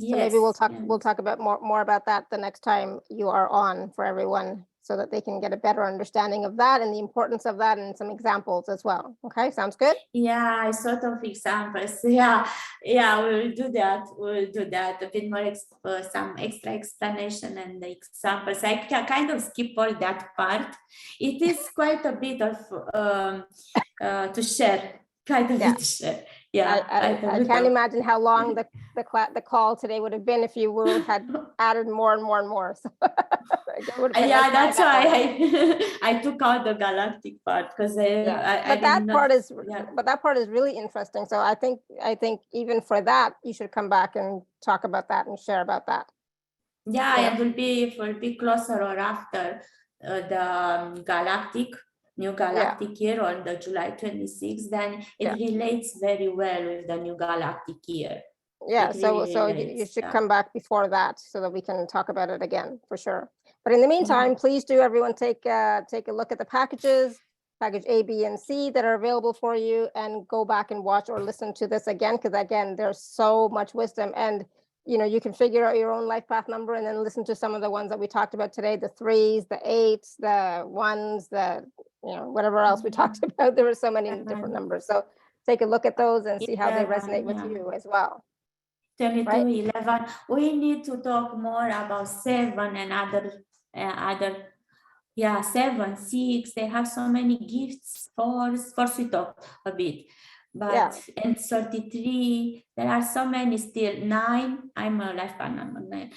So maybe we'll talk about more about that the next time you are on for everyone, so that they can get a better understanding of that and the importance of that, and some examples as well. Okay, sounds good? Yeah, sort of examples. Yeah, we'll do that. We'll do that. A bit more, some extra explanation and the examples. I can kind of skip all that part. It is quite a bit of to share. Quite a bit to share. Yeah, I can't imagine how long the call today would have been if you had added more and more and more. So yeah, that's why I took out the galactic part, because but that part is really interesting. So I think even for that, you should come back and talk about that and share about that. Yeah, it will be closer or after the new galactic year on the July 26th. Then it relates very well with the new galactic year. Yeah, so you should come back before that so that we can talk about it again for sure. But in the meantime, please do everyone take a look at the packages, package A, B, and C that are available for you, and go back and watch or listen to this again, because again, there's so much wisdom, and you can figure out your own life path number and then listen to some of the ones that we talked about today, the 3s, the 8s, the 1s, the whatever else we talked about. There were so many different numbers. So take a look at those and see how they resonate with you as well. 22, right? 11. We need to talk more about 7 and other 7, 6. They have so many gifts. 4 we talk a bit, but and 33. There are so many still. 9. I'm a life path number 9.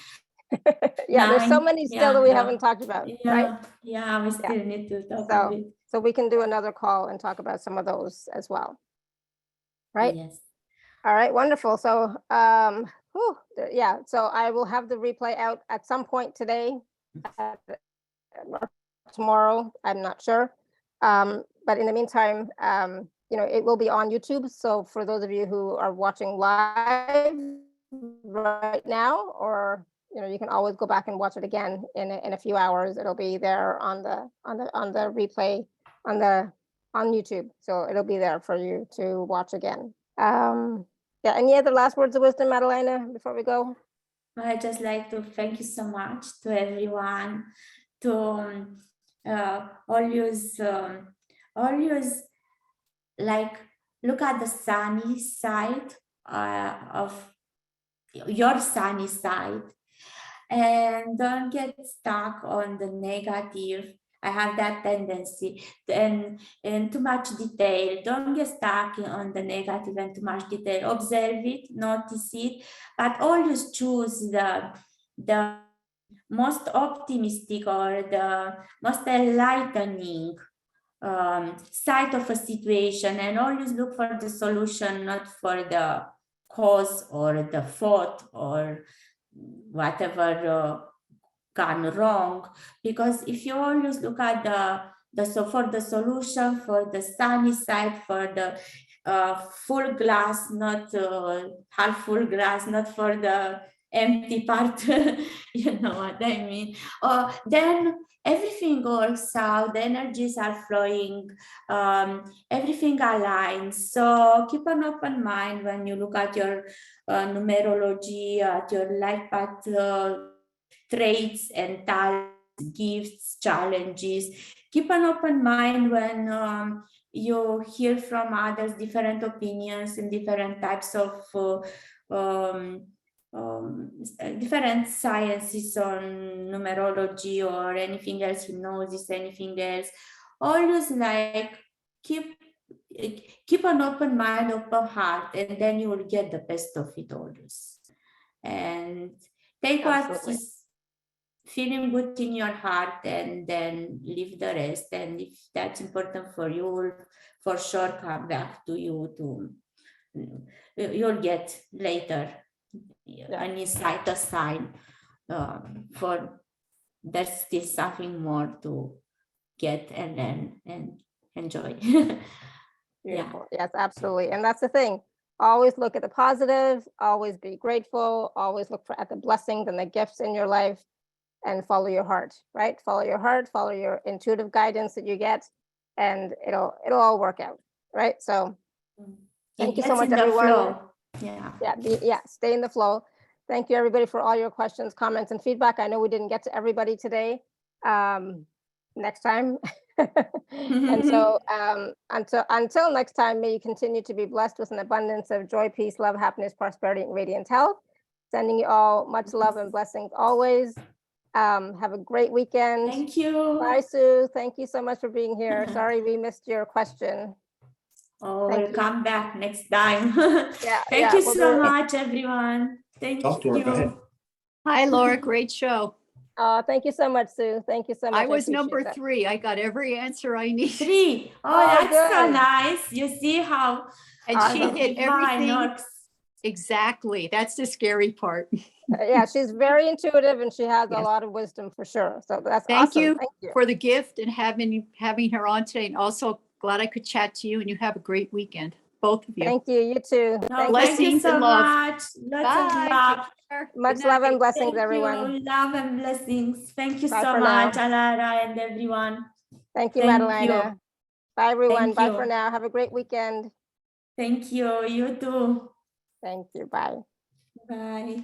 There's so many still that we haven't talked about. Right? We still need to talk a bit. So we can do another call and talk about some of those as well. Right? Yes. All right, wonderful. So, so I will have the replay out at some point today, tomorrow, I'm not sure. But in the meantime, it will be on YouTube. So for those of you who are watching live right now, or you can always go back and watch it again in a few hours. It'll be there on the replay on YouTube. So it'll be there for you to watch again. Any other last words of wisdom, Madelina, before we go? I just like to thank you so much to everyone, to always like look at the sunny side of your sunny side, and don't get stuck on the negative. I have that tendency, and too much detail. Don't get stuck on the negative and too much detail. Observe it, notice it, but always choose the most optimistic or the most enlightening side of a situation, and always look for the solution, not for the cause or the fault or whatever gone wrong. Because if you always look at for the solution, for the sunny side, for the full glass, not half full glass, not for the empty part, you know what I mean? Then everything works out, the energies are flowing, everything aligns. So keep an open mind when you look at your numerology, at your life path traits and talents, gifts, challenges. Keep an open mind when you hear from others different opinions and different types of different sciences on numerology or anything else, hypnosis, anything else. Always like keep an open mind, open heart, and then you will get the best of it always. And take what is feeling good in your heart, and then leave the rest. And if that's important for you, will for sure come back to you. You'll get later an insight, a sign for there's still something more to get and learn and enjoy. Beautiful. Yes, absolutely. And that's the thing. Always look at the positive, always be grateful, always look at the blessings and the gifts in your life. and follow your heart, right? Follow your heart, follow your intuitive guidance that you get, and it'll all work out, right? So thank you so much, everyone. Yeah, stay in the flow. Thank you, everybody, for all your questions, comments, and feedback. I know we didn't get to everybody today. Next time. And so until next time, may you continue to be blessed with an abundance of joy, peace, love, happiness, prosperity, and radiant health. Sending you all much love and blessings always. Have a great weekend. Thank you. Bye, Sue. Thank you so much for being here. Sorry we missed your question. Oh, we'll come back next time. Yeah. Thank you so much, everyone. Thank you. Go ahead. Hi, Laura. Great show. Thank you so much, Sue. Thank you so much. I was number 3. I got every answer I need. 3. Oh, that's so nice. You see how and she hit everything. Works. Exactly. That's the scary part. Yeah, she's very intuitive and she has a lot of wisdom for sure. So that's Thank awesome. you. Thank you for the gift and having her on today. And also glad I could chat to you, and you have a great weekend, both of you. Thank you. You too. Thank you so and love. much. Lots of love. Much love and blessings, everyone. Love and blessings. Thank you Bye so for much, now. Alara and everyone. Thank you, Thank Madelina. you. Bye, everyone. Thank Bye you. for now. Have a great weekend. Thank you. You too. Thank you. Bye. Bye.